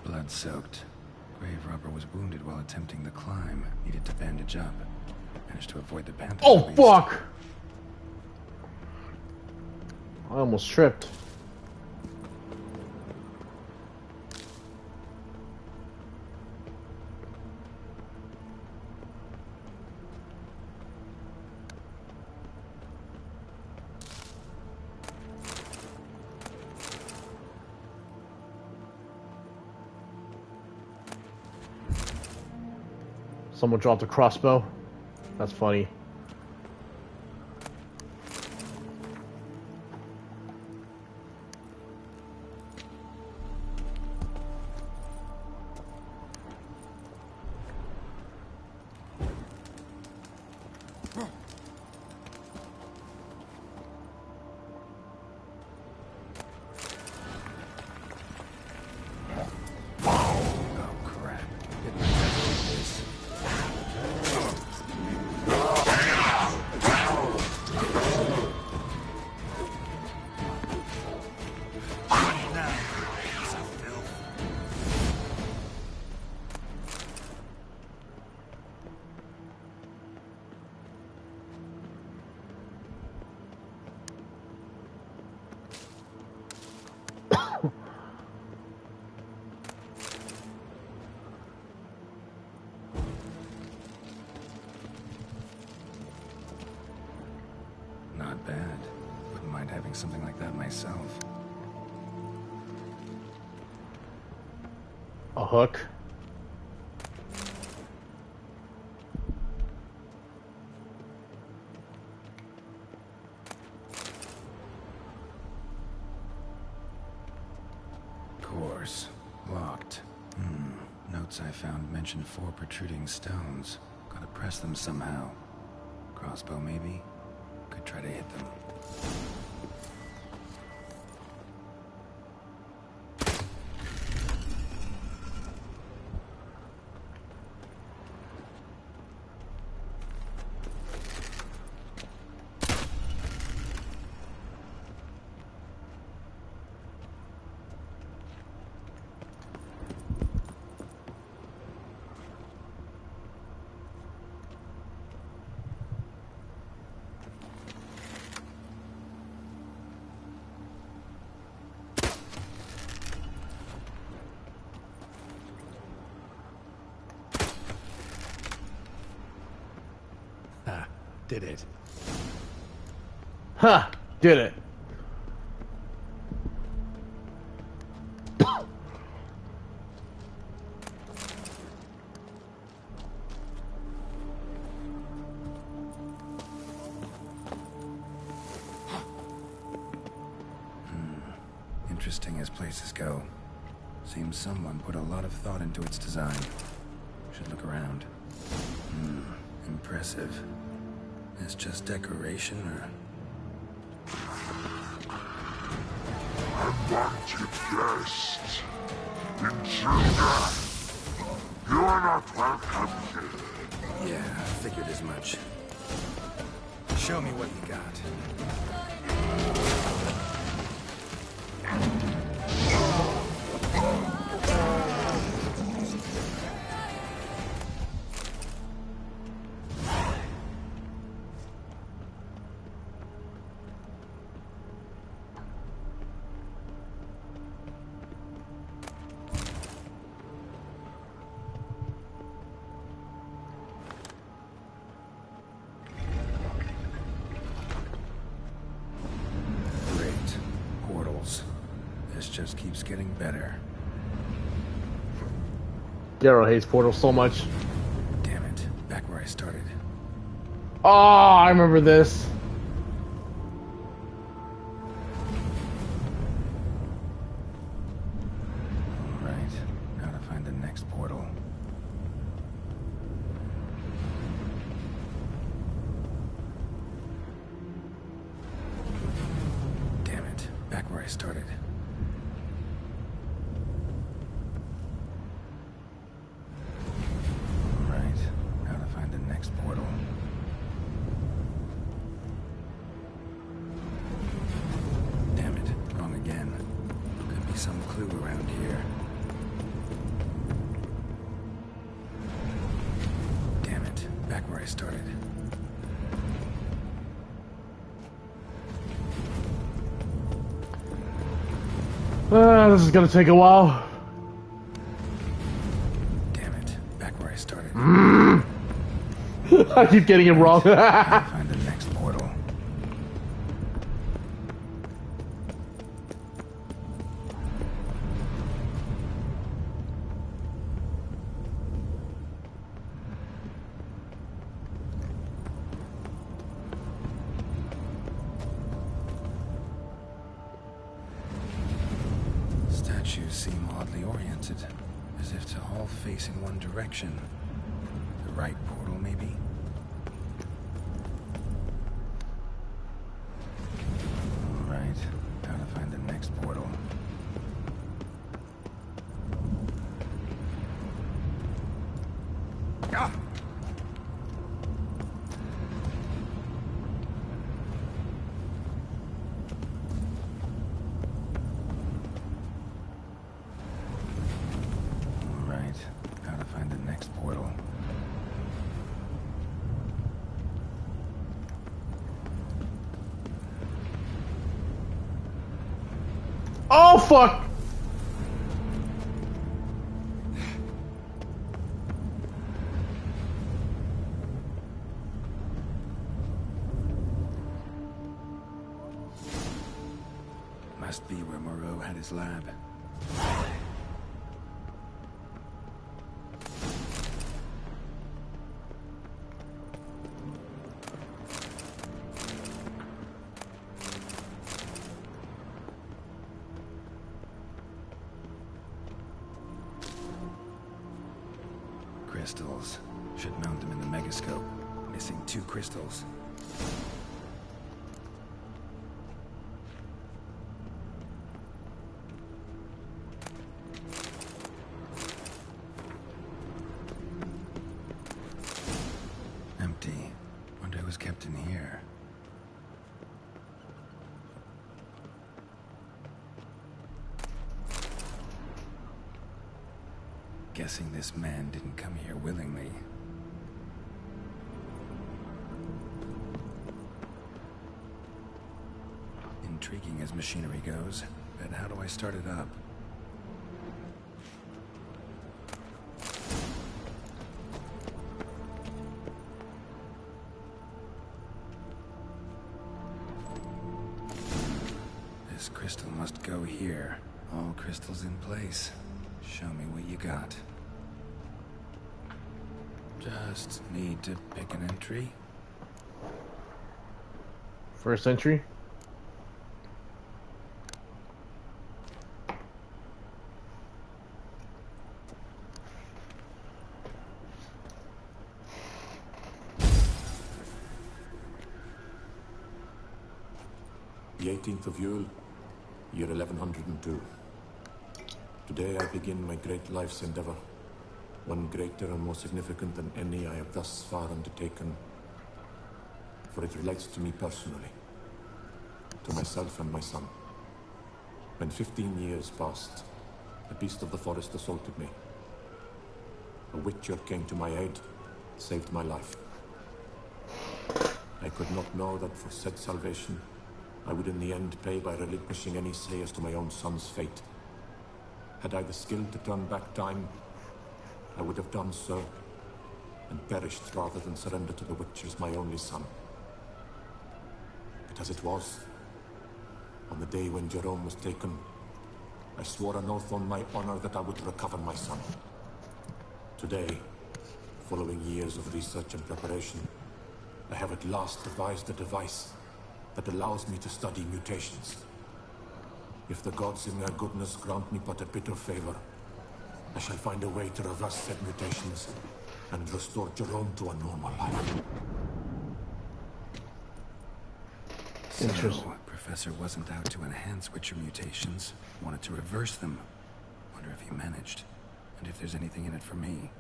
Blood-soaked. Grave robber was wounded while attempting the climb. Needed to bandage up. Managed to avoid the Panthers. Oh at least. fuck! I almost tripped. Someone dropped a crossbow. That's funny. Not bad. Wouldn't mind having something like that myself. A hook. Course. Locked. Notes I found mentioned 4 protruding stones. Gotta press them somehow. Crossbow, maybe? Could try to hit them. Did it. Ha! Did it. interesting as places go. Seems someone put a lot of thought into its design. Should look around. Impressive. Is just decoration or... Unwanted guest. Intruder. You are not welcome here. Yeah, I figured as much. Show me what you got. Just keeps getting better. Darrow hates portals so much. Damn it. Back where I started. Oh, I remember this. Alright. Now to find the next portal. Damn it. Back where I started. Portal. Damn it, wrong again. Could be some clue around here. Damn it, back where I started. This is gonna take a while. Damn it, back where I started. I keep getting it wrong. Find the next portal. Statues seem oddly oriented, as if to all face in one direction. The right portal, maybe? Alright, now to find the next portal. Ah! Alright, now to find the next portal. Oh, fuck! Must be where Moreau had his lab. Crystals. Should mount them in the megascope. Missing 2 crystals. Empty. Wonder who's kept in here. Guessing this man didn't come here willingly. Intriguing as machinery goes, but how do I start it up? This crystal must go here. All crystals in place. Show me what you got. Just need to pick an entry. First entry. The 18th of Yule, year 1102. Today I begin my great life's endeavor, one greater and more significant than any I have thus far undertaken, for it relates to me personally, to myself and my son. When 15 years passed, a beast of the forest assaulted me. A witcher came to my aid, saved my life. I could not know that for said salvation, I would in the end pay by relinquishing any say as to my own son's fate. Had I the skill to turn back time, I would have done so, and perished rather than surrender to the witchers my only son. But as it was, on the day when Jerome was taken, I swore an oath on my honor that I would recover my son. Today, following years of research and preparation, I have at last devised a device that allows me to study mutations. If the gods in their goodness grant me but a bit of favor, I shall find a way to reverse said mutations and restore Jerome to a normal life. So, Professor wasn't out to enhance Witcher mutations, wanted to reverse them. Wonder if he managed, and if there's anything in it for me.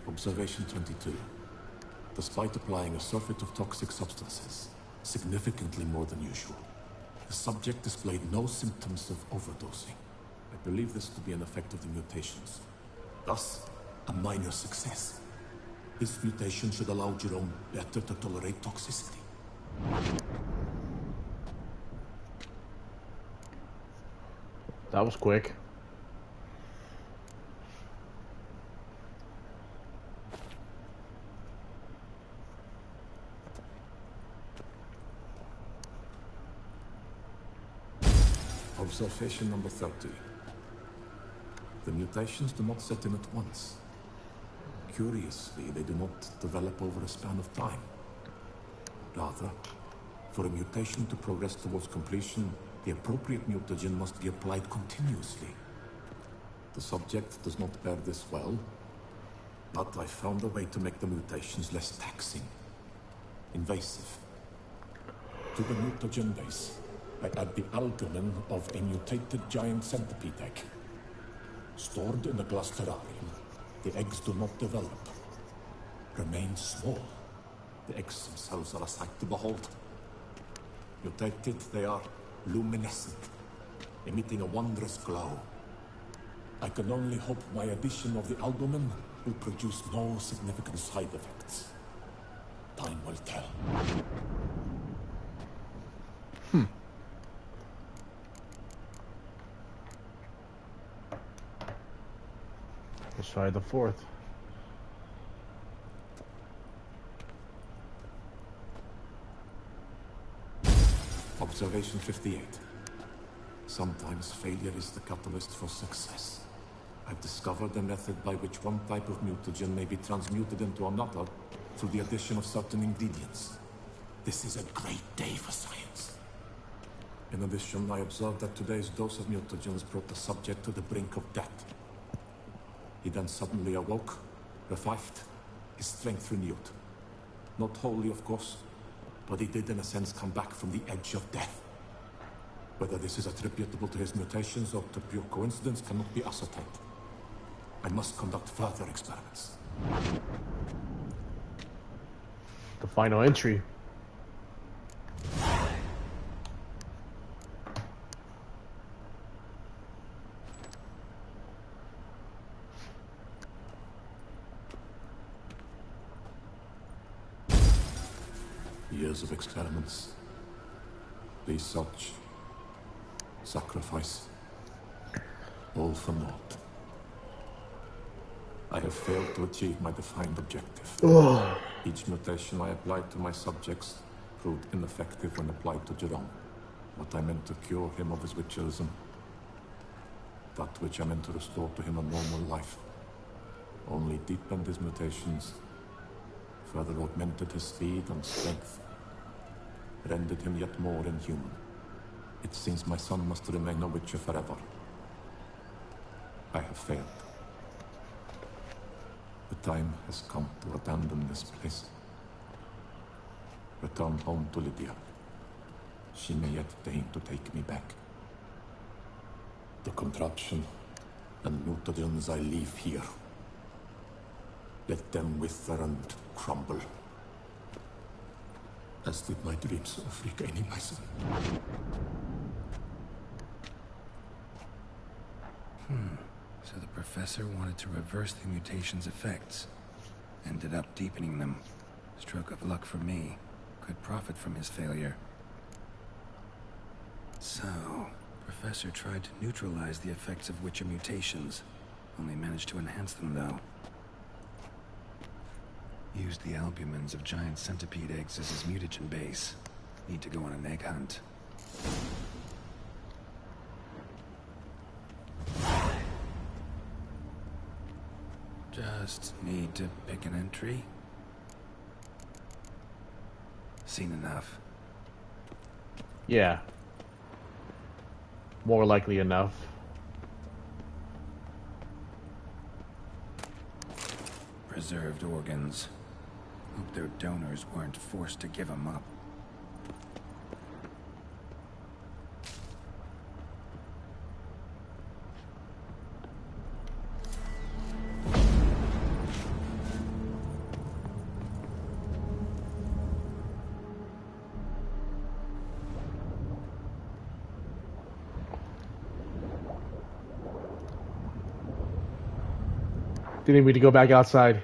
Observation 22. Despite applying a surfeit of toxic substances, significantly more than usual, the subject displayed no symptoms of overdosing. I believe this to be an effect of the mutations. Thus, a minor success. This mutation should allow Jerome better to tolerate toxicity. That was quick. Observation number 30. The mutations do not set in at once. Curiously, they do not develop over a span of time. Rather, for a mutation to progress towards completion, the appropriate mutagen must be applied continuously. The subject does not bear this well, but I found a way to make the mutations less taxing, invasive. To the mutagen base, I add the albumin of a mutated giant centipede egg. Stored in a glass terrarium, the eggs do not develop, remain small. The eggs themselves are a sight to behold. Mutated, they are luminescent, emitting a wondrous glow. I can only hope my addition of the albumin will produce no significant side effects. Time will tell. Let's try the fourth. Observation 58. Sometimes failure is the catalyst for success. I've discovered a method by which one type of mutagen may be transmuted into another through the addition of certain ingredients. This is a great day for science. In addition, I observed that today's dose of mutagens brought the subject to the brink of death. He then suddenly awoke, revived, his strength renewed. Not wholly, of course, but he did in a sense come back from the edge of death. Whether this is attributable to his mutations or to pure coincidence cannot be ascertained. I must conduct further experiments. The final entry. Years of experiments, research, sacrifice, all for naught. I have failed to achieve my defined objective. Ugh. Each mutation I applied to my subjects proved ineffective when applied to Jerome. What I meant to cure him of his witcherism, that which I meant to restore to him a normal life, only deepened his mutations, further augmented his speed and strength, rendered him yet more inhuman. It seems my son must remain a Witcher forever. I have failed. The time has come to abandon this place. Return home to Lydia. She may yet deign to take me back. The contraption and mutagens I leave here. Let them wither and crumble. As did my dreams of regaining my son. So the professor wanted to reverse the mutation's effects. Ended up deepening them. Stroke of luck for me. Could profit from his failure. So, Professor tried to neutralize the effects of Witcher mutations. Only managed to enhance them, though. Used the albumins of giant centipede eggs as his mutagen base. Need to go on an egg hunt. Just need to pick an entry. Seen enough. Yeah. More likely enough. Preserved organs. Hope their donors weren't forced to give them up. Didn't need to go back outside.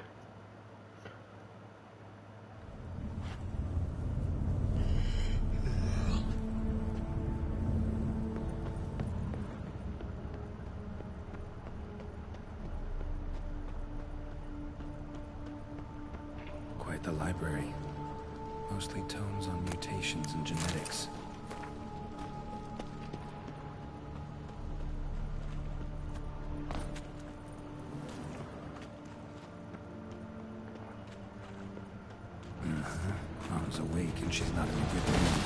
Quite the library. Mostly tomes on mutations and genetics. Mom's awake and she's not in a good mood.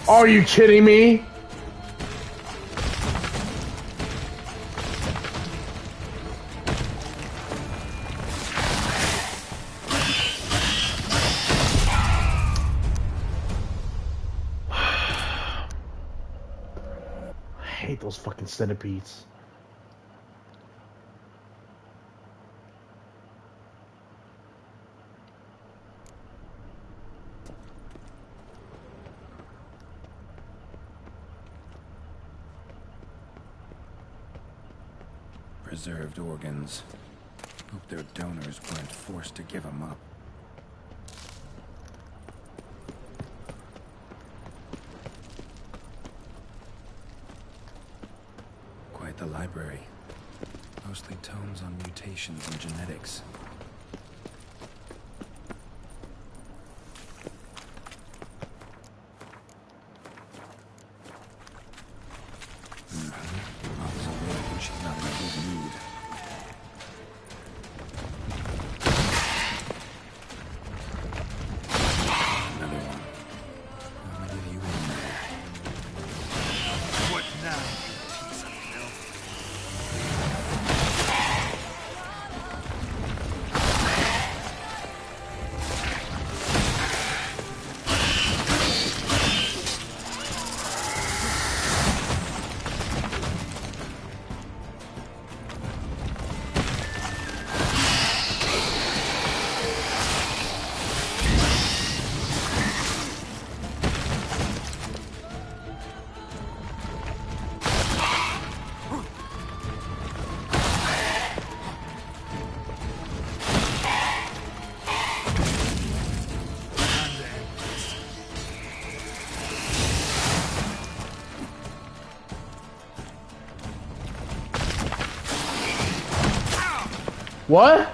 Are you kidding me? I hate those fucking centipedes. Preserved organs. Hope their donors weren't forced to give them up. Quite the library. Mostly tomes on mutations and genetics. Mom's awake and she's not in a good mood. Another one. How many of you in there? What now, you piece of filth? What?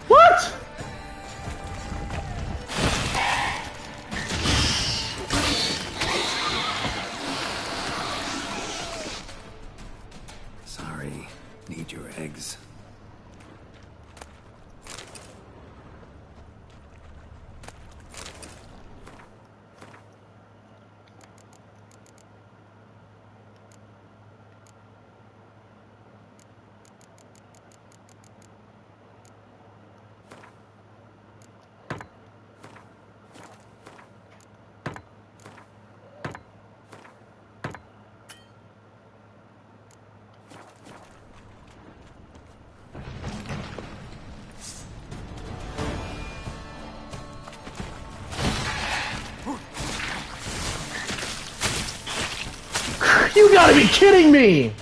What? Sorry. Need your eggs. You gotta be kidding me!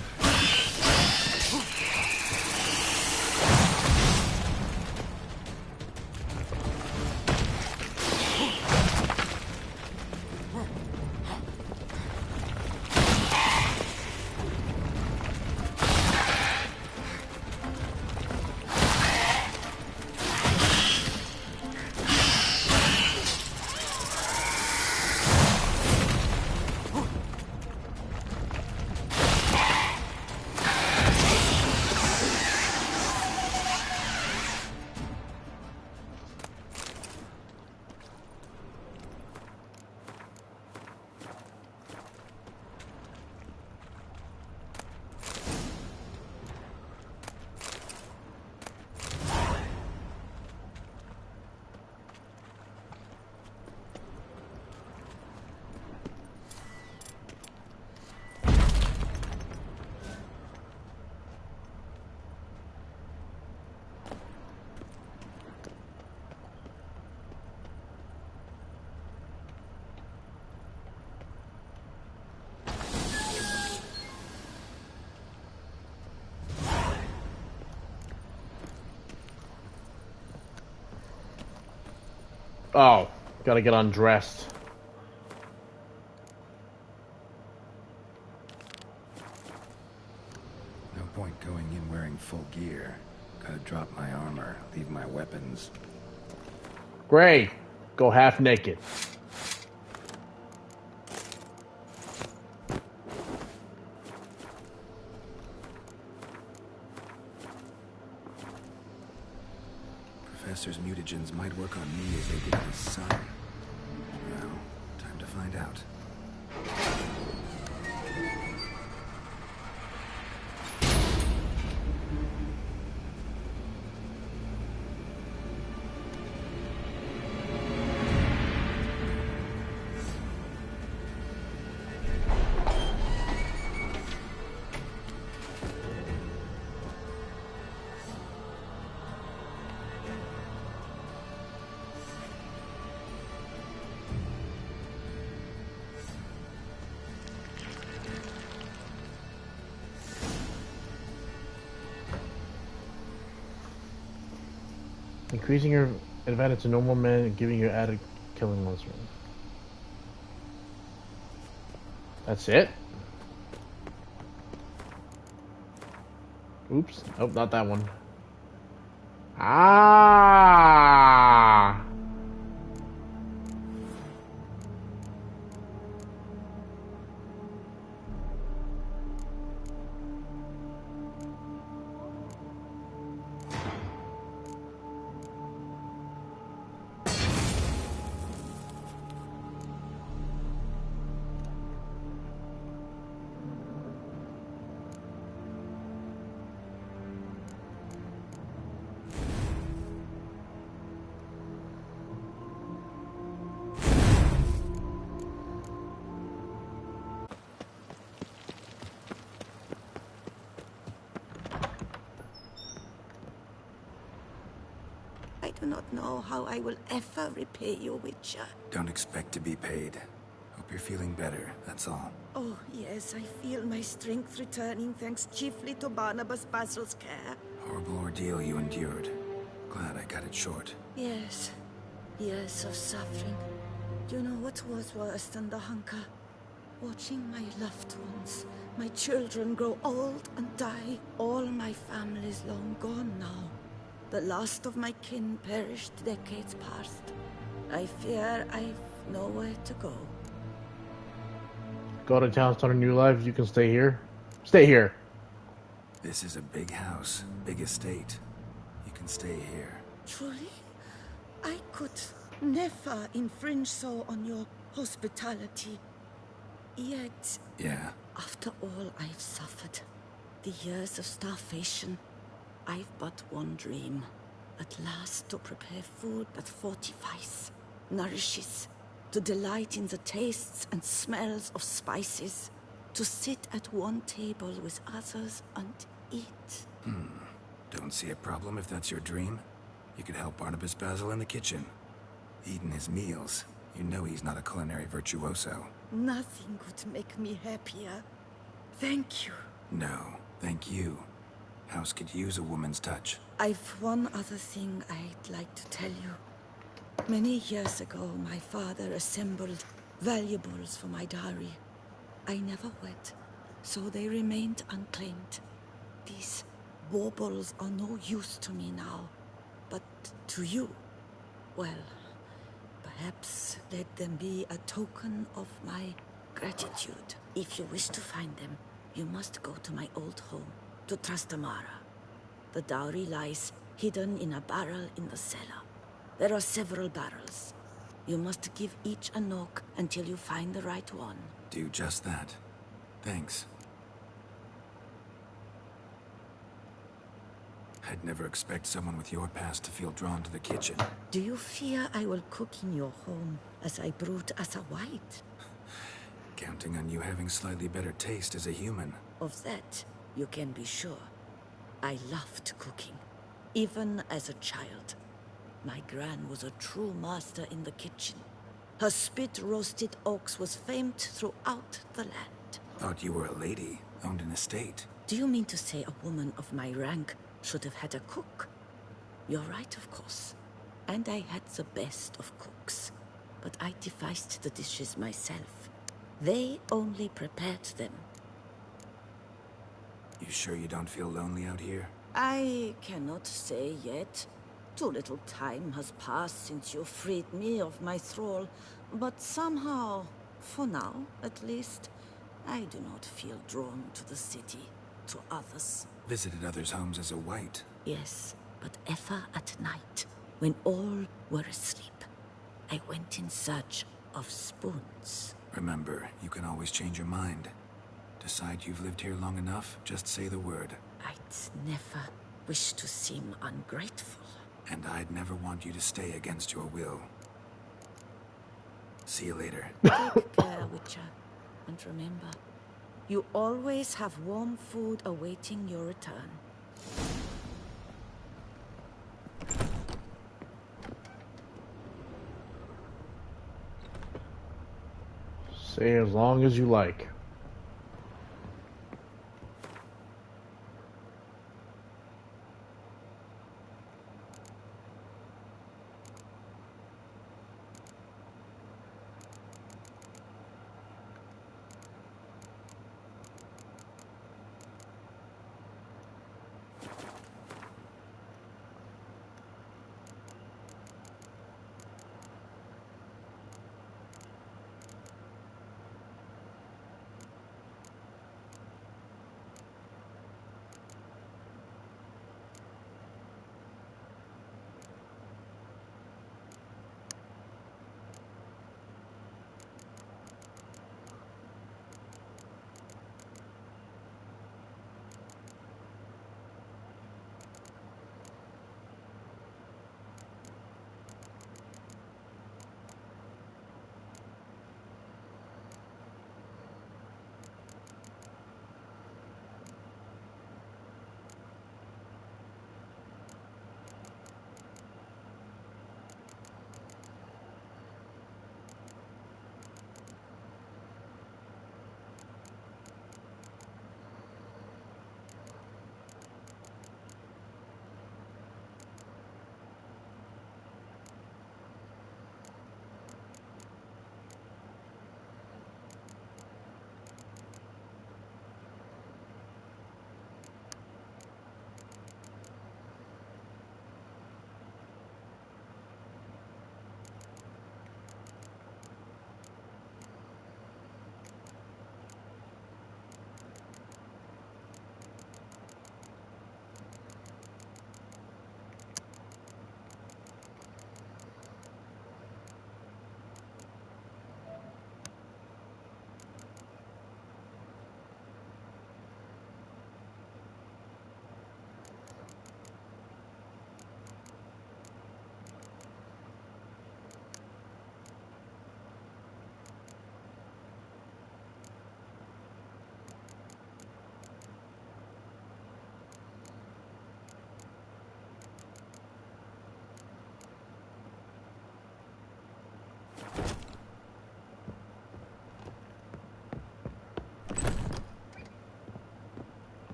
Oh, gotta get undressed. No point going in wearing full gear. Gotta drop my armor, leave my weapons. Gray, go half naked. Professor's mutagens might work on me as they did his son. Well, time to find out. Increasing your advantage to normal men and giving you added killing monster. That's it? Oops. Oh, not that one. Ah! do not know how I will ever repay you, Witcher. Don't expect to be paid. Hope you're feeling better, that's all. Oh, yes, I feel my strength returning thanks chiefly to Barnabas Basil's care. Horrible ordeal you endured. Glad I cut it short. Yes, years of suffering. Do you know what was worse than the hunger? Watching my loved ones, my children grow old and die. All my family's long gone now. The last of my kin perished decades past. I fear I've nowhere to go. Go to town, start a new life. You can stay here. Stay here. This is a big house, big estate. You can stay here. Truly? I could never infringe so on your hospitality. Yet... Yeah? After all I've suffered, the years of starvation, I've but one dream. At last to prepare food that fortifies, nourishes, to delight in the tastes and smells of spices, to sit at one table with others and eat. Don't see a problem if that's your dream. You could help Barnabas Basil in the kitchen. Eating his meals. You know he's not a culinary virtuoso. Nothing could make me happier. Thank you. No, thank you. House could use a woman's touch. I've one other thing I'd like to tell you. Many years ago, my father assembled valuables for my dowry. I never wed, so they remained unclaimed. These baubles are no use to me now, but to you, well, perhaps let them be a token of my gratitude. If you wish to find them, you must go to my old home, to Trastamara. The dowry lies hidden in a barrel in the cellar. There are several barrels. You must give each a knock until you find the right one. Do just that. Thanks. I'd never expect someone with your past to feel drawn to the kitchen. Do you fear I will cook in your home as I brewed as a white? Counting on you having slightly better taste as a human. Of that, you can be sure. I loved cooking, even as a child. My gran was a true master in the kitchen. Her spit-roasted ox was famed throughout the land. Thought you were a lady, owned an estate. Do you mean to say a woman of my rank should have had a cook? You're right, of course. And I had the best of cooks. But I devised the dishes myself. They only prepared them. You sure you don't feel lonely out here? I cannot say yet. Too little time has passed since you freed me of my thrall. But somehow, for now at least, I do not feel drawn to the city, to others. Visited others' homes as a white? Yes, but ever at night, when all were asleep. I went in search of spoons. Remember, you can always change your mind. Decide you've lived here long enough, just say the word. I'd never wish to seem ungrateful. And I'd never want you to stay against your will. See you later. Take care, Witcher. And remember, you always have warm food awaiting your return. Stay as long as you like.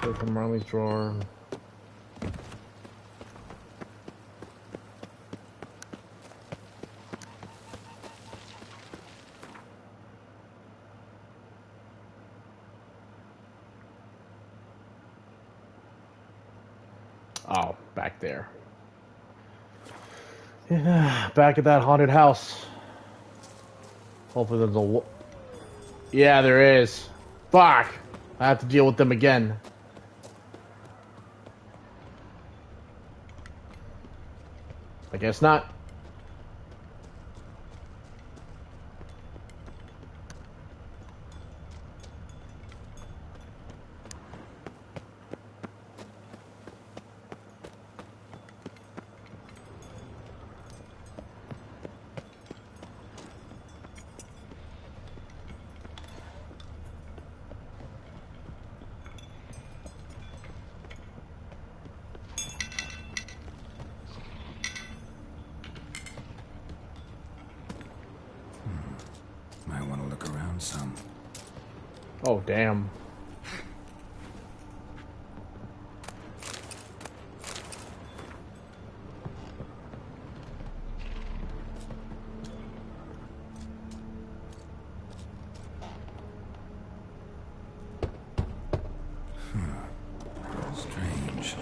So from Marley's drawer. Oh, back there. Yeah, back at that haunted house. Hopefully there's a... Yeah, there is. Fuck! I have to deal with them again. I guess not. Might want to look around some. Oh, damn. Strange.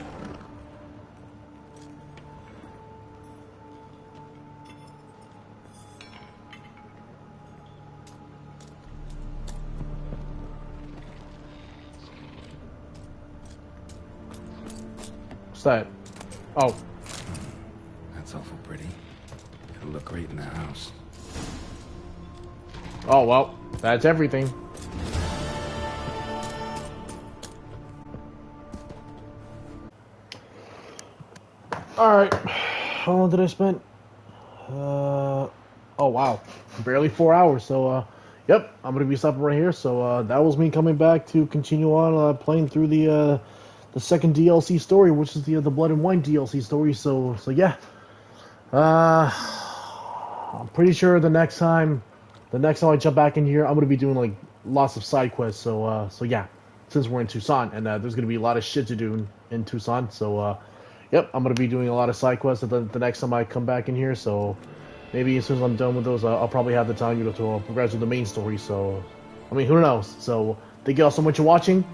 What's that? Oh. That's awful pretty. It'll look great in the house. Oh, well. That's everything. Alright. How long did I spend? Oh, wow. Barely 4 hours. So, yep. I'm going to be stopping right here. So, that was me coming back to continue on playing through the second DLC story, which is the Blood and Wine DLC story. So yeah. I'm pretty sure the next time I jump back in here, I'm going to be doing, like, lots of side quests. So yeah. Since we're in Tucson, and there's going to be a lot of shit to do in Tucson. So, yep, I'm going to be doing a lot of side quests the next time I come back in here, so maybe as soon as I'm done with those, I'll probably have the time to progress with the main story, so, I mean, who knows? So, thank you all so much for watching,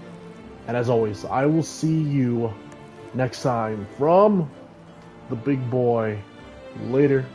and as always, I will see you next time from the Big Boy. Later.